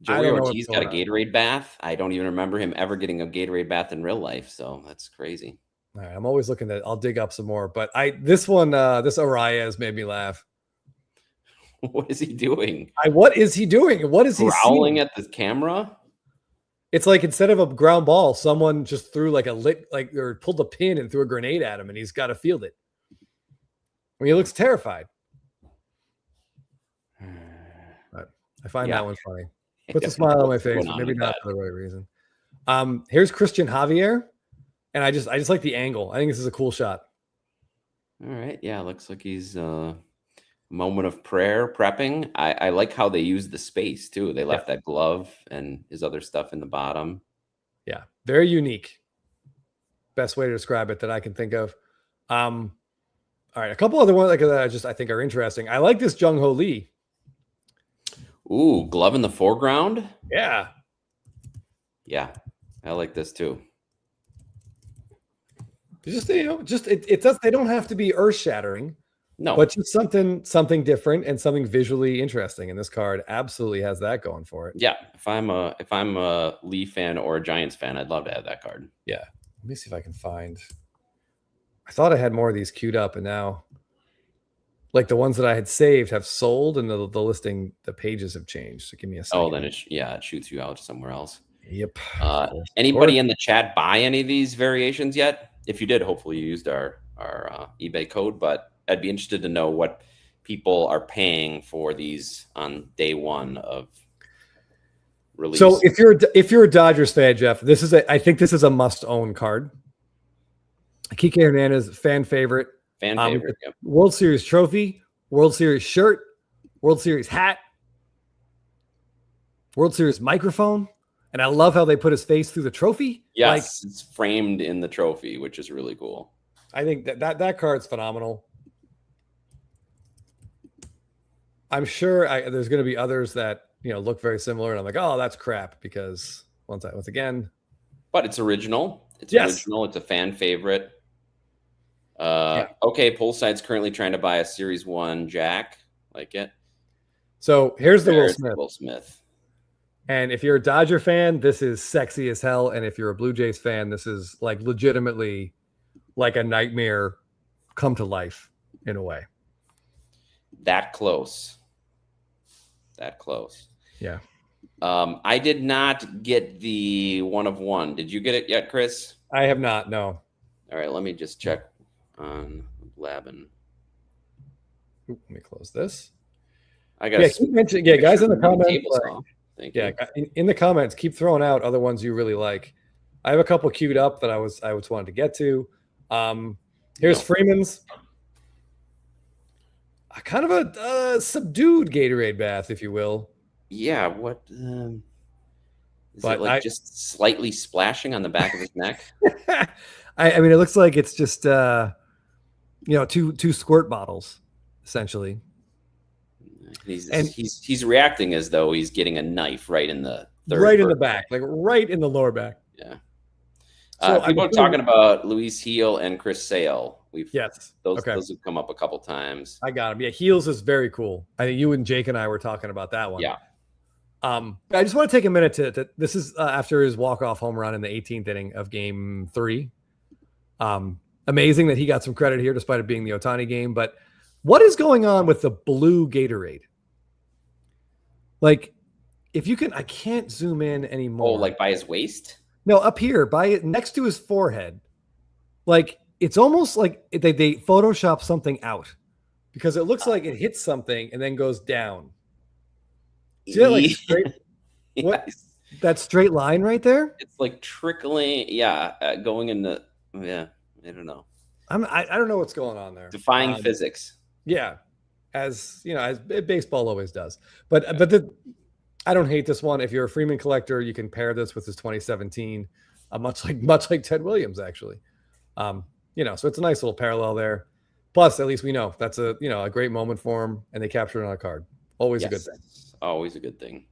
Joey Ortiz got a Gatorade bath. I don't even remember him ever getting a Gatorade bath in real life, so that's crazy. All right, I'm always looking I'll dig up some more, but this Araya has made me laugh. What is he doing? What is he doing? What is he growling at the camera? It's like instead of a ground ball, someone just threw or pulled a pin and threw a grenade at him, and he's got to field it. I mean, he looks terrified. I find that one funny. Puts a smile on my face, but maybe not for the right reason. Here's Christian Javier, and I just like the angle. I think this is a cool shot. All right, yeah, looks like he's moment of prayer prepping. I like how they use the space too. They left that glove and his other stuff in the bottom. Yeah, very unique. Best way to describe it that I can think of. All right, a couple other ones that I think are interesting. I like this Jung Ho Lee. Ooh, glove in the foreground. Yeah, I like this too. It does. They don't have to be earth shattering. No, but just something different and something visually interesting. And this card absolutely has that going for it. Yeah, if I'm a Lee fan or a Giants fan, I'd love to have that card. Yeah, let me see if I can find. I thought I had more of these queued up, and now, like the ones that I had saved have sold, and the listing, the pages have changed. So give me a second. Oh, then it shoots you out somewhere else. Yep. Anybody in the chat buy any of these variations yet? If you did, hopefully you used our eBay code, but I'd be interested to know what people are paying for these on day one of release. So if you're a Dodgers fan, Jeff, I think this is a must-own card. Kike Hernandez, fan favorite. Yep. World Series trophy, World Series shirt, World Series hat, World Series microphone. And I love how they put his face through the trophy. Yes, it's framed in the trophy, which is really cool. I think that card's phenomenal. I'm sure there's going to be others that look very similar, and I'm like, oh, that's crap because once again, but it's original. Original. It's a fan favorite. Okay, Poolside's currently trying to buy a Series 1 Jack. Like it. So here's the Will Smith. And if you're a Dodger fan, this is sexy as hell. And if you're a Blue Jays fan, this is like legitimately like a nightmare come to life in a way. That close. Yeah. I did not get the 1 of 1. Did you get it yet, Chris? I have not. No. All right. Let me just check on Blabbin. Let me close this. I got keep mentioning, guys in the comments. Thank you. In the comments, keep throwing out other ones you really like. I have a couple queued up that I just wanted to get to. Here's Freeman's. Kind of a subdued Gatorade bath, if you will. Yeah. What is it just slightly splashing on the back of his neck? I mean, it looks like it's just two squirt bottles, essentially. He's reacting as though he's getting a knife right in the in the back, like right in the lower back. Yeah. So people are talking about Luis Heel and Chris Sale. Those have come up a couple times. I got him. Yeah, Heels is very cool. I think you and Jake and I were talking about that one. Yeah. I just want to take a minute to this is after his walk-off home run in the 18th inning of Game 3. Amazing that he got some credit here despite it being the Ohtani game. But what is going on with the blue Gatorade? Like, if you can, I can't zoom in anymore. Oh, like by his waist? No, up here, by it next to his forehead. Like, it's almost like they Photoshop something out because it looks like it hits something and then goes down. See that, like, straight, what, that straight line right there? It's like trickling, going into, I don't know. I don't know what's going on there. Defying physics. Yeah. as you know, as baseball always does. But I don't hate this one. If you're a Freeman collector, you can pair this with his 2017, much like Ted Williams actually. So it's a nice little parallel there. Plus, at least we know that's a great moment for him, and they captured it on a card. Always a good thing. Always a good thing.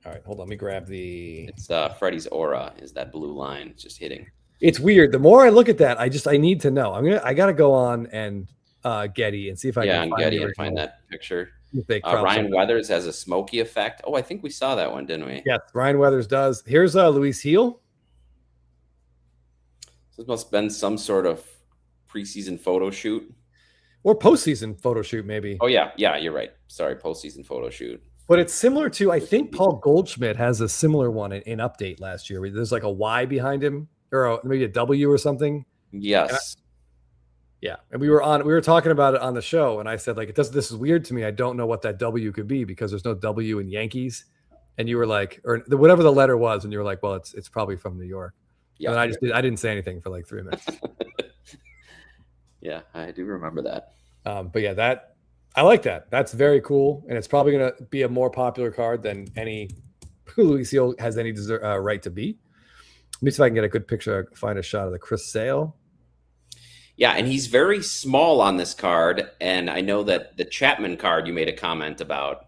All right, hold on. Let me grab the. It's Freddie's aura is that blue line just hitting. It's weird. The more I look at that, I need to know. I gotta go on and Getty and see if I can find Getty and find that picture. Ryan Weathers has a smoky effect. Oh, I think we saw that one, didn't we? Yes, Ryan Weathers does. Here's Luis Heel. This must have been some sort of preseason photo shoot. Or postseason photo shoot, maybe. Oh, yeah, you're right. Sorry, postseason photo shoot. But it's similar to, I think Paul Goldschmidt has a similar one in Update last year. There's like a Y behind him, or maybe a W or something. Yes. And we were talking about it on the show, and I said, like, this is weird to me. I don't know what that W could be because there's no W in Yankees. And you were like, or whatever the letter was, and you were like, well, it's probably from New York. Yeah. And I didn't say anything for like 3 minutes. Yeah, I do remember that. But yeah, I like that. That's very cool, and it's probably going to be a more popular card than any Luis Seal has any right to be. Let me see if I can get a good picture. Find a shot of the Chris Sale. Yeah, and he's very small on this card, and I know that the Chapman card you made a comment about.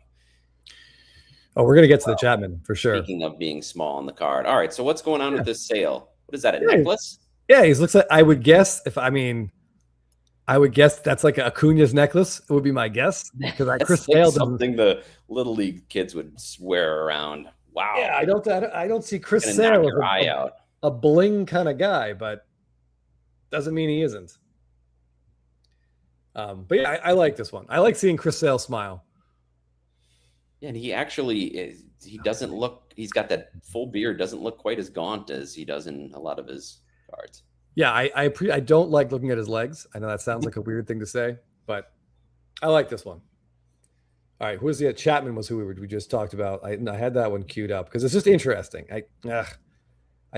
Oh, we're going to get to the Chapman for sure. Speaking of being small on the card. All right, so what's going on with this Sale? What is that, a necklace? Yeah, he looks like, I would guess that's like a Acuna's necklace. It would be my guess because Chris Sale something the Little League kids would swear around. Wow. Yeah, I don't see Chris Sale as a bling kind of guy, but doesn't mean he isn't. But yeah, I like this one. I like seeing Chris Sale smile. Yeah, and he actually is. He doesn't look. He's got that full beard. Doesn't look quite as gaunt as he does in a lot of his cards. Yeah, I don't like looking at his legs. I know that sounds like a weird thing to say, but I like this one. All right, who's the Chapman was who we just talked about. I had that one queued up because it's just interesting. I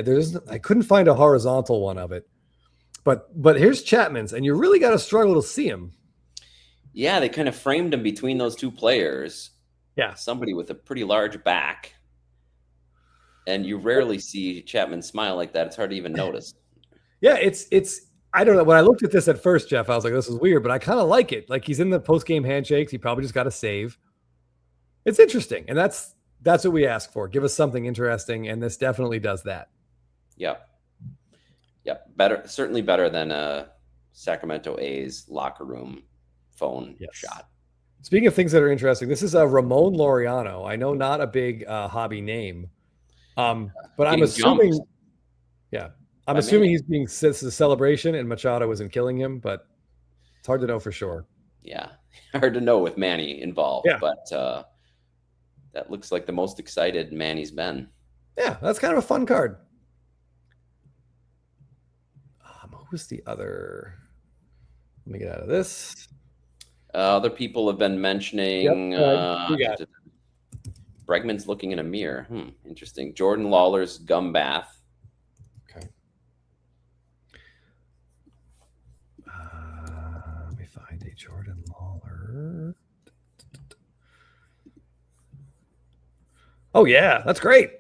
couldn't find a horizontal one of it, but here's Chapman's, and you really got to struggle to see him. Yeah, they kind of framed him between those two players. Yeah, somebody with a pretty large back, and you rarely see Chapman smile like that. It's hard to even notice. Yeah, it's. I don't know. When I looked at this at first, Jeff, I was like, "This is weird," but I kind of like it. Like he's in the post-game handshakes. He probably just got a save. It's interesting, and that's what we ask for. Give us something interesting, and this definitely does that. Yep. Better, certainly better than a Sacramento A's locker room phone shot. Speaking of things that are interesting, this is a Ramon Laureano. I know, not a big hobby name, but I'm assuming. Jumped. Yeah. I'm assuming he's being this is a celebration and Machado isn't killing him, but it's hard to know for sure. Yeah, hard to know with Manny involved. Yeah. But that looks like the most excited Manny's been. Yeah, that's kind of a fun card. Who's the other? Let me get out of this. Other people have been mentioning Bregman's looking in a mirror. Interesting. Jordan Lawler's gum bath. Okay. Let me find a Jordan Lawler. Oh, yeah. That's great.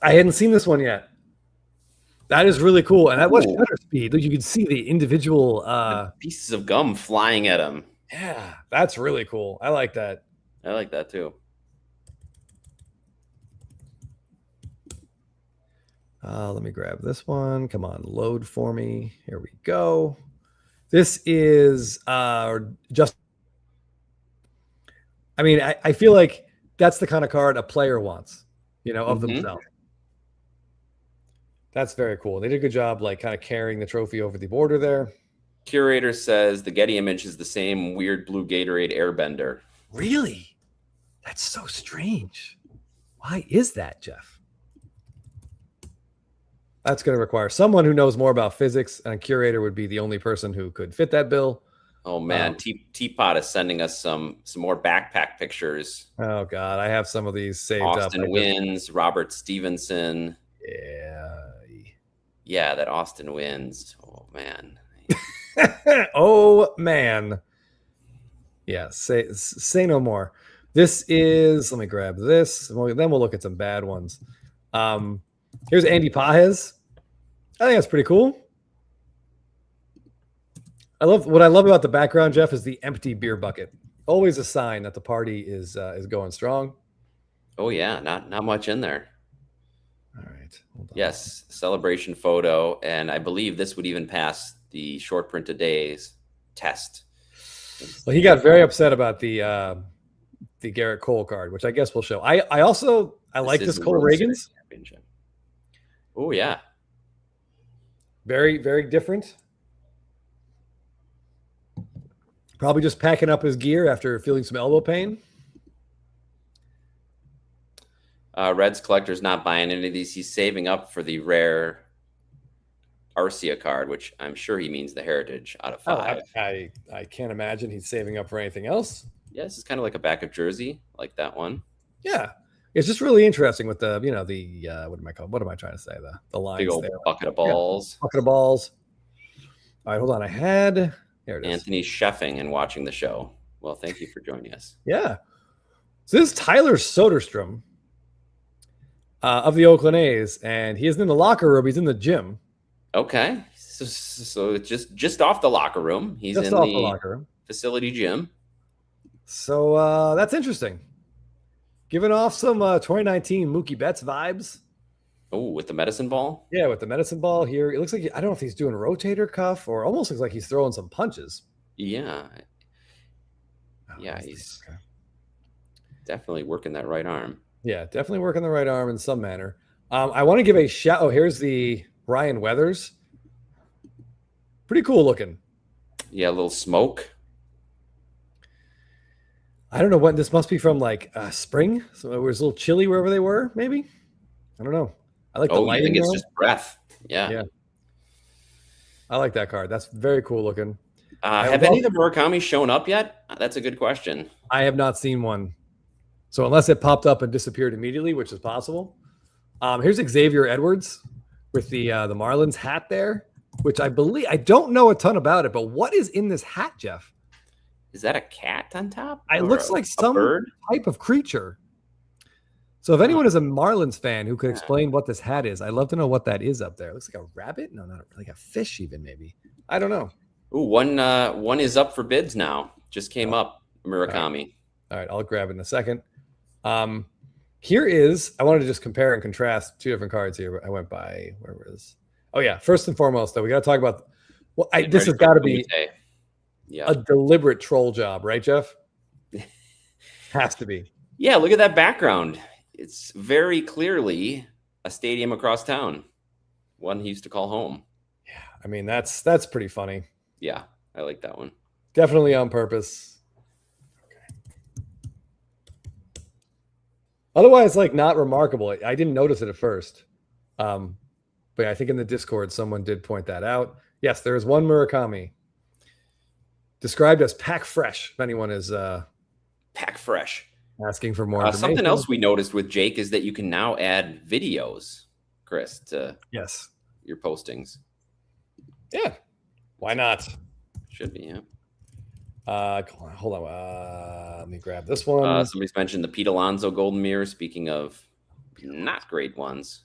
I hadn't seen this one yet. That is really cool. And that was shutter speed. You could see the individual pieces of gum flying at him. Yeah, that's really cool. I like that. I like that too. Let me grab this one. Come on, load for me. Here we go. This is just. I mean, I feel like that's the kind of card a player wants, of themselves. That's very cool. They did a good job, like kind of carrying the trophy over the border there. Curator says the Getty image is the same weird blue Gatorade airbender. Really? That's so strange. Why is that, Jeff? That's going to require someone who knows more about physics, and a curator would be the only person who could fit that bill. Oh man, Teapot is sending us some more backpack pictures. Oh God, I have some of these saved Austin Wins, Robert Stevenson. Yeah, that Austin wins. Oh man. Oh man. Yeah, say no more. This is, let me grab this. Then we'll look at some bad ones. Here's Andy Pajes. I think that's pretty cool. What I love about the background, Jeff, is the empty beer bucket. Always a sign that the party is going strong. Oh yeah, not much in there. All right. Hold on. Yes, celebration photo, and I believe this would even pass the short print a days test. Well, he got very upset about the Garrett Cole card, which I guess we'll show. I like this Cole Reagan's. Oh yeah, very, very different. Probably just packing up his gear after feeling some elbow pain. Reds collector's not buying any of these. He's saving up for the rare Arcia card, which I'm sure he means the Heritage out of 5. I can't imagine he's saving up for anything else. Yes, it's kind of like a backup jersey, like that one. Yeah, it's just really interesting with the what am I trying to say? The lines big old there. Bucket of balls. Bucket of balls. All right, hold on. Here it is. Anthony Sheffing and watching the show. Well, thank you for joining us. Yeah. So this is Tyler Soderstrom of the Oakland A's, and he isn't in the locker room. He's in the gym. Okay. So just off the locker room. He's just in off the locker room. Facility gym. So that's interesting. Giving off some 2019 Mookie Betts vibes. Oh, with the medicine ball? Yeah, with the medicine ball here. It looks like, I don't know if he's doing rotator cuff or almost looks like he's throwing some punches. Yeah. Yeah, he's definitely working that right arm. Yeah, definitely working the right arm in some manner. I want to give a shout. Oh, here's the Ryan Weathers. Pretty cool looking. Yeah, a little smoke. I don't know what this must be from, like spring. So it was a little chilly wherever they were, maybe. I don't know. I like the lighting. I think it's just breath. Yeah. Yeah. I like that card. That's very cool looking. Have any of the Murakami shown up yet? That's a good question. I have not seen one. So unless it popped up and disappeared immediately, which is possible. Here's Xavier Edwards with the Marlins hat there, which I don't know a ton about it, but what is in this hat, Jeff? Is that a cat on top? It looks like some bird? type of creature. So if anyone is a Marlins fan who could explain what this hat is, I'd love to know what that is up there. It looks like a rabbit? No, not like a fish even, maybe. I don't know. Ooh, one is up for bids now. Just came up, Murakami. All right, I'll grab it in a second. Here is, I wanted to just compare and contrast two different cards here. I went by, where was, oh yeah, first and foremost, though, we got to talk about, well, this has got to be a deliberate troll job, right, Jeff? Has to be. Yeah, look at that background. It's very clearly a stadium across town. One he used to call home. Yeah, I mean, that's pretty funny. Yeah, I like that one. Definitely on purpose. Okay. Otherwise, like, not remarkable. I didn't notice it at first. But I think in the Discord, someone did point that out. Yes, there is one Murakami described as pack fresh. If anyone is pack fresh. Asking for more information. Something else we noticed with Jake is that you can now add videos, Chris, to your postings. Yeah. Why not? Should be, yeah. Hold on. Let me grab this one. Somebody's mentioned the Pete Alonso Golden Mirror. Speaking of not great ones.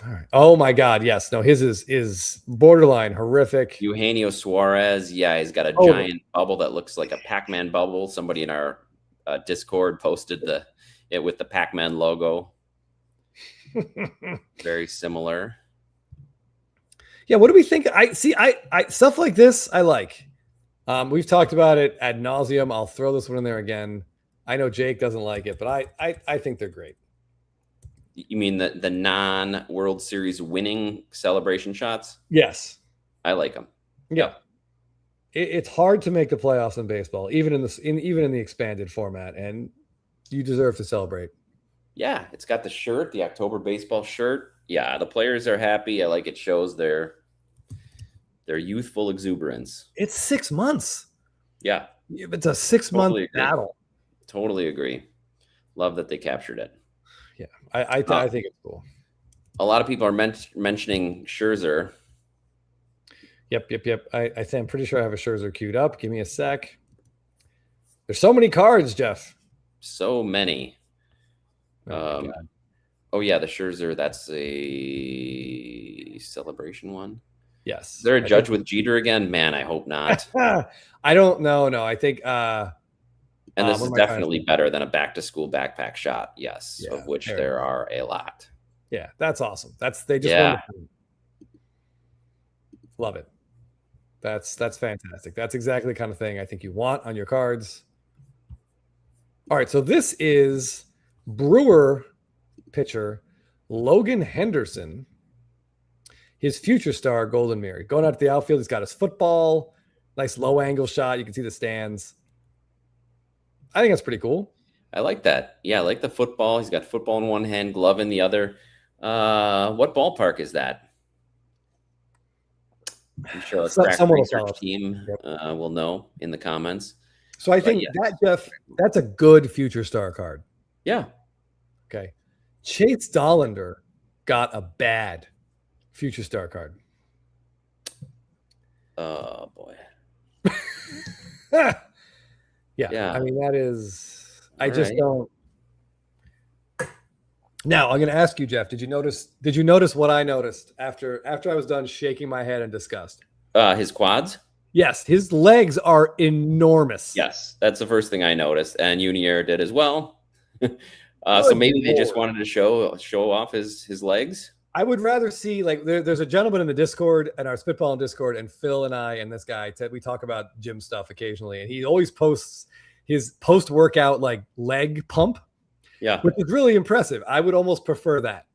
All right. Oh my God. Yes. No, his is borderline horrific. Eugenio Suarez. Yeah, he's got a giant bubble that looks like a Pac-Man bubble. Somebody in our Discord posted it with the Pac-Man logo. Very similar. Yeah, what do we think? I stuff like this I like. We've talked about it ad nauseum. I'll throw this one in there again. I know Jake doesn't like it, but I think they're great. You mean the non-World Series winning celebration shots? Yes. I like them. Yeah. It's hard to make the playoffs in baseball, even in the expanded format, and you deserve to celebrate. Yeah, it's got the shirt, the October baseball shirt. Yeah, the players are happy. I like it shows their youthful exuberance. It's 6 months. Yeah. It's a 6-month battle. Totally agree. Love that they captured it. Yeah, I think it's cool. A lot of people are mentioning Scherzer. Yep. I'm pretty sure I have a Scherzer queued up. Give me a sec. There's so many cards, Jeff. So many. Oh, my God. Oh yeah, the Scherzer. That's a celebration one. Yes. Is there a Judge with Jeter again? Man, I hope not. I don't know. No, I think. And this is definitely better than a back-to-school backpack shot. Yes, Yeah, of which there are a lot. Yeah, that's awesome. They just won the thing. Love it. That's fantastic. That's exactly the kind of thing I think you want on your cards. All right, so this is Brewer pitcher Logan Henderson. His future star, Golden Mirror. Going out to the outfield, he's got his football, nice low angle shot. You can see the stands. I think that's pretty cool. I like that. Yeah, I like the football. He's got football in one hand, glove in the other. What ballpark is that? I'm sure a research team will know in the comments. So I think that, Jeff, that's a good future star card. Yeah. Okay. Chase Dollander got a bad future star card. Oh, boy. Yeah. I mean, that is, I just don't. Now I'm going to ask you, Jeff, did you notice what I noticed after I was done shaking my head in disgust? His quads? Yes. His legs are enormous. Yes. That's the first thing I noticed. And Unier did as well. So maybe they just wanted to show off his legs. I would rather see, like, there's a gentleman in the Discord and our Spitball Discord, and Phil and I and this guy, Ted, we talk about gym stuff occasionally, and he always posts his post-workout, like, leg pump, which is really impressive. I would almost prefer that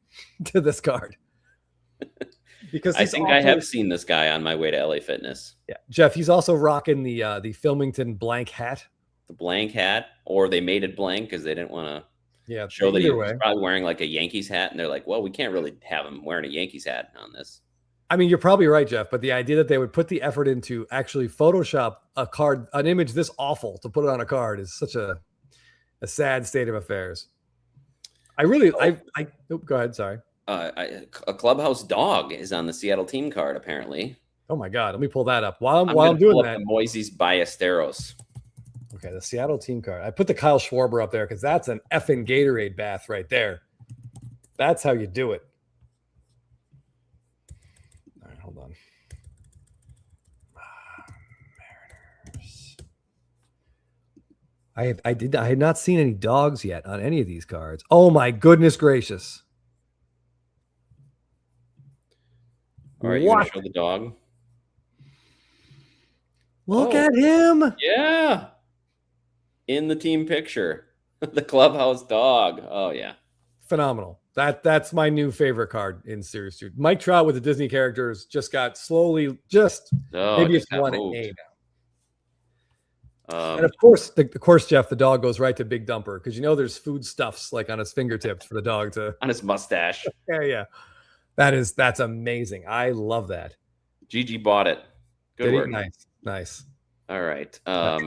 to this card. Because I think I have seen this guy on my way to LA Fitness. Yeah, Jeff, he's also rocking the Filmington blank hat. The blank hat, or they made it blank because they didn't want to show that he was probably wearing like a Yankees hat, and they're like, well, we can't really have him wearing a Yankees hat on this. I mean, you're probably right, Jeff, but the idea that they would put the effort into actually Photoshop an image this awful to put it on a card is such a sad state of affairs. Go ahead. Sorry. A clubhouse dog is on the Seattle team card, apparently. Oh my God. Let me pull that up while I'm doing that. The Moises Ballesteros. Okay, the Seattle team card. I put the Kyle Schwarber up there because that's an effing Gatorade bath right there. That's how you do it. All right, hold on. Mariners. I had not seen any dogs yet on any of these cards. Oh my goodness gracious. All right, you want to show the dog? Look at him. Yeah. In the team picture, the clubhouse dog. Oh yeah, phenomenal. That's my new favorite card in Series 2. Mike Trout with the Disney characters just got slowly maybe it's 1A now. And of course, Jeff, the dog goes right to Big Dumper because there's foodstuffs like on his fingertips for the dog on his mustache. Yeah. That's amazing. I love that. Gigi bought it. Good work. Nice. All right. All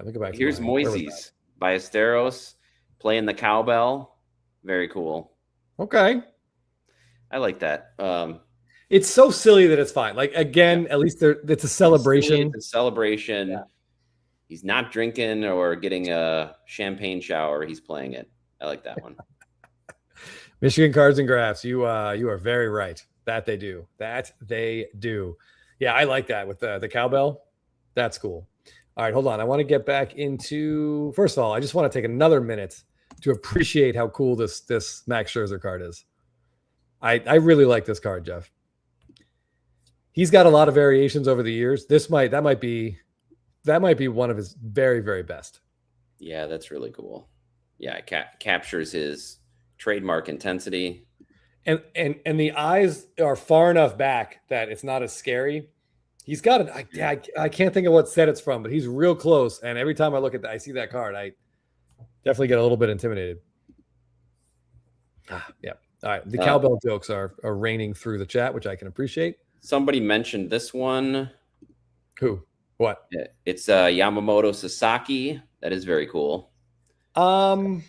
right, look back. Here's Moises Ballesteros playing the cowbell. Very cool. Okay. I like that. It's so silly that it's fine. Like, again, at least it's a celebration. It's a celebration. Yeah. He's not drinking or getting a champagne shower. He's playing it. I like that one. Michigan Cards and Graphs. You are very right. That they do. Yeah, I like that with the cowbell. That's cool. All right, hold on. I want to get back into, first of all, I just want to take another minute to appreciate how cool this Max Scherzer card is. I really like this card, Jeff. He's got a lot of variations over the years. That might be one of his very, very best. Yeah, that's really cool. Yeah, it captures his trademark intensity. And the eyes are far enough back that it's not as scary. He's got it. I can't think of what set it's from, but he's real close. And every time I see that card, I definitely get a little bit intimidated. Yeah. All right. The cowbell jokes are raining through the chat, which I can appreciate. Somebody mentioned this one. Who? What? It's Yamamoto Sasaki. That is very cool. No,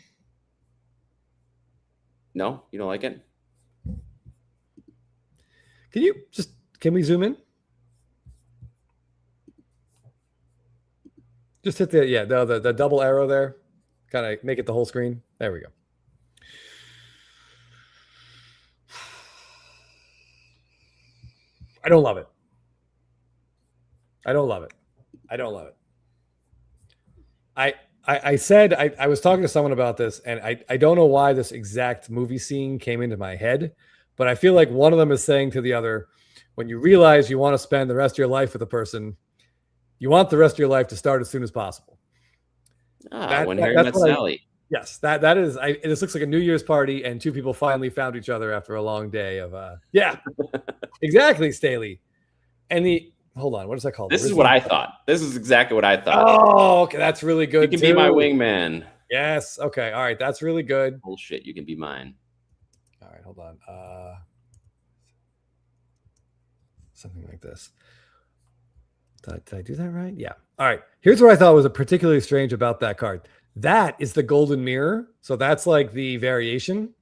you don't like it? Can we zoom in? Just hit the double arrow there. Kind of make it the whole screen. There we go. I don't love it. I don't love it. I don't love it. I said I was talking to someone about this, and I don't know why this exact movie scene came into my head, but I feel like one of them is saying to the other, when you realize you want to spend the rest of your life with a person, you want the rest of your life to start as soon as possible. When Harry met Sally. Yes, that is. This looks like a New Year's party, and two people finally found each other after a long day of. Yeah, exactly, Staley. And hold on, what is that called? This is what I thought. This is exactly what I thought. Oh, okay, that's really good. You can be my wingman. Yes. Okay. All right, that's really good. Bullshit. You can be mine. All right, hold on. Something like this. Did I do that right? Yeah. All right. Here's what I thought was particularly strange about that card. That is the golden mirror. So that's like the variation.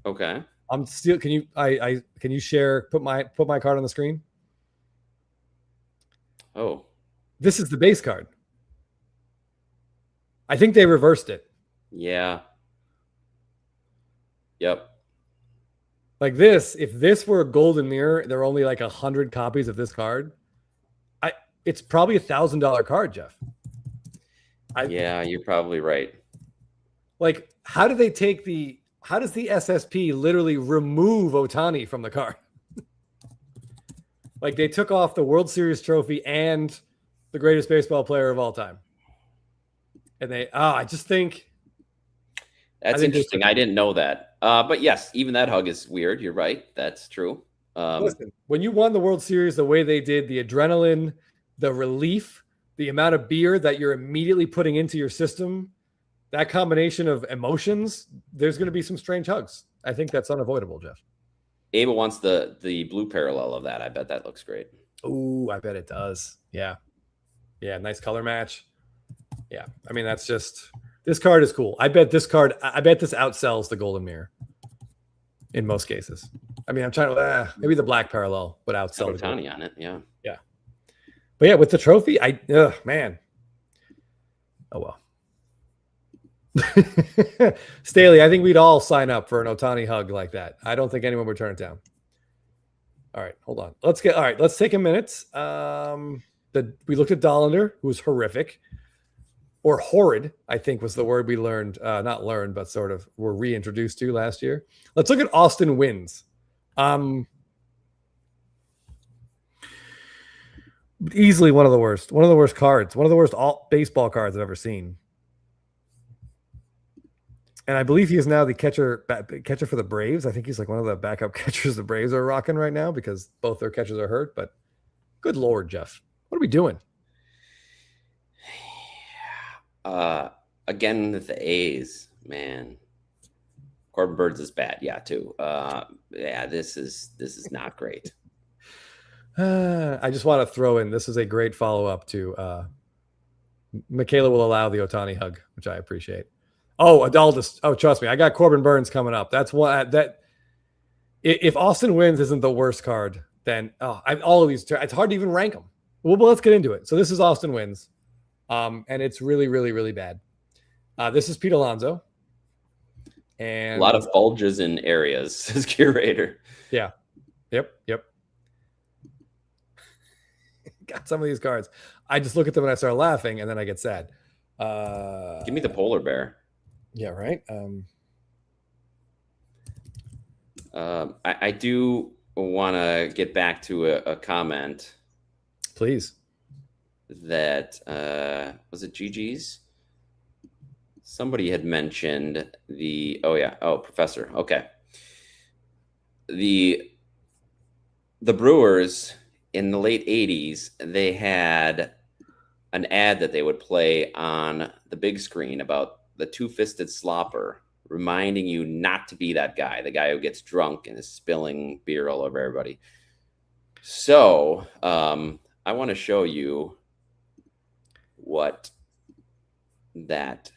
Okay. I'm still. Can you share? Put my card on the screen. Oh. This is the base card. I think they reversed it. Yeah. Yep. Like this, if this were a golden mirror, there are only like 100 copies of this card. It's probably $1,000 card, Jeff. Yeah, you're probably right. Like, how does the SSP literally remove Ohtani from the card? Like, they took off the World Series trophy and the greatest baseball player of all time. And I just think that's interesting. I didn't know that. But yes, even that hug is weird. You're right. That's true. Listen, when you won the World Series the way they did, the adrenaline, the relief, the amount of beer that you're immediately putting into your system, that combination of emotions, there's going to be some strange hugs. I think that's unavoidable, Jeff. Abel wants the blue parallel of that. I bet that looks great. Ooh, I bet it does. Yeah. Yeah, nice color match. Yeah. I mean, that's just, this card is cool. I bet this outsells the golden mirror in most cases. I mean, I'm trying to, maybe the black parallel would outsell Ohtani on it. Yeah. Yeah. But yeah, with the trophy, man. Oh, well. Staley, I think we'd all sign up for an Ohtani hug like that. I don't think anyone would turn it down. All right, hold on. Let's take a minute. We looked at Dollander, who was horrific. Or horrid, I think was the word we learned. Not learned, but sort of were reintroduced to last year. Let's look at Austin Wins. Easily one of the worst cards, one of the worst baseball cards I've ever seen. And I believe he is now the catcher for the Braves. I think he's like one of the backup catchers the Braves are rocking right now because both their catchers are hurt. But good Lord, Jeff, what are we doing? Again with the A's, man. Corbin Burns is bad, yeah, too. Yeah, this is not great. I just want to throw in, this is a great follow-up to Michaela will allow the Ohtani hug, which I appreciate. Oh, Adaldis. Oh, trust me, I got Corbin Burns coming up. That's what if Austin Wins isn't the worst card, then all of these, it's hard to even rank them. Well, let's get into it. So this is Austin Wins. And it's really, really, really bad. This is Pete Alonso. And a lot of bulges in areas as curator. Yeah. Yep. Got some of these cards. I just look at them and I start laughing and then I get sad. Give me the polar bear. Yeah, right. I do want to get back to a comment. Please. That was it GG's? Somebody had mentioned Professor. Okay. The Brewers in the late 80s, they had an ad that they would play on the big screen about the two-fisted slopper, reminding you not to be that guy, the guy who gets drunk and is spilling beer all over everybody. So I want to show you what that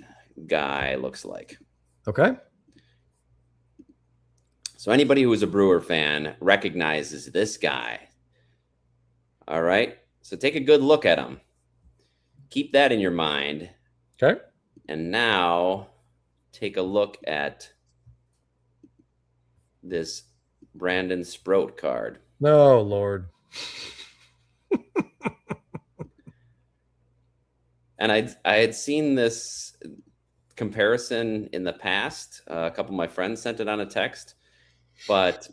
guy looks like. Okay. So anybody who is a Brewer fan recognizes this guy. All right. So take a good look at him. keep that in your mind. Okay. And now take a look at this Brandon Sproat card. No, Lord. And I had seen this comparison in the past. A couple of my friends sent it on a text. But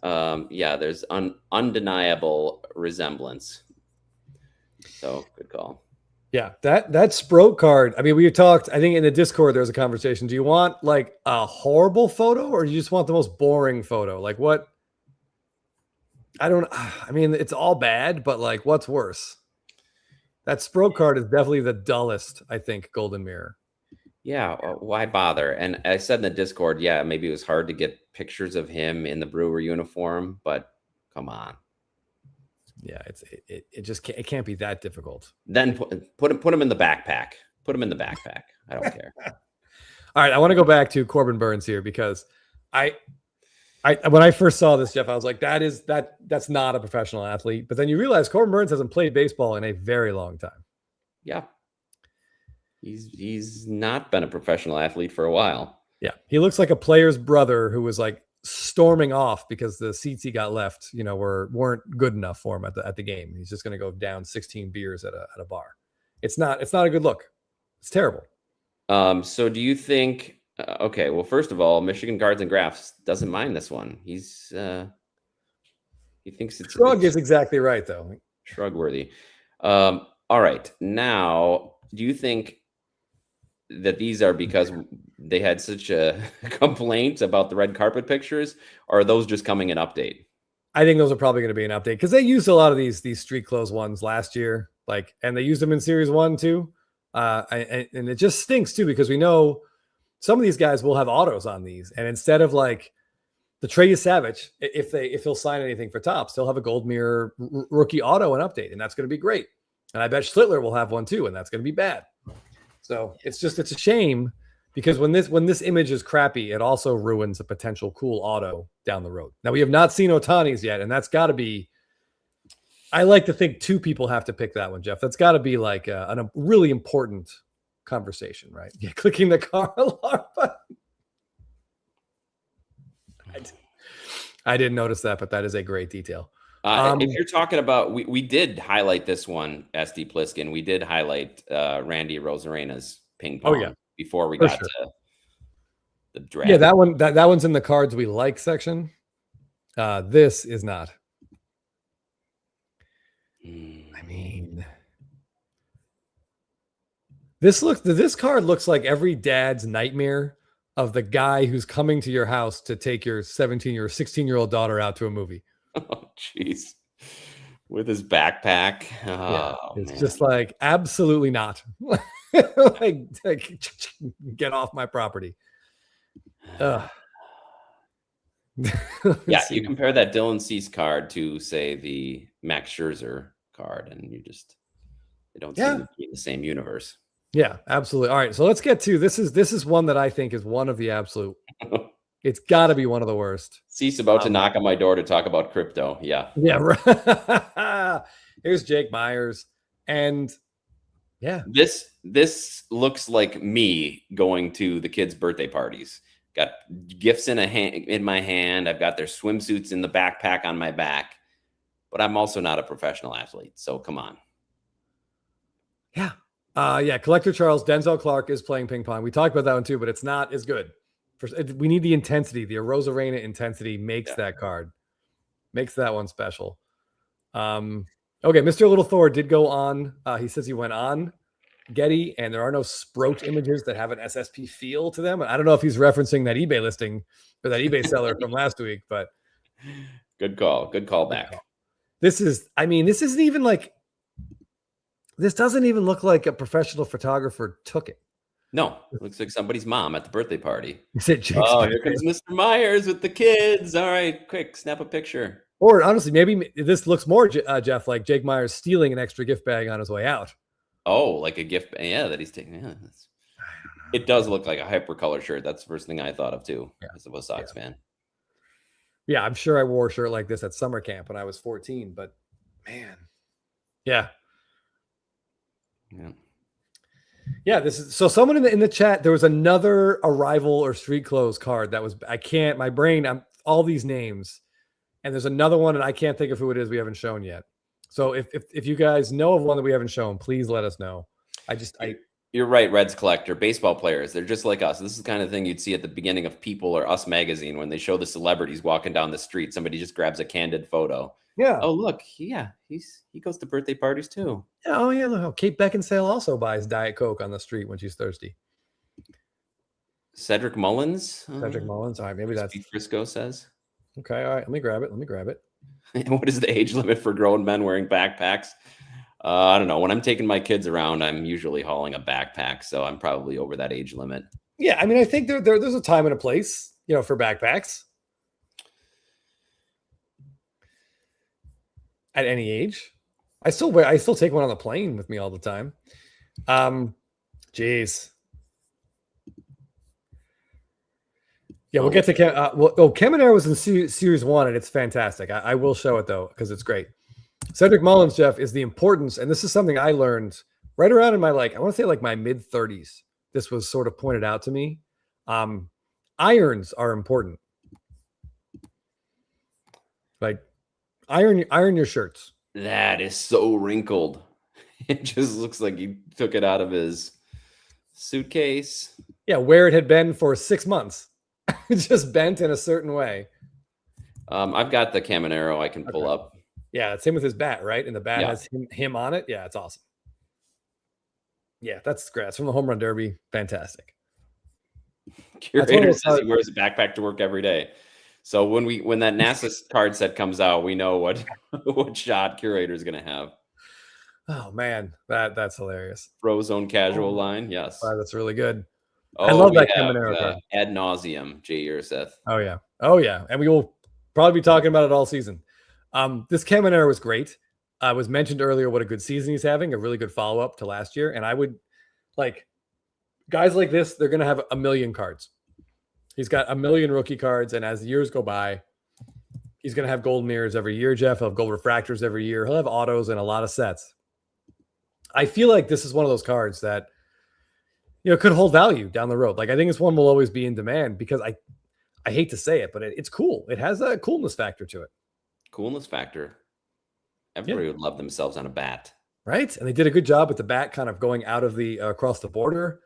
yeah, there's undeniable resemblance. So good call. Yeah, that Sproat card. I mean, we talked, I think in the Discord, there was a conversation. Do you want like a horrible photo or do you just want the most boring photo? Like what? I mean, it's all bad, but like what's worse? That Sproat card is definitely the dullest, I think, Golden Mirror. Yeah, why bother? And I said in the Discord, yeah, maybe it was hard to get pictures of him in the Brewer uniform, but come on. Yeah, it just can't be that difficult. Then put him in the backpack. Put him in the backpack. I don't care. All right, I want to go back to Corbin Burns here because I when I first saw this, Jeff, I was like, that's not a professional athlete. But then you realize Corbin Burns hasn't played baseball in a very long time. Yeah. He's not been a professional athlete for a while. Yeah. He looks like a player's brother who was like storming off because the seats he got left, weren't good enough for him at the game. He's just going to go down 16 beers at a bar. It's not a good look. It's terrible. So do you think okay, well, first of all, Michigan Cards and Graphs doesn't mind this one. He thinks it's Shrug is exactly right, though. Shrug worthy. All right. Now, do you think that these are because they had such a complaint about the red carpet pictures, or are those just coming in update? I think those are probably going to be an update because they used a lot of these street clothes ones last year, and they used them in Series 1 too. And it just stinks too because we know some of these guys will have autos on these, and instead of like the Trey Savage, if he'll sign anything for Topps, they'll have a Gold Mirror rookie auto and update, and that's going to be great. And I bet Schlittler will have one too, and that's going to be bad. So it's a shame because when this image is crappy, it also ruins a potential cool auto down the road. Now we have not seen Ohtani's yet, and that's got to be. I like to think two people have to pick that one, Jeff. That's got to be like a really important conversation, right? Yeah, clicking the car alarm button. I didn't notice that, but that is a great detail. If you're talking about, we did highlight this one, SD Pliskin. We did highlight Randy Rosarena's ping pong before we got to the draft. Yeah, that one's in the cards we like section. This is not. I mean, this card looks like every dad's nightmare of the guy who's coming to your house to take your 16-year-old daughter out to a movie. Oh, jeez. With his backpack. It's just like, absolutely not. like, get off my property. Yeah, you compare that Dylan Cease card to, say, the Max Scherzer card, and they don't seem to be in the same universe. Yeah, absolutely. All right, so let's get to this is one that I think is one of the absolute. It's got to be one of the worst. Cease about to knock on my door to talk about crypto. Yeah. Yeah. Right. Here's Jake Myers, and yeah, this looks like me going to the kids' birthday parties. Got gifts in my hand. I've got their swimsuits in the backpack on my back, but I'm also not a professional athlete. So come on. Yeah. Collector Charles, Denzel Clark is playing ping pong. We talked about that one too, but it's not as good. We need the intensity. The Arozarena intensity makes that card, makes that one special. Okay, Mr. Little Thor did go on. He says he went on Getty, and there are no Sproat images that have an SSP feel to them. I don't know if he's referencing that eBay listing or that eBay seller from last week, but good call. Good call back. This isn't even like. This doesn't even look like a professional photographer took it. No, it looks like somebody's mom at the birthday party. Is it Jake's birthday? Here comes Mr. Myers with the kids. All right, quick, snap a picture. Or honestly, maybe this looks more, Jeff, like Jake Myers stealing an extra gift bag on his way out. Oh, like a gift bag. Yeah, that he's taking. Yeah, it does look like a hypercolor shirt. That's the first thing I thought of too, as a Sox fan. Yeah, I'm sure I wore a shirt like this at summer camp when I was 14, but man. Yeah. Yeah. Yeah, this is so someone in the chat, there was another arrival or street clothes card that was my brain, I'm all these names. And there's another one and I can't think of who it is we haven't shown yet. So if you guys know of one that we haven't shown, please let us know. You're right, Reds collector, baseball players, they're just like us. This is the kind of thing you'd see at the beginning of People or Us magazine when they show the celebrities walking down the street. Somebody just grabs a candid photo. Yeah. Oh, look, he goes to birthday parties too. Yeah, oh yeah, look, Kate Beckinsale also buys Diet Coke on the street when she's thirsty. Cedric Mullins. Cedric Mullins. All right, maybe that's Frisco says. Okay, all right, let me grab it. And what is the age limit for grown men wearing backpacks? I don't know. When I'm taking my kids around, I'm usually hauling a backpack, so I'm probably over that age limit. Yeah, I mean, I think there's a time and a place, for backpacks. At any age, I still take one on the plane with me all the time. Jeez. Yeah, we'll get to Caminero was in series 1 and it's fantastic. I will show it though because it's great. Cedric Mullins, Jeff, is the importance, and this is something I learned right around in my I want to say my mid 30s. This was sort of pointed out to me. Irons are important. Like iron your shirts. That is so wrinkled. It just looks like he took it out of his suitcase. Yeah, where it had been for 6 months. It's just bent in a certain way. I've got the Caminero I can pull up. Yeah, same with his bat, right? And the bat has him on it. Yeah, it's awesome. Yeah, that's great. It's from the Home Run Derby. Fantastic. Curator says he wears a backpack to work every day. So when that NASA card set comes out, we know what shot Curator is going to have. Oh man, that's hilarious. Frozone casual line, yes. Wow, that's really good. Oh, I love that Caminero card. Ad nauseum, Jay Urseth. Oh yeah, and we will probably be talking about it all season. This Caminero was great. Was mentioned earlier what a good season he's having, a really good follow up to last year, and I would guys like this. They're going to have a million cards. He's got a million rookie cards, and as the years go by, he's going to have gold mirrors every year. Jeff, he'll have gold refractors every year. He'll have autos and a lot of sets. I feel like this is one of those cards that could hold value down the road. I think this one will always be in demand because I hate to say it, but it's cool. It has a coolness factor to it. Coolness factor. Everybody would love themselves on a bat, right? And they did a good job with the bat kind of going out of the across the border.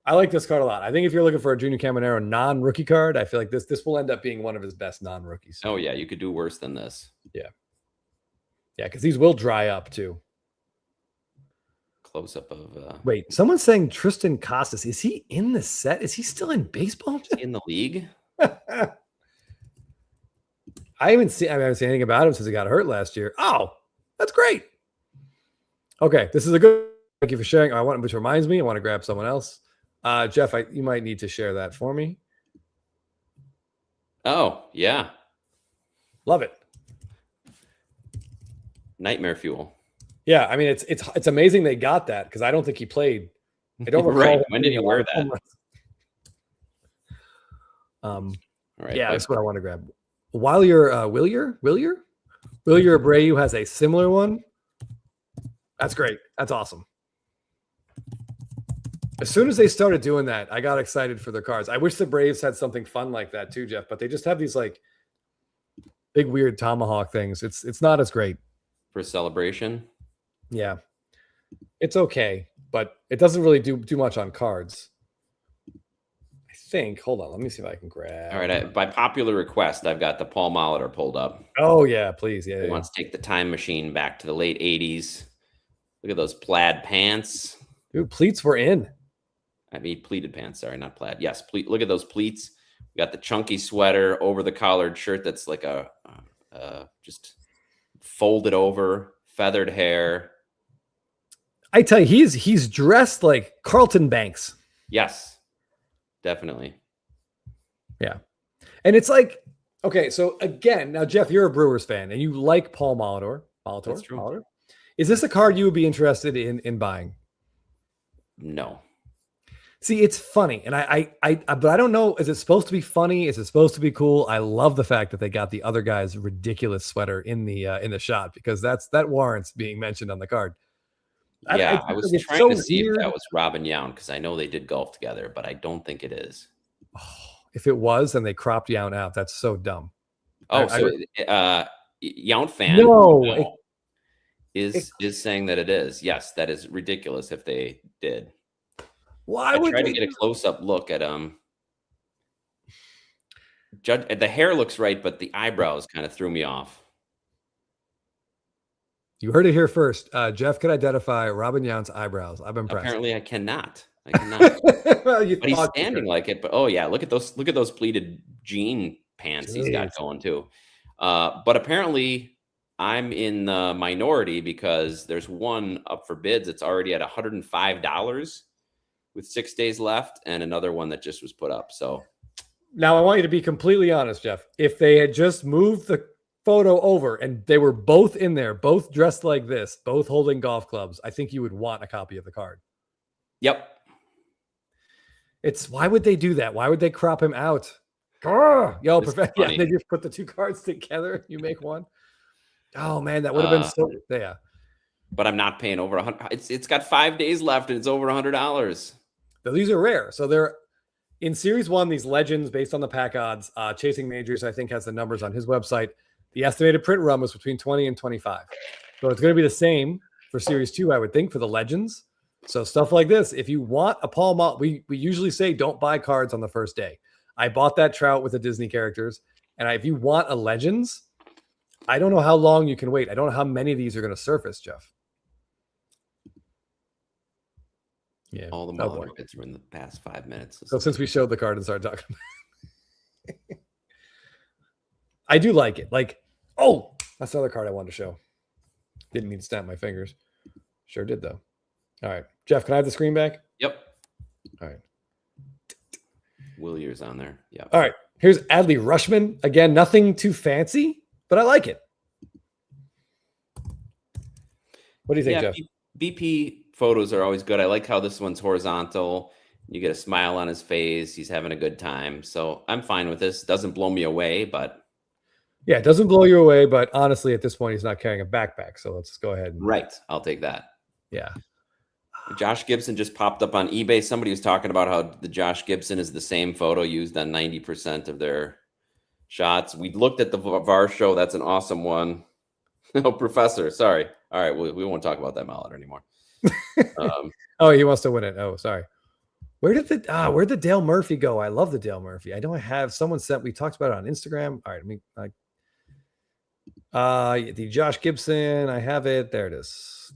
I like this card a lot. I think if you're looking for a Junior Caminero non-rookie card, I feel like this will end up being one of his best non-rookies. Oh yeah, you could do worse than this. Yeah, because these will dry up too. Close up of. Wait, someone's saying Tristan Casas. Is he in the set? Is he still in baseball? Is he in the league? I haven't seen anything about him since he got hurt last year. Oh, that's great. Okay, this is a good. Thank you for sharing. Which reminds me, I want to grab someone else. Jeff, you might need to share that for me. Oh yeah, love it. Nightmare fuel. Yeah, I mean it's amazing they got that because I don't think he played. I don't recall. Right. When did he wear that? All right. Yeah, that's what I want to grab. While you're Willier Abreu has a similar one. That's great. That's awesome. As soon as they started doing that, I got excited for their cards. I wish the Braves had something fun like that too, Jeff, but they just have these big weird tomahawk things. It's not as great. For celebration? Yeah. It's okay, but it doesn't really do much on cards. Hold on, let me see if I can grab. All right, by popular request, I've got the Paul Molitor pulled up. Oh yeah, please, yeah. He wants to take the time machine back to the late '80s. Look at those plaid pants. Dude, pleats were in. I mean pleated pants. Sorry, not plaid. Yes, look at those pleats. We got the chunky sweater over the collared shirt. That's like a just folded over, feathered hair. I tell you, he's dressed like Carlton Banks. Yes. Definitely. Yeah. And it's okay, so again, now Jeff, you're a Brewers fan and you like Paul Molitor. That's true. Molitor. Is this a card you would be interested in buying? No. See, it's funny. And but I don't know. Is it supposed to be funny? Is it supposed to be cool? I love the fact that they got the other guy's ridiculous sweater in the shot because that warrants being mentioned on the card. Yeah, I was it's trying so to see if weird. that was Robin Yount because I know they did golf together, but I don't think it is. Oh, if it was, then they cropped Yount out. That's so dumb. Oh, I so Yount fan who we no, know it, is saying that it is. Yes, that is ridiculous if they did. why I would tried to they? get a close up look at Judge. The hair looks right, but the eyebrows kind of threw me off. You heard it here first. Jeff could identify Robin Yount's eyebrows. I'm impressed. Apparently, I cannot. I cannot. Well, you But he's thought you standing could. like it. But oh yeah, look at those pleated jean pants he's got Jeez. going too. But apparently, I'm in the minority because there's one up for bids. It's already at $105 with 6 days left, and another one that just was put up. So Now I want you to be completely honest, Jeff. If they had just moved the photo over and they were both in there, both dressed like this, both holding golf clubs, I think you would want a copy of the card. yep. It's why would they do that? Why would they crop him out? Grr! Yo, This is yeah, funny. they just put the two cards together. You make one. Oh man, that would have been so. Yeah, But I'm not paying over 100. It's got 5 days left, and it's over $100. these are rare. So they're in Series 1. These legends based on the pack odds. Chasing Majors, I think, has the numbers on his website. The estimated print run was between 20 and 25. So it's going to be the same for Series 2, I would think, for the legends. So stuff like this, if you want a Paul Mall, we usually say don't buy cards on the first day. I bought that Trout with the Disney characters. And if you want a Legends, I don't know how long you can wait. I don't know how many of these are going to surface, Jeff. Yeah. All the Muller bids were in the past 5 minutes. So since we showed the card and started talking about it. I do like it. Like, oh, that's another card I wanted to show. Didn't mean to snap my fingers. Sure did, though. All right. Jeff, can I have the screen back? Yep. All right. Willier's on there. Yeah. All right. Here's Adley Rushman. Again, nothing too fancy, but I like it. What do you think, Jeff? BP photos are always good. I like how this one's horizontal. You get a smile on his face. He's having a good time. So I'm fine with this. Doesn't blow me away, but yeah, it doesn't blow you away. But honestly, at this point, he's not carrying a backpack. So let's go ahead. Right. I'll take that. Yeah. Josh Gibson just popped up on eBay. Somebody was talking about how the Josh Gibson is the same photo used on 90% of their shots. We looked at the VAR show. That's an awesome one. No, Professor. Sorry. All right. We won't talk about that mallet anymore. Oh, he wants to win it. Oh, sorry. Where'd the Dale Murphy go? I love the Dale Murphy. I don't have someone sent. We talked about it on Instagram. All right. The Josh Gibson. I have it. There it is.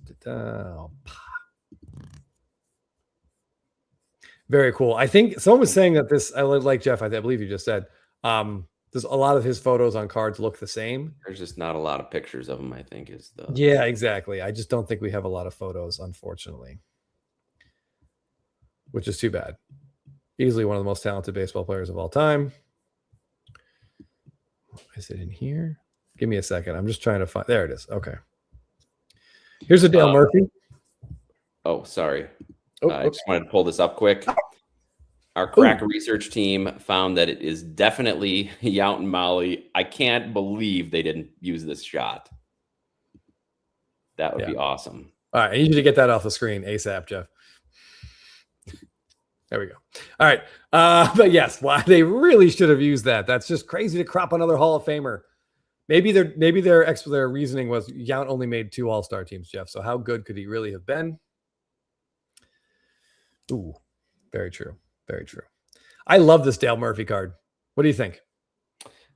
Very cool. I think someone was saying that this, I like Jeff, I believe you just said, there's a lot of his photos on cards look the same. There's just not a lot of pictures of him, I think, is the. Yeah, exactly. I just don't think we have a lot of photos, unfortunately, which is too bad. Easily one of the most talented baseball players of all time. Is it in here? Give me a second. I'm just trying to find. There it is. Okay. Here's a Dale Murphy. Oh, sorry. Oh, I just wanted to pull this up quick. Our crack research team found that it is definitely Yount and Molly. I can't believe they didn't use this shot. That would be awesome. All right. I need you to get that off the screen ASAP, Jeff. There we go. All right. But yes, why they really should have used that. That's just crazy to crop another Hall of Famer. Maybe their reasoning was Yount only made 2 All-Star teams, Jeff. So how good could he really have been? Ooh, very true. Very true. I love this Dale Murphy card. What do you think?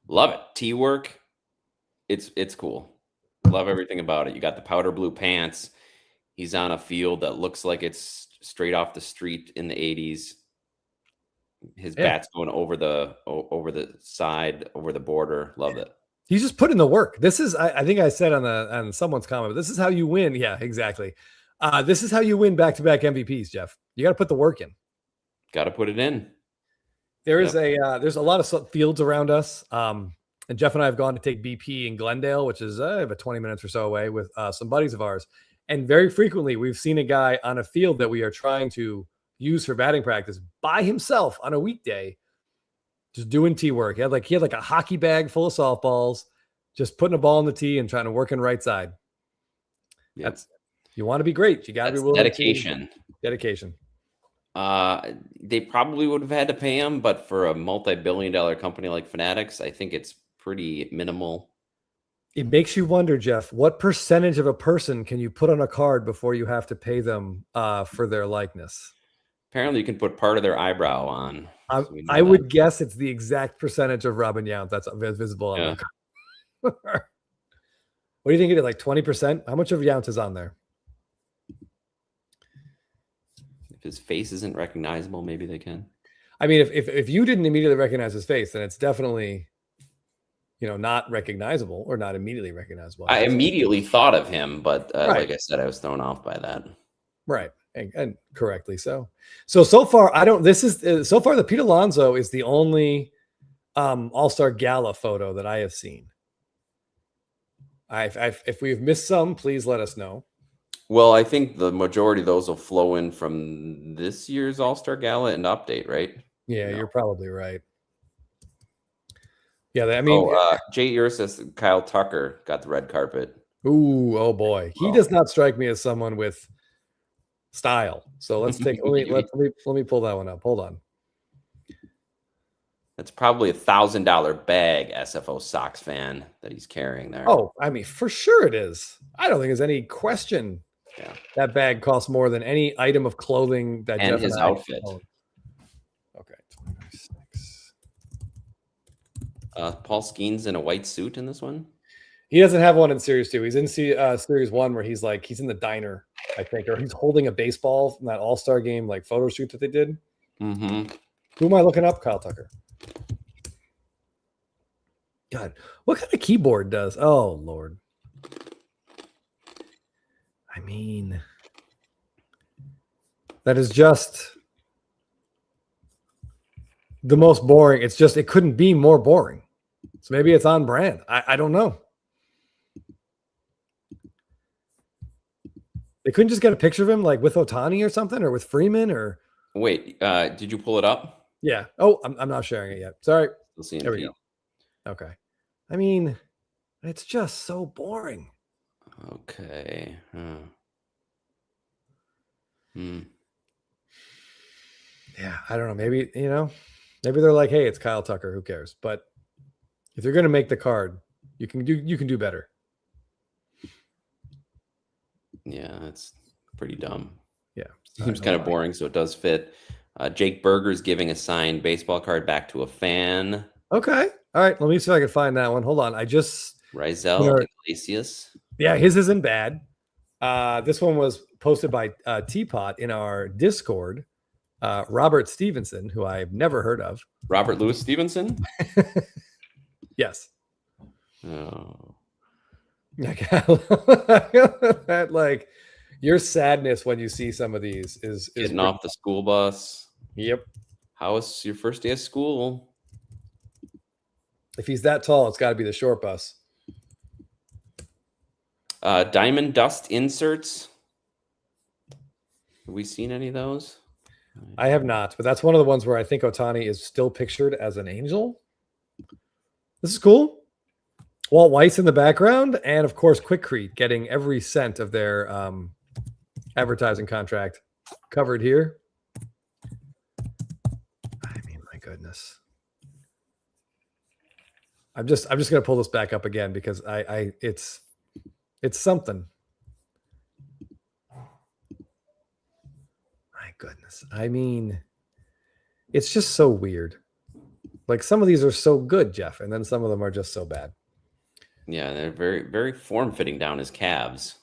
Love it. T-work. It's cool. Love everything about it. You got the powder blue pants. He's on a field that looks like it's straight off the street in the 80s. His bat's going over the side, over the border. Love it. He's just putting the work. This is, I think I said on someone's comment, this is how you win. Yeah, exactly. This is how you win back-to-back MVPs, Jeff. You got to put the work in. Got to put it in. There's a lot of fields around us. And Jeff and I have gone to take BP in Glendale, which is about 20 minutes or so away with some buddies of ours. And very frequently we've seen a guy on a field that we are trying to use for batting practice by himself on a weekday, just doing tee work. He had like a hockey bag full of softballs, just putting a ball in the tee and trying to work in right side. Yeah. You want to be great. You got to be willing dedication. Dedication. They probably would have had to pay him, but for a multi-billion-dollar company like Fanatics, I think it's pretty minimal. It makes you wonder, Jeff, what percentage of a person can you put on a card before you have to pay them for their likeness? Apparently, you can put part of their eyebrow on. I would guess it's the exact percentage of Robin Yount that's visible on the card. What do you think it is, like 20%? How much of Yount is on there? If his face isn't recognizable, maybe they can. I mean, if you didn't immediately recognize his face, then it's definitely, not recognizable or not immediately recognizable. I immediately thought of him, but Right. like I said, I was thrown off by that. Right. And correctly so. So far, so far the Pete Alonso is the only All-Star Gala photo that I have seen. If we've missed some, please let us know. Well, I think the majority of those will flow in from this year's All-Star Gala and update, right? Yeah, you're probably right. Yeah, I mean, Jay Urias says Kyle Tucker got the red carpet. Ooh, oh boy, he does not strike me as someone with style. So let's take. let me pull that one up. Hold on. That's probably $1,000 bag, SFO Sox fan, that he's carrying there. Oh, I mean, for sure it is. I don't think there's any question. Yeah. That bag costs more than any item of clothing that and Jeff his and I outfit. own. Okay. 26. Paul Skeens in a white suit in this one. He doesn't have one in Series 2. He's in Series 1 where he's in the diner, I think, or he's holding a baseball from that All-Star game, like photo shoot that they did. Mm-hmm. Who am I looking up? Kyle Tucker. God, what kind of keyboard does? Oh, Lord. I mean, that is just the most boring. It couldn't be more boring. So maybe it's on brand. I don't know. They couldn't just get a picture of him like with Ohtani or something, or with Freeman, or wait, did you pull it up? Yeah. Oh, I'm not sharing it yet. Sorry. Still seeing there we go. Okay. I mean, it's just so boring. Okay. Yeah, I don't know. Maybe, maybe they're like, hey, it's Kyle Tucker. Who cares? But if you're going to make the card, you can do better. Yeah, it's pretty dumb. Yeah. Seems kind of boring, so it does fit. Jake Berger's giving a signed baseball card back to a fan. Okay. All right. Let me see if I can find that one. Hold on. Rizal Iglesias. Yeah, his isn't bad. This one was posted by Teapot in our Discord. Robert Stevenson, who I've never heard of. Robert Louis Stevenson? Yes. Oh. That, like, your sadness when you see some of these is getting off the school bus. Yep. How was your first day of school? If he's that tall, it's got to be the short bus. Diamond dust inserts. Have we seen any of those? I have not, but that's one of the ones where I think Ohtani is still pictured as an angel. This is cool. Walt Weiss in the background, and of course, Quikrete getting every cent of their advertising contract covered here. I mean, my goodness. I'm just gonna pull this back up again because it's something. My goodness. I mean, it's just so weird. Like, some of these are so good, Jeff, and then some of them are just so bad. Yeah, they're very, very form-fitting down his calves.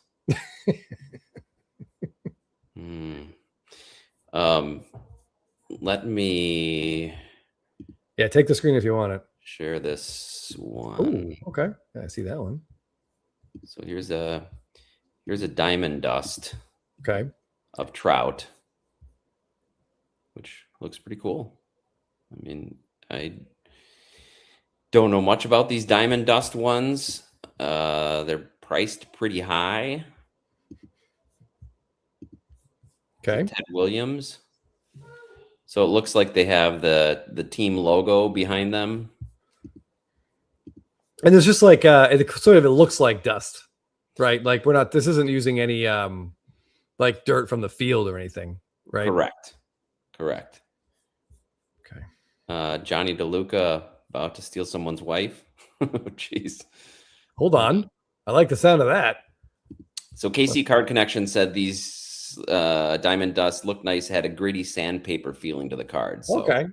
Let me... Yeah, take the screen if you want it. Share this one. Ooh, okay. Yeah, I see that one. So here's a diamond dust. Okay. Of Trout, which looks pretty cool. I mean, I don't know much about these diamond dust ones. They're priced pretty high. Okay. Ted Williams. So it looks like they have the team logo behind them. And there's just like it looks like dust, right? Like this isn't using any like dirt from the field or anything, right? Correct. Okay. Johnny DeLuca about to steal someone's wife. Jeez. Hold on. I like the sound of that. So KC Card Connection said these Diamond Dust look nice, had a gritty sandpaper feeling to the cards. So Okay.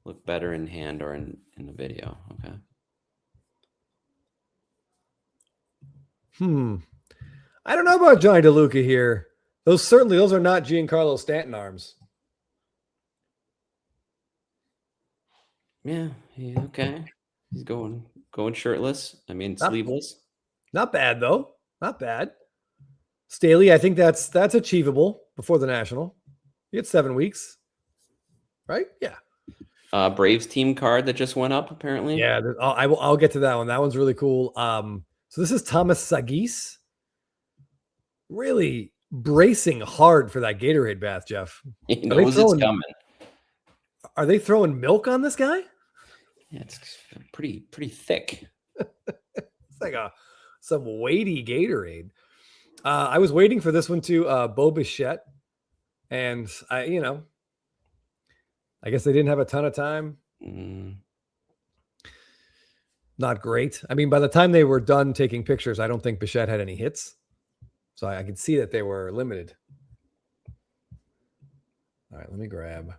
look better in hand or in the video. Okay. I don't know about Johnny DeLuca here. Those are not Giancarlo Stanton arms. Yeah. Okay. He's going shirtless. I mean, sleeveless. Not bad though. Not bad. Staley, I think that's achievable before the National. You get 7 weeks, right? Yeah. Braves team card that just went up apparently. Yeah, I'll get to that one. That one's really cool. So this is Thomas Sagis. Really bracing hard for that Gatorade bath, Jeff. He knows it's coming. Are they throwing milk on this guy? Yeah, it's pretty thick. It's like some weighty Gatorade. I was waiting for this one too, Bo Bichette, and I guess they didn't have a ton of time. Not great. I mean, by the time they were done taking pictures, I don't think Bichette had any hits. So I could see that they were limited. All right, let me grab.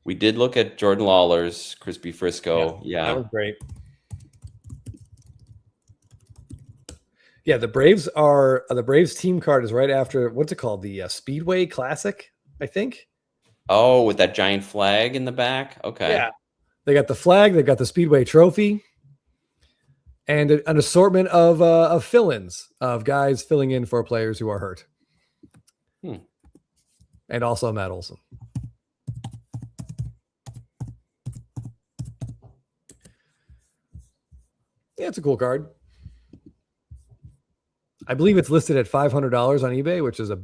We did look at Jordan Lawler's Crispy Frisco. Yeah. That was great. Yeah, the Braves team card is right after, what's it called? The Speedway Classic, I think. Oh, with that giant flag in the back. Okay. Yeah. They got the flag, they got the Speedway trophy, and an assortment of fill-ins of guys filling in for players who are hurt. And also Matt Olson. Yeah, it's a cool card. I believe it's listed at $500 on eBay, which is a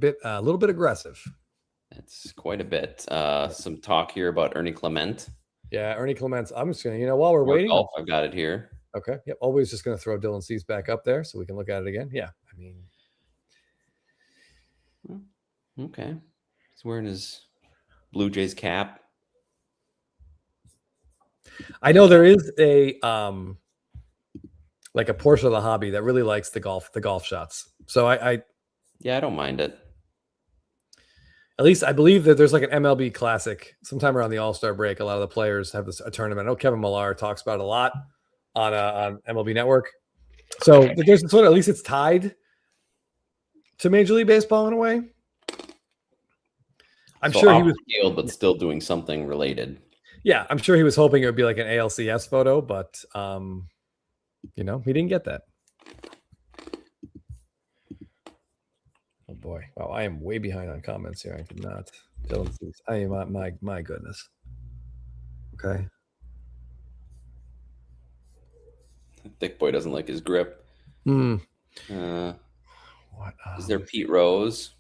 little bit aggressive. That's quite a bit. Some talk here about Ernie Clement. Yeah, Ernie Clement. I'm just going to, while we're waiting. Golf, I've got it here. Okay. Yep. Always just going to throw Dylan Cease back up there so we can look at it again. Yeah. I mean. Okay. He's wearing his Blue Jays cap. I know there is a like a portion of the hobby that really likes the golf shots. So I don't mind it. At least I believe that there's like an MLB Classic sometime around the All-Star break. A lot of the players have a tournament. I know Kevin Millar talks about it a lot on MLB Network. So there's sort of, at least it's tied to Major League Baseball in a way. I'm sure he was field, but still doing something related. Yeah, I'm sure he was hoping it would be like an ALCS photo, but he didn't get that. Oh boy! Wow, I am way behind on comments here. I could not. I am my goodness. Okay. Thick boy doesn't like his grip. What is there Pete Rose?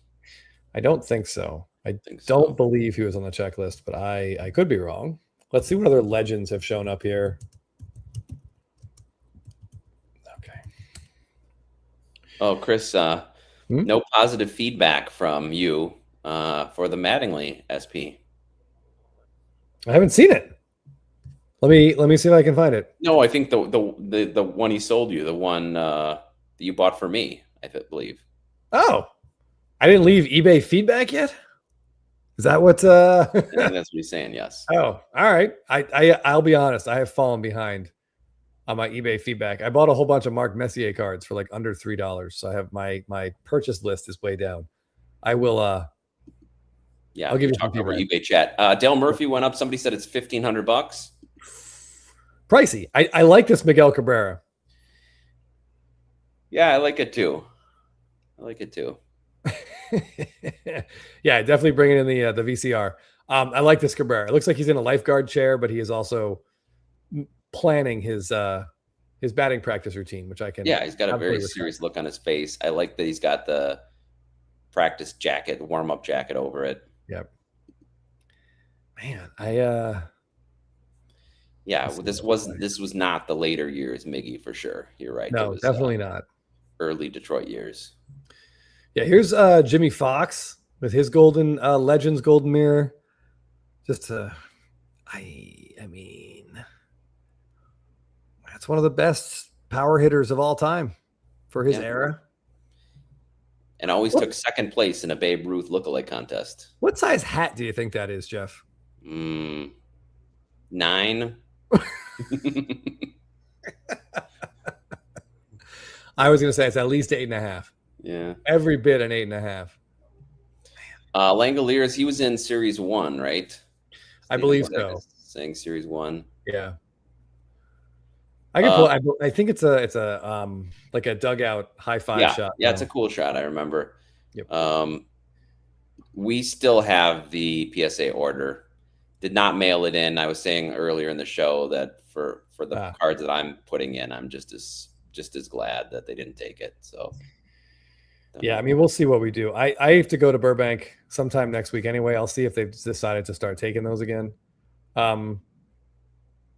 I don't think so. I don't believe he was on the checklist, but I could be wrong. Let's see what other legends have shown up here. Okay. Oh, Chris, no positive feedback from you for the Mattingly SP. I haven't seen it. Let me see if I can find it. No, I think the one he sold you, the one that you bought for me, I believe. Oh, I didn't leave eBay feedback yet. Is that what? I think that's what he's saying. Yes. Oh, all right. I'll be honest. I have fallen behind on my eBay feedback. I bought a whole bunch of Mark Messier cards for like under $3, so I have my purchase list is way down. I will. Yeah, I'll give you talk over eBay chat. Dale Murphy went up. Somebody said it's $1,500. Pricey. I like this Miguel Cabrera. Yeah, I like it too. Yeah, definitely bringing in the VCR. I like this Cabrera. It looks like he's in a lifeguard chair, but he is also planning his batting practice routine, which I can. Yeah, he's got a very serious look on his face. I like that he's got the practice jacket, warm up jacket over it. Yep. Man, yeah, this was not the later years Miggy for sure. You're right. No, definitely not. early Detroit years. Yeah, here's Jimmy Fox with his golden Legends golden mirror. Just I mean, that's one of the best power hitters of all time for his era. And always took second place in a Babe Ruth lookalike contest. What size hat do you think that is, Jeff? 9. I was going to say it's at least 8.5. Yeah. Every bit an 8.5. Langoliers, he was in Series 1, right? I believe so. Saying Series 1. Yeah. I can pull. I think it's a like a dugout high five shot. Yeah, it's a cool shot. I remember. Yep. We still have the PSA order. Did not mail it in. I was saying earlier in the show that for the cards that I'm putting in, I'm just as glad that they didn't take it. So. Yeah, I mean, we'll see what we do. I have to go to Burbank sometime next week anyway. I'll see if they've decided to start taking those again.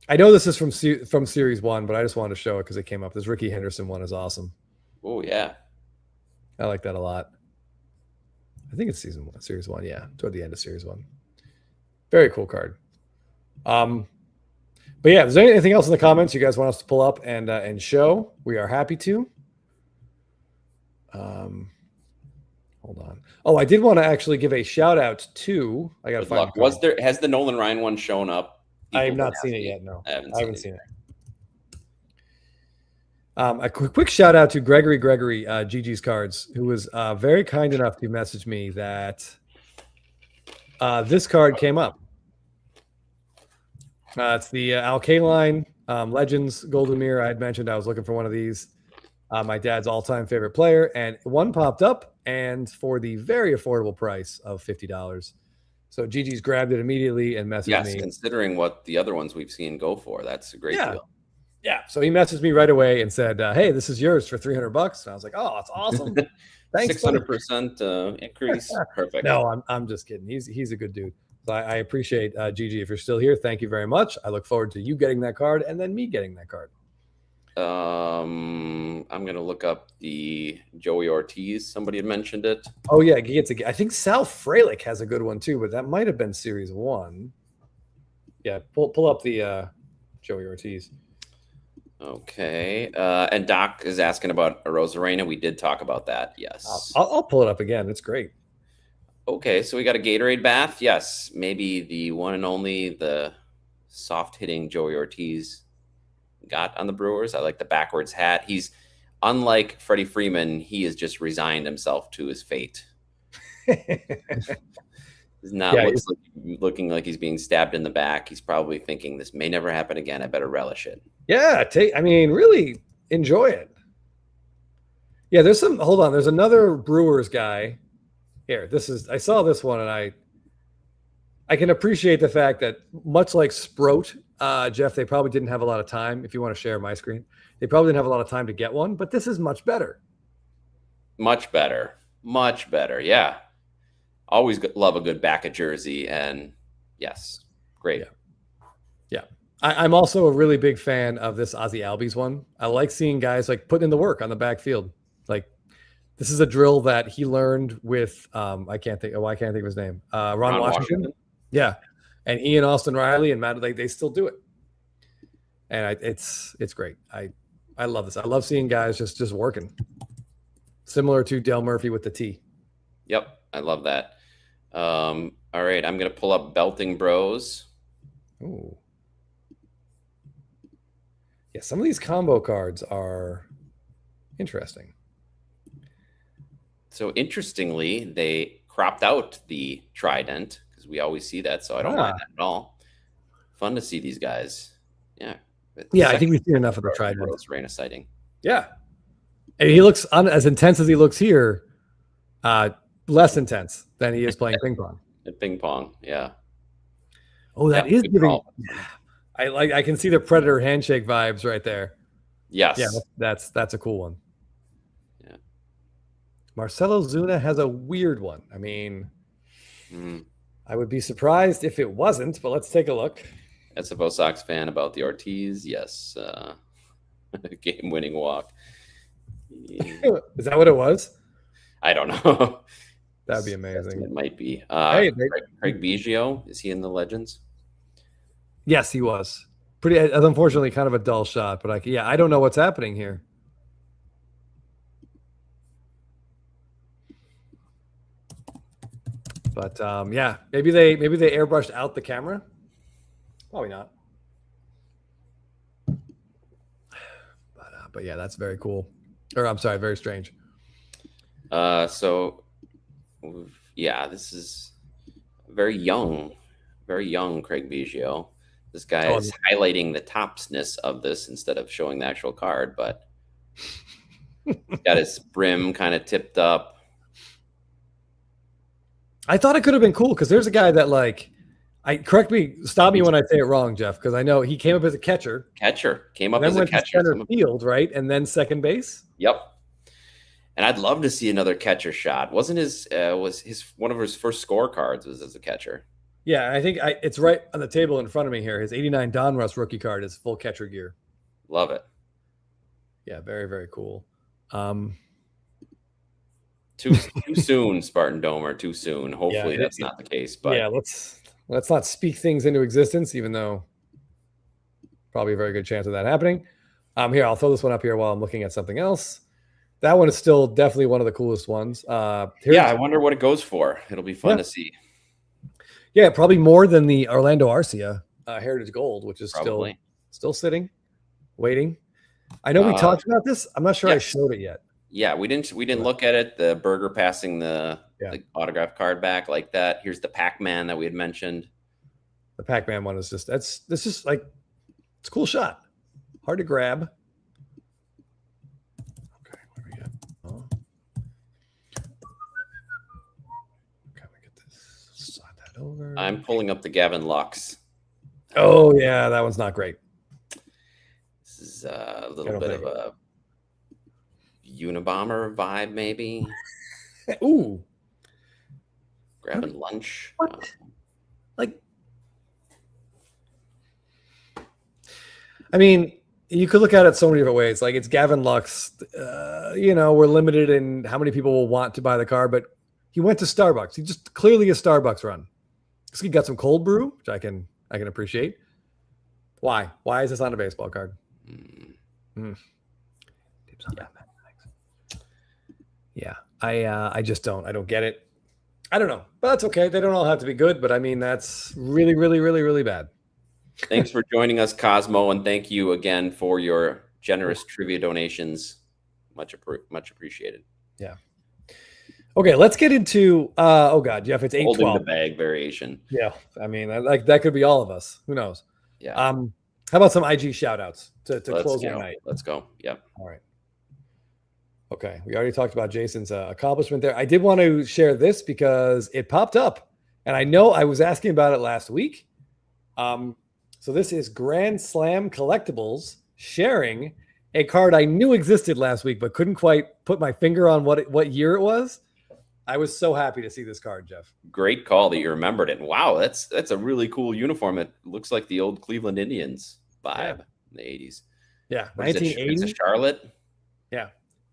I know this is from Series 1, but I just wanted to show it because it came up. This Ricky Henderson one is awesome. Oh, yeah. I like that a lot. I think it's Series 1. Yeah, toward the end of Series 1. Very cool card. But yeah, is there anything else in the comments you guys want us to pull up and show? We are happy to. Hold on. Oh, I did want to actually give a shout out to. I got to find. Has the Nolan Ryan one shown up? I have not seen it yet. No, I haven't seen it. A quick shout out to Gregory Gigi's Cards, who was very kind enough to message me that this card came up. It's the Alkaline Legends Golden Mirror. I had mentioned I was looking for one of these. My dad's all-time favorite player, and one popped up, and for the very affordable price of $50. So Gigi's grabbed it immediately and messaged me. Yes, considering what the other ones we've seen go for, that's a great deal. Yeah. So he messaged me right away and said, "Hey, this is yours for $300." And I was like, "Oh, that's awesome! Thanks." 600% increase. Perfect. No, I'm just kidding. He's a good dude. So I appreciate Gigi. If you're still here, thank you very much. I look forward to you getting that card and then me getting that card. I'm gonna look up the Joey Ortiz. Somebody had mentioned it. Oh yeah, I think Sal Frelick has a good one too, but that might have been Series 1. Yeah, pull up the Joey Ortiz. Okay, and Doc is asking about a Rosarena. We did talk about that. Yes, I'll pull it up again. It's great. Okay, so we got a Gatorade bath. Yes, maybe the one and only, the soft hitting Joey Ortiz got on the Brewers. I like the backwards hat. He's unlike Freddie Freeman. He has just resigned himself to his fate. He's not looking like he's being stabbed in the back. He's probably thinking this may never happen again. I better relish it. Yeah, really enjoy it. Yeah, hold on. There's another Brewers guy here. I saw this one and I can appreciate the fact that much like Sprout, Jeff, they probably didn't have a lot of time. If you want to share my screen, they probably didn't have a lot of time to get one, but this is much better. Much better. Yeah. Always love a good back of jersey. And yes, great. Yeah. I'm also a really big fan of this Ozzy Albies one. I like seeing guys like putting in the work on the backfield. Like this is a drill that he learned with, I can't think of his name. Ron Washington. Yeah. And he and Austin Riley and Matt, they still do it. And it's great. I love this. I love seeing guys just working. Similar to Dale Murphy with the T. Yep. I love that. All right. I'm going to pull up Belting Bros. Ooh. Yeah. Some of these combo cards are interesting. So interestingly, they cropped out the Trident. We always see that, so I don't mind that at all. Fun to see these guys. Yeah. Yeah, I think we've seen enough of the Trident. Rosarena sighting. Yeah. And he looks as intense as he looks here, less intense than he is playing ping pong. At ping pong, yeah. Oh, that is giving. I can see the Predator handshake vibes right there. Yes. Yeah, that's a cool one. Yeah. Marcelo Zuna has a weird one. I mean, I would be surprised if it wasn't, but let's take a look. SFO Sox fan about the Ortiz. Yes. Game-winning walk. Is that what it was? I don't know. That'd be amazing. It might be. Hey, Craig Biggio, is he in the Legends? Yes, he was. Pretty, unfortunately, kind of a dull shot, but I don't know what's happening here. But yeah, maybe they airbrushed out the camera. Probably not. But yeah, that's very cool. Or I'm sorry, very strange. So yeah, this is very young Craig Biggio. This guy is highlighting the topsness of this instead of showing the actual card, but got his brim kind of tipped up. I thought it could have been cool because there's a guy that stop me when I say it wrong, Jeff, because I know he came up as a catcher. Came up as a catcher. Center field, right? And then second base. Yep. And I'd love to see another catcher shot. Wasn't one of his first scorecards was as a catcher? Yeah, I think it's right on the table in front of me here. His 89 Donruss rookie card is full catcher gear. Love it. Yeah, very, very cool. Too soon, Spartan Domer. Too soon. Hopefully that's not the case. But yeah, let's not speak things into existence, even though probably a very good chance of that happening. Here, I'll throw this one up here while I'm looking at something else. That one is still definitely one of the coolest ones. I wonder what it goes for. It'll be fun to see. Yeah, probably more than the Orlando Arcia Heritage Gold, which is still sitting, waiting. I know we talked about this. I'm not sure I showed it yet. Yeah, we didn't look at it. The Burger passing the autograph card back like that. Here's the Pac-Man that we had mentioned. The Pac-Man one is just it's a cool shot. Hard to grab. Okay, what do we got? Oh. Okay, we get this. Slide that over. I'm pulling up the Gavin Lux. Oh yeah, that one's not great. This is a little bit of a Unabomber vibe, maybe. Ooh. Grabbing lunch. What? I mean, you could look at it so many different ways. Like, it's Gavin Lux. We're limited in how many people will want to buy the car, but he went to Starbucks. He just clearly a Starbucks run. So he got some cold brew, which I can appreciate. Why? Why is this on a baseball card? Yeah, I just don't. I don't get it. I don't know, but that's okay. They don't all have to be good, but I mean, that's really, really, really, really bad. Thanks for joining us, Cosmo, and thank you again for your generous trivia donations. Much appreciated. Yeah. Okay, let's get into. Oh God, Jeff, it's 8-12. Holding the bag variation. Yeah, I mean, that could be all of us. Who knows? Yeah. How about some IG shout outs to close the night? Let's go. Yep. All right. Okay, we already talked about Jason's accomplishment there. I did want to share this because it popped up, and I know I was asking about it last week. So this is Grand Slam Collectibles sharing a card I knew existed last week, but couldn't quite put my finger on what year it was. I was so happy to see this card, Jeff. Great call that you remembered it. Wow, that's a really cool uniform. It looks like the old Cleveland Indians vibe in the 80s. Yeah, 1980. It's a Charlotte. Yeah.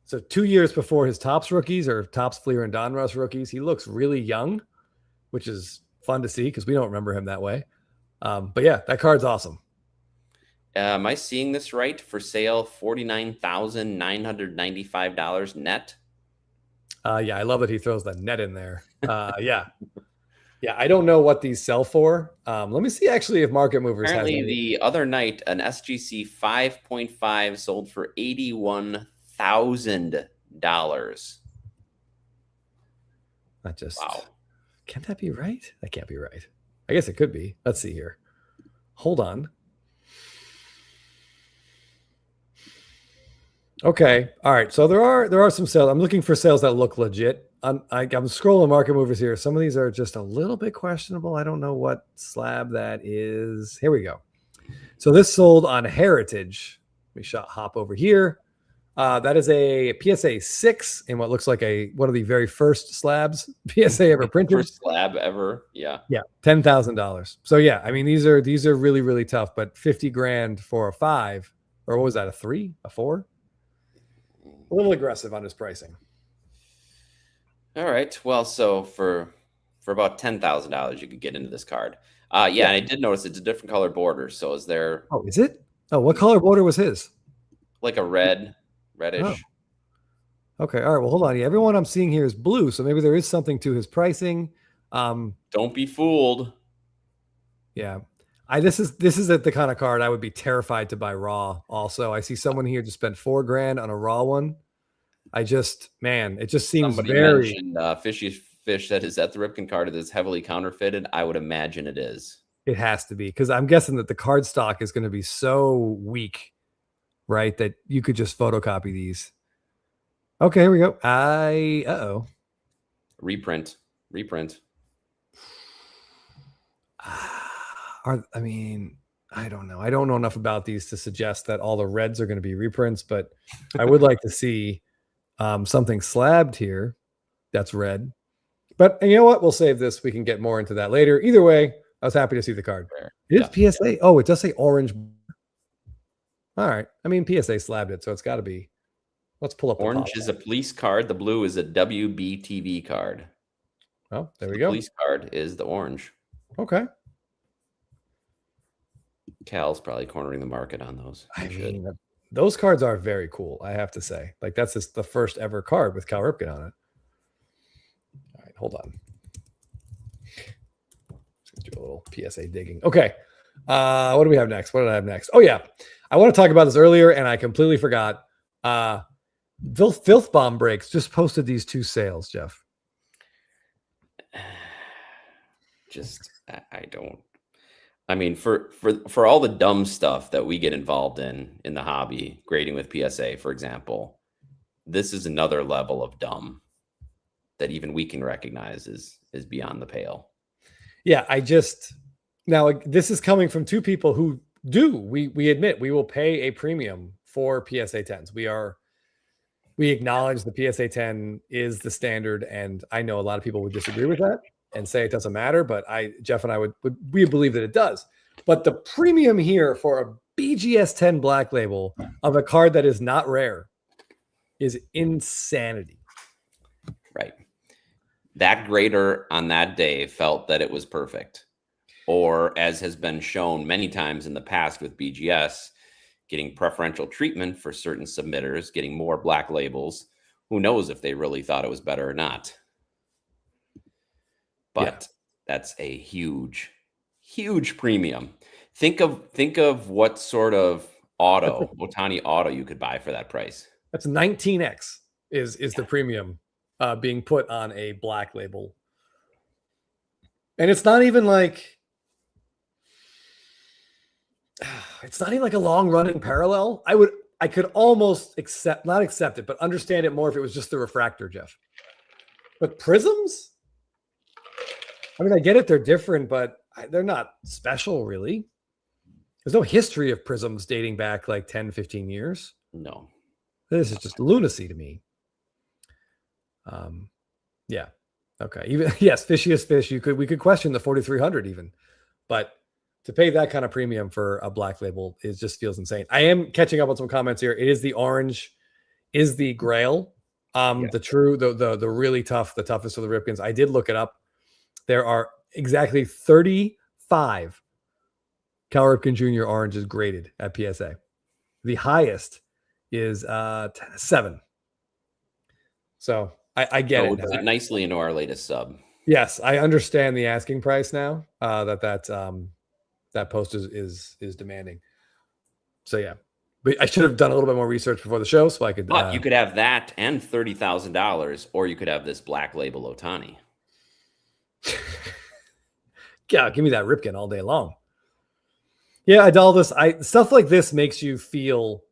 So 2 years before his Topps rookies or Topps Fleer and Donruss rookies, he looks really young, which is fun to see because we don't remember him that way. But yeah, that card's awesome. Am I seeing this right? For sale, $49,995 net. Yeah, I love that he throws the net in there. Yeah. Yeah, I don't know what these sell for. Let me see actually if Market Movers Apparently has the other night, an SGC 5.5 sold for $81,000. Not just wow. Can that be right? That can't be right. I guess it could be. Let's see here. Hold on. Okay. All right. So there are some sales. I'm looking for sales that look legit. I'm scrolling Market Movers here. Some of these are just a little bit questionable. I don't know what slab that is. Here we go. So this sold on Heritage. We hop over here. That is a PSA 6 in what looks like one of the very first slabs PSA ever printed. First slab ever. Yeah. Yeah. $10,000. So yeah, I mean, these are really, really tough, but $50,000 for a 5, or what was that? A 3, a 4? a little aggressive on his pricing. All right. Well, so for about $10,000, you could get into this card. Yeah, and I did notice it's a different color border. So is there Oh, is it? Oh, what color border was his? like a reddish? Oh. Okay. All right. Well, hold on. Yeah, everyone I'm seeing here is blue, so maybe there is something to his pricing. Don't be fooled. Yeah. This is the kind of card I would be terrified to buy raw. Also, I see someone here just spent $4,000 on a raw one. It just seems Somebody very. mentioned Fishy Fish said, is that the Ripken card that is heavily counterfeited? I would imagine it is. It has to be, because I'm guessing that the card stock is going to be so weak, right, that you could just photocopy these. Okay, here we go. Reprint. I mean, I don't know. I don't know enough about these to suggest that all the reds are going to be reprints, but I would like to see something slabbed here that's red. But you know what? We'll save this. We can get more into that later. Either way, I was happy to see the card. It is PSA. Oh, it does say orange. All right. I mean, PSA slabbed it, so it's got to be. Let's pull up. Orange is a police card. The blue is a WBTV card. Oh, there we go. Police card is the orange. Okay. Cal's probably cornering the market on those. I mean, those cards are very cool, I have to say. Like, that's just the first ever card with Cal Ripken on it. All right, hold on. Let's do a little PSA digging. Okay. What do we have next? What did I have next? Oh, yeah. I want to talk about this earlier, and I completely forgot. Filth Bomb Breaks just posted these 2 sales, Jeff. I don't. I mean, for all the dumb stuff that we get involved in the hobby, grading with PSA, for example, this is another level of dumb that even we can recognize is beyond the pale. Yeah, now this is coming from 2 people who we admit we will pay a premium for PSA 10s. We acknowledge the PSA 10 is the standard, and I know a lot of people would disagree with that and say it doesn't matter, but Jeff and I we believe that it does. But the premium here for a BGS 10 black label of a card that is not rare is insanity. Right. That grader on that day felt that it was perfect. Or, as has been shown many times in the past with BGS, getting preferential treatment for certain submitters, getting more black labels. Who knows if they really thought it was better or not. But that's a huge, huge premium. Think of what sort of Otani auto you could buy for that price. That's 19x is the premium being put on a black label. And it's not even like a long running parallel. I could almost not accept it, but understand it more if it was just the refractor, Jeff. But prisms? I mean, I get it. They're different, but they're not special, really. There's no history of prisms dating back like 10, 15 years. No. This is just lunacy to me. Yeah. Okay. Even, yes, fishiest fish. We could question the 4,300 even, but to pay that kind of premium for a black label just feels insane. I am catching up on some comments here. It is the orange, is the Grail, the really tough, the toughest of the Ripkens. I did look it up. There are exactly 35 Cal Ripken Jr. oranges graded at PSA. The highest is 7. So I get it. It nicely into our latest sub. Yes, I understand the asking price now. That post is demanding. So yeah, but I should have done a little bit more research before the show so I could. But you could have that and $30,000, or you could have this black label Otani. Yeah, give me that Ripken all day long. Yeah, stuff like this makes you feel.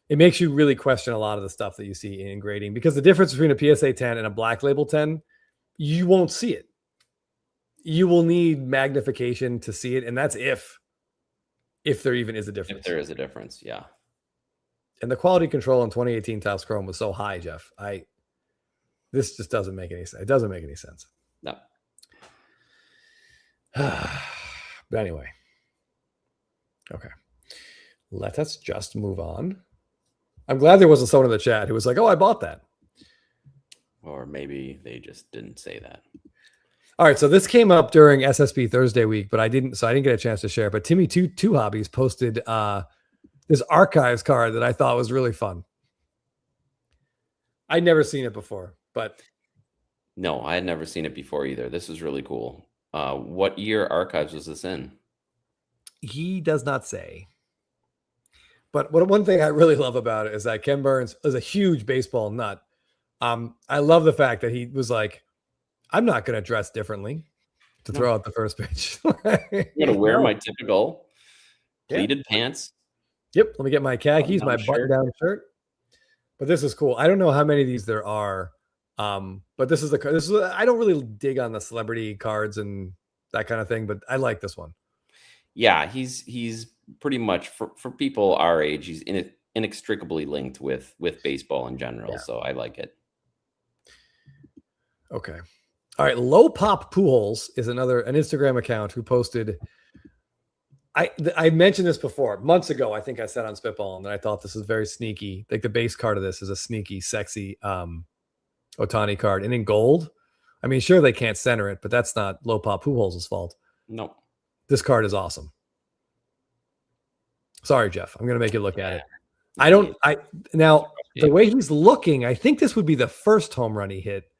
It makes you really question a lot of the stuff that you see in grading, because the difference between a PSA 10 and a black label 10, you won't see it. You will need magnification to see it, and that's if there even is a difference. If there is a difference, yeah. And the quality control in 2018 Topps Chrome was so high, Jeff. This just doesn't make any sense. It doesn't make any sense. No. But anyway. Okay. Let us just move on I'm glad there wasn't someone in the chat who was like, "Oh, I bought that." Or maybe they just didn't say that. All right, so this came up during SSB Thursday week, but I didn't get a chance to share. But Timmy Two Hobbies posted this archives card that I thought was really fun. I'd never seen it before, but no, I had never seen it before either. This is really cool. What year archives was this in? He does not say. But one thing I really love about it is that Ken Burns is a huge baseball nut. I love the fact that he was like, I'm not going to dress differently to throw out the first pitch. I'm going to wear my typical pleated pants. Yep. Let me get my khakis, my button-down shirt. But this is cool. I don't know how many of these there are. But this is I don't really dig on the celebrity cards and that kind of thing, but I like this one. Yeah, he's pretty much for people our age, he's inextricably linked with baseball in general. Yeah. So I like it. Okay. All right. Low Pop Pujols is an Instagram account who posted. I mentioned this before months ago. I think I said on Spitball that I thought this is very sneaky. Like the base card of this is a sneaky, sexy Ohtani card, and in gold. I mean, sure they can't center it, but that's not Low Pop Pujols' fault. No, this card is awesome. Sorry, Jeff. I'm gonna make you look at it. The way he's looking, I think this would be the first home run he hit,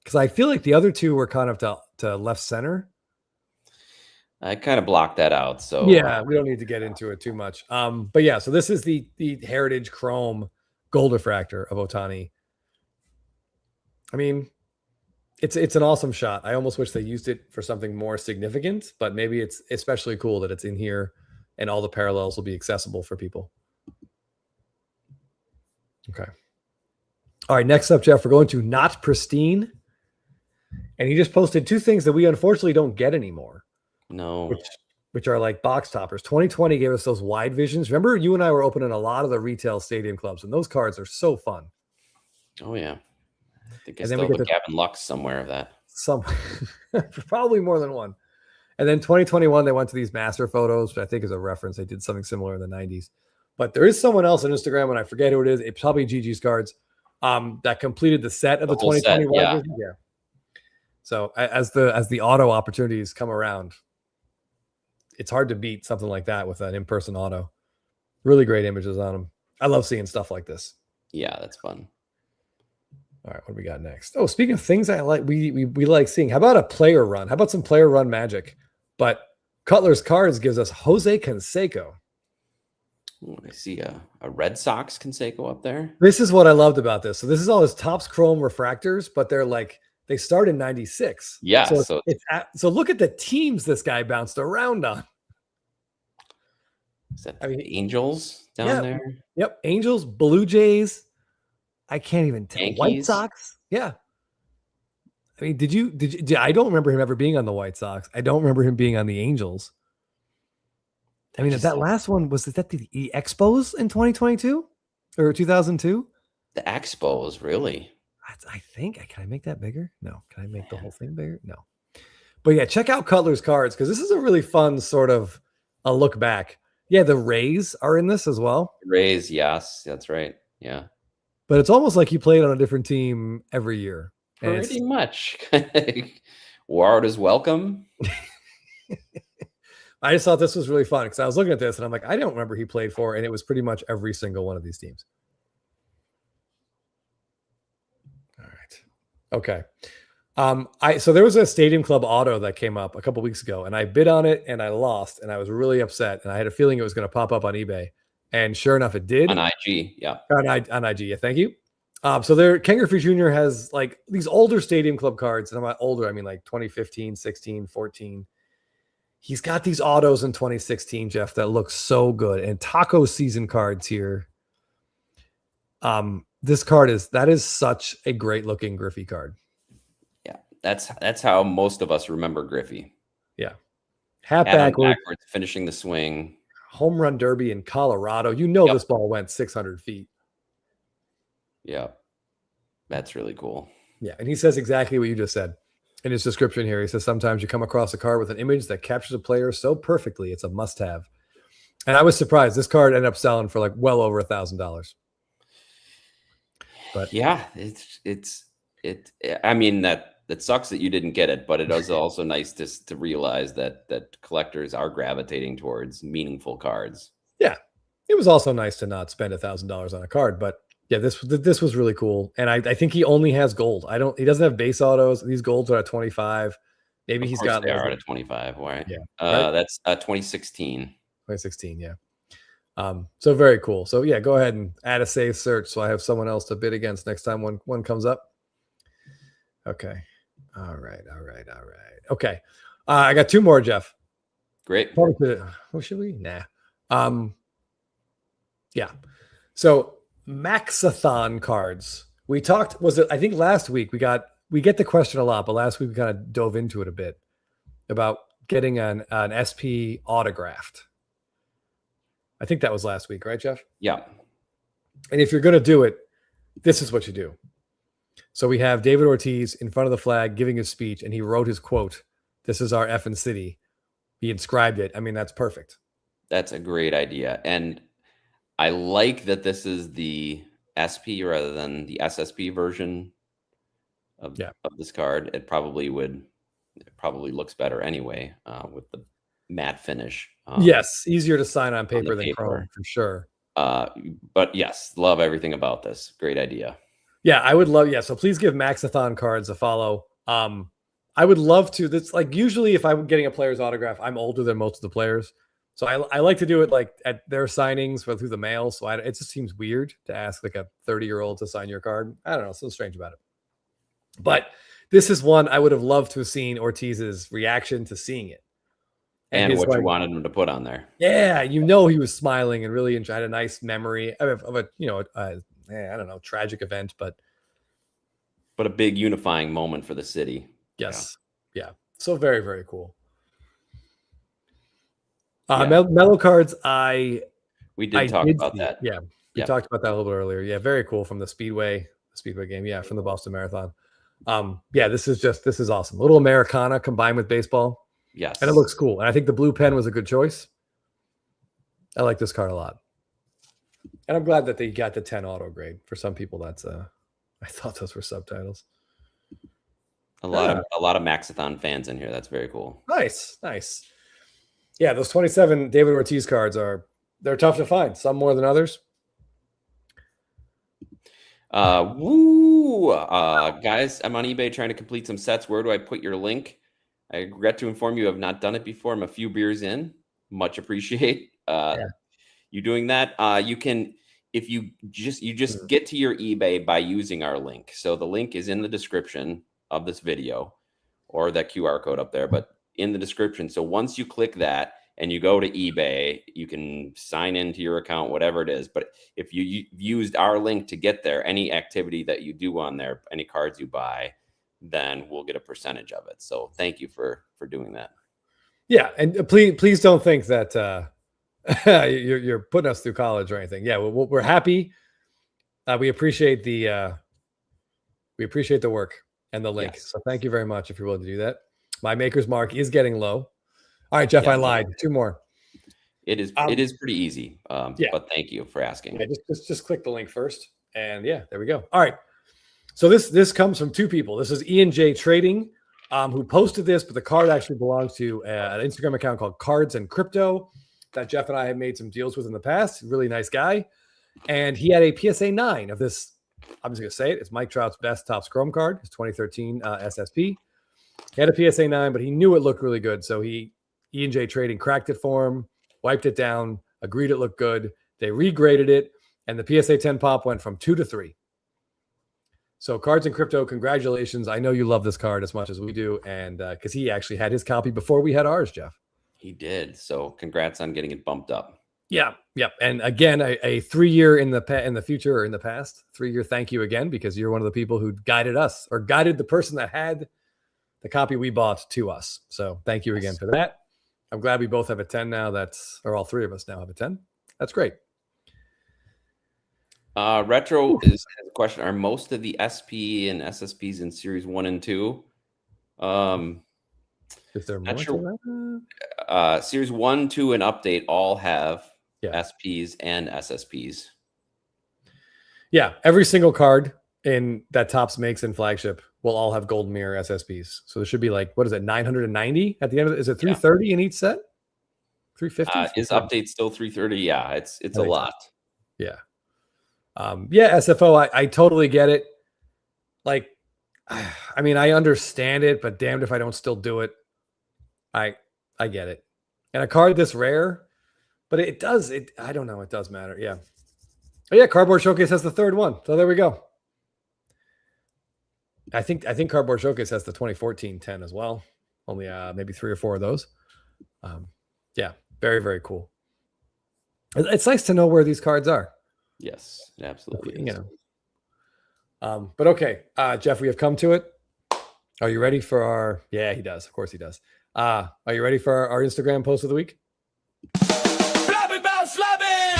because I feel like the other two were kind of to left center. I kind of blocked that out. So yeah, we don't need to get into it too much. But yeah, so this is the Heritage Chrome Gold Refractor of Ohtani. I mean, it's an awesome shot. I almost wish they used it for something more significant, but maybe it's especially cool that it's in here and all the parallels will be accessible for people. Okay. All right, next up, Jeff, we're going to Not Pristine. And he just posted two things that we unfortunately don't get anymore. No. Which are like box toppers. 2020 gave us those wide visions. Remember, you and I were opening a lot of the retail stadium clubs, and those cards are so fun. Oh, yeah. I think I still have a Gavin Lux somewhere of that. Probably more than one. And then 2021, they went to these master photos, which I think is a reference. They did something similar in the 90s. But there is someone else on Instagram, and I forget who it is. It's probably Gigi's cards that completed the set of the 2020 wide vision. Yeah. So as the auto opportunities come around, it's hard to beat something like that with an in-person auto. Really great images on them. I love seeing stuff like this. Yeah, that's fun. All right, what do we got next? Oh, speaking of things I like, we like seeing. How about a player run? How about some player run magic? But Cutler's Cards gives us Jose Canseco. Ooh, I see a Red Sox Canseco up there. This is what I loved about this. So this is all his Topps Chrome refractors, but they start in 96. Yeah. So look at the teams this guy bounced around on. Is that the Angels down there? Yep. Angels, Blue Jays. I can't even tell. Yankees. White Sox. Yeah. I mean, did you, I don't remember him ever being on the White Sox. I don't remember him being on the Angels. I mean, that last one, was that the Expos in 2022 or 2002? The Expos, really? I think. Can I make that bigger? No. Can I make the whole thing bigger? No. But yeah, check out Cutler's Cards because this is a really fun sort of a look back. Yeah, the Rays are in this as well. Rays, yes, that's right. Yeah. But it's almost like you played on a different team every year. Pretty much. Ward is welcome. I just thought this was really fun because I was looking at this and I'm like, I don't remember he played for, and it was pretty much every single one of these teams. All right. Okay. So there was a Stadium Club auto that came up a couple weeks ago, and I bid on it and I lost, and I was really upset, and I had a feeling it was going to pop up on eBay, and sure enough, it did. On IG, yeah. On IG, yeah. Thank you. So Ken Griffey Jr. has like these older Stadium Club cards, and I'm not older. I mean like 2015, 16, 14. He's got these autos in 2016, Jeff, that look so good, and taco season cards here. This card is such a great looking Griffey card. Yeah, that's how most of us remember Griffey. Yeah, hat backwards, finishing the swing, home run derby in Colorado. This ball went 600 feet. Yeah, that's really cool. Yeah, and he says exactly what you just said in his description here. He says sometimes you come across a card with an image that captures a player so perfectly, it's a must-have. And I was surprised. This card ended up selling for like well over $1,000. But yeah, I mean, that sucks that you didn't get it, but it is also nice to realize that collectors are gravitating towards meaningful cards. yeah, it was also nice to not spend $1,000 on a card. But yeah, this was really cool. And I think he only has gold. He doesn't have base autos. These golds are at 25. Maybe Of he's course got they like are at 25, right? yeah, right? That's 2016. 2016, yeah. So very cool. So yeah, go ahead and add a save search so I have someone else to bid against next time one comes up. Okay. All right. Okay. I got two more, Jeff. Great. Should we? Nah. Yeah. So Maxathon cards. We talked, I think last week we get the question a lot, but last week we kind of dove into it a bit about getting an SP autographed. I think that was last week, right, Jeff? Yeah. And if you're going to do it, this is what you do. So we have David Ortiz in front of the flag giving his speech, and he wrote his quote, "This is our effing city." He inscribed it. I mean, that's perfect. That's a great idea. And I like that this is the SP rather than the SSP version of this card. It probably looks better anyway with the matte finish. Yes, easier to sign on paper than chrome for sure. But yes, love everything about this. Great idea. Yeah, I would love. Yeah, so please give Maxathon cards a follow. I would love to. That's like usually if I'm getting a player's autograph, I'm older than most of the players, so I like to do it like at their signings through the mail. So it just seems weird to ask like a 30-year-old to sign your card. I don't know, something strange about it. But this is one I would have loved to have seen Ortiz's reaction to seeing it. And what you wanted him to put on there. Yeah, he was smiling and really had a nice memory of a I don't know, tragic event, but a big unifying moment for the city. Yes. Yeah. So very, very cool. Mellow cards, we did talk about that. Yeah. We talked about that a little bit earlier. Yeah, very cool from the Speedway game. Yeah, from the Boston Marathon. This is awesome. A little Americana combined with baseball. Yes. And it looks cool. And I think the blue pen was a good choice. I like this card a lot. And I'm glad that they got the 10 auto grade. For some people, that's I thought those were subtitles. A lot of Maxathon fans in here. That's very cool. Nice. Yeah, those 27 David Ortiz cards they're tough to find. Some more than others. Guys, I'm on eBay trying to complete some sets. Where do I put your link? I regret to inform you, I have not done it before. I'm a few beers in. Much appreciate you doing that. You can, if you just get to your eBay by using our link. So the link is in the description of this video or that QR code up there, but in the description. So once you click that and you go to eBay, you can sign into your account, whatever it is. But if you used our link to get there, any activity that you do on there, any cards you buy, then we'll get a percentage of it. So thank you for doing that. Yeah. And please don't think that you're putting us through college or anything. Yeah. We're happy. We appreciate the work and the link. Yes. So thank you very much if you're willing to do that. My maker's mark is getting low. All right, Jeff, I lied. Two more. It is pretty easy. But thank you for asking. Yeah, just click the link first. And yeah, there we go. All right. So this comes from two people. This is Ian J Trading, who posted this, but the card actually belongs to an Instagram account called Cards and Crypto that Jeff and I have made some deals with in the past. Really nice guy. And he had a PSA 9 of this. I'm just going to say it. It's Mike Trout's best Topps Chrome card, his 2013 SSP. He had a PSA 9, but he knew it looked really good. So Ian J Trading cracked it for him, wiped it down, agreed it looked good. They regraded it, and the PSA 10 pop went from 2 to 3. So Cards and Crypto, congratulations. I know you love this card as much as we do, and because he actually had his copy before we had ours, Jeff. He did. So congrats on getting it bumped up. Yeah. And again, a 3-year in the future or in the past, 3-year thank you again, because you're one of the people who guided us or guided the person that had the copy we bought to us. So thank you again for that. I'm glad we both have a 10 now. Or all three of us now have a 10. That's great. Retro has a question. Are most of the SP and SSPs in Series 1 and 2? Is there more? Sure. Series 1, 2, and Update all have SPs and SSPs. Yeah, every single card in that Topps makes in Flagship will all have gold mirror SSBs. So there should be like, what is it, 990 at the end of it? Is it 330 in each set? 350? Is update still 330? Yeah, it's a lot. So. Yeah. Yeah, SFO, I totally get it. Like, I mean, I understand it, but damned if I don't still do it. I get it. And a card this rare, but I don't know, it does matter. Yeah. Oh yeah, Cardboard Showcase has the third one. So there we go. I think Cardboard Showcase has the 2014 10 as well. Only maybe 3 or 4 of those. Yeah, very, very cool. It's nice to know where these cards are. Yes, absolutely. You know. But okay, Jeff, we have come to it. Are you ready for our? Yeah, he does. Of course, he does. Are you ready for our Instagram post of the week? Blabbin bout slabbin'!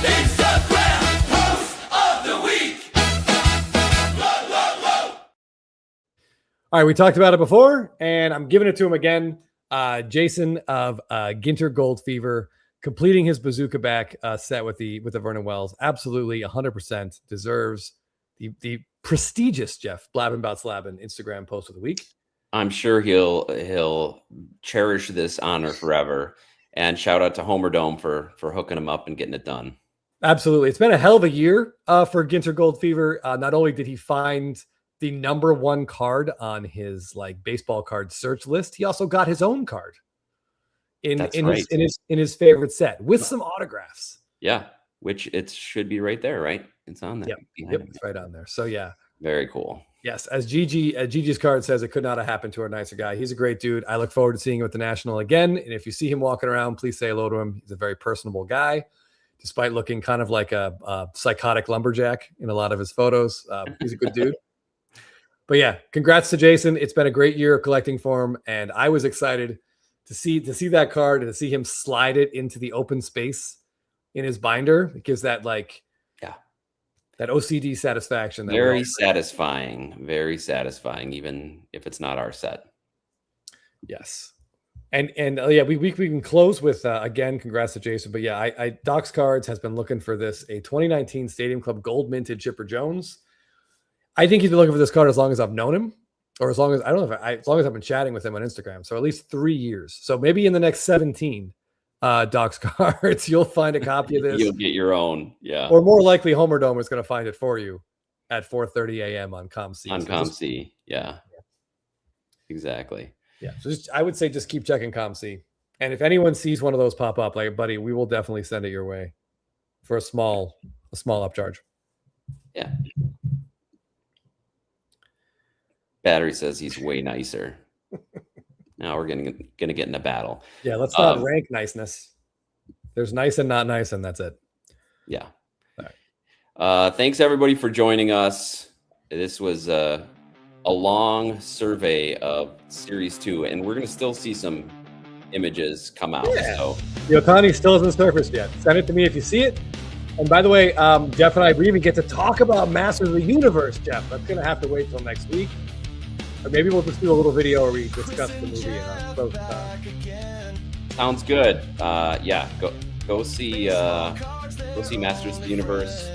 Instagram post of the week! All right, we talked about it before, and I'm giving it to him again. Jason of Ginter Gold Fever completing his bazooka back set with the Vernon Wells. Absolutely 100% deserves the prestigious Jeff Blabbin Bout Slabbin Instagram post of the week. I'm sure he'll cherish this honor forever. And shout out to Homer Dome for hooking him up and getting it done. Absolutely. It's been a hell of a year for Ginter Gold Fever. Not only did he find the #1 card on his like baseball card search list, he also got his own card in his favorite set with some autographs. Yeah, which it should be right there, right? It's on there. Yep, it's right on there. So yeah, very cool. Yes, as Gigi's card says, it could not have happened to a nicer guy. He's a great dude. I look forward to seeing him at the National again. And if you see him walking around, please say hello to him. He's a very personable guy, despite looking kind of like a psychotic lumberjack in a lot of his photos. He's a good dude. But yeah, congrats to Jason. It's been a great year of collecting for him, and I was excited to see that card and to see him slide it into the open space in his binder. It gives that that OCD satisfaction. Very satisfying, even if it's not our set. Yes, and yeah, we can close with again, congrats to Jason. But yeah, I Doc's Cards has been looking for a 2019 Stadium Club Gold Minted Chipper Jones. I think he's been looking for this card as long as I've known him, or as long as as long as I've been chatting with him on Instagram. So at least 3 years. So maybe in the next 17 Doc's Cards, you'll find a copy of this. You'll get your own, yeah. Or more likely, Homer Dome is going to find it for you at 4:30 a.m. on ComC. On ComC, yeah, exactly. Yeah, so I would say just keep checking ComC, and if anyone sees one of those pop up, like buddy, we will definitely send it your way for a small upcharge. Yeah. Battery says he's way nicer. Now we're gonna get in a battle. Yeah, let's not rank niceness. There's nice and not nice, and that's it. Yeah. All right. Thanks everybody for joining us. This was a long survey of Series 2, and we're gonna still see some images come out. Yeah. So the Otani still hasn't surfaced yet. Send it to me if you see it. And by the way, Jeff and I even get to talk about Masters of the Universe, Jeff. That's gonna have to wait till next week. Or maybe we'll just do a little video where we discuss the movie and both. Sounds good. Yeah, go see Masters of the Universe,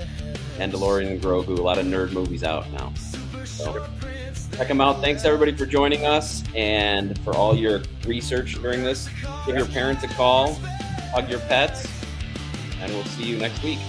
Mandalorian and Grogu. A lot of nerd movies out now. So check them out. Thanks everybody for joining us and for all your research during this. Give your parents a call, hug your pets, and we'll see you next week.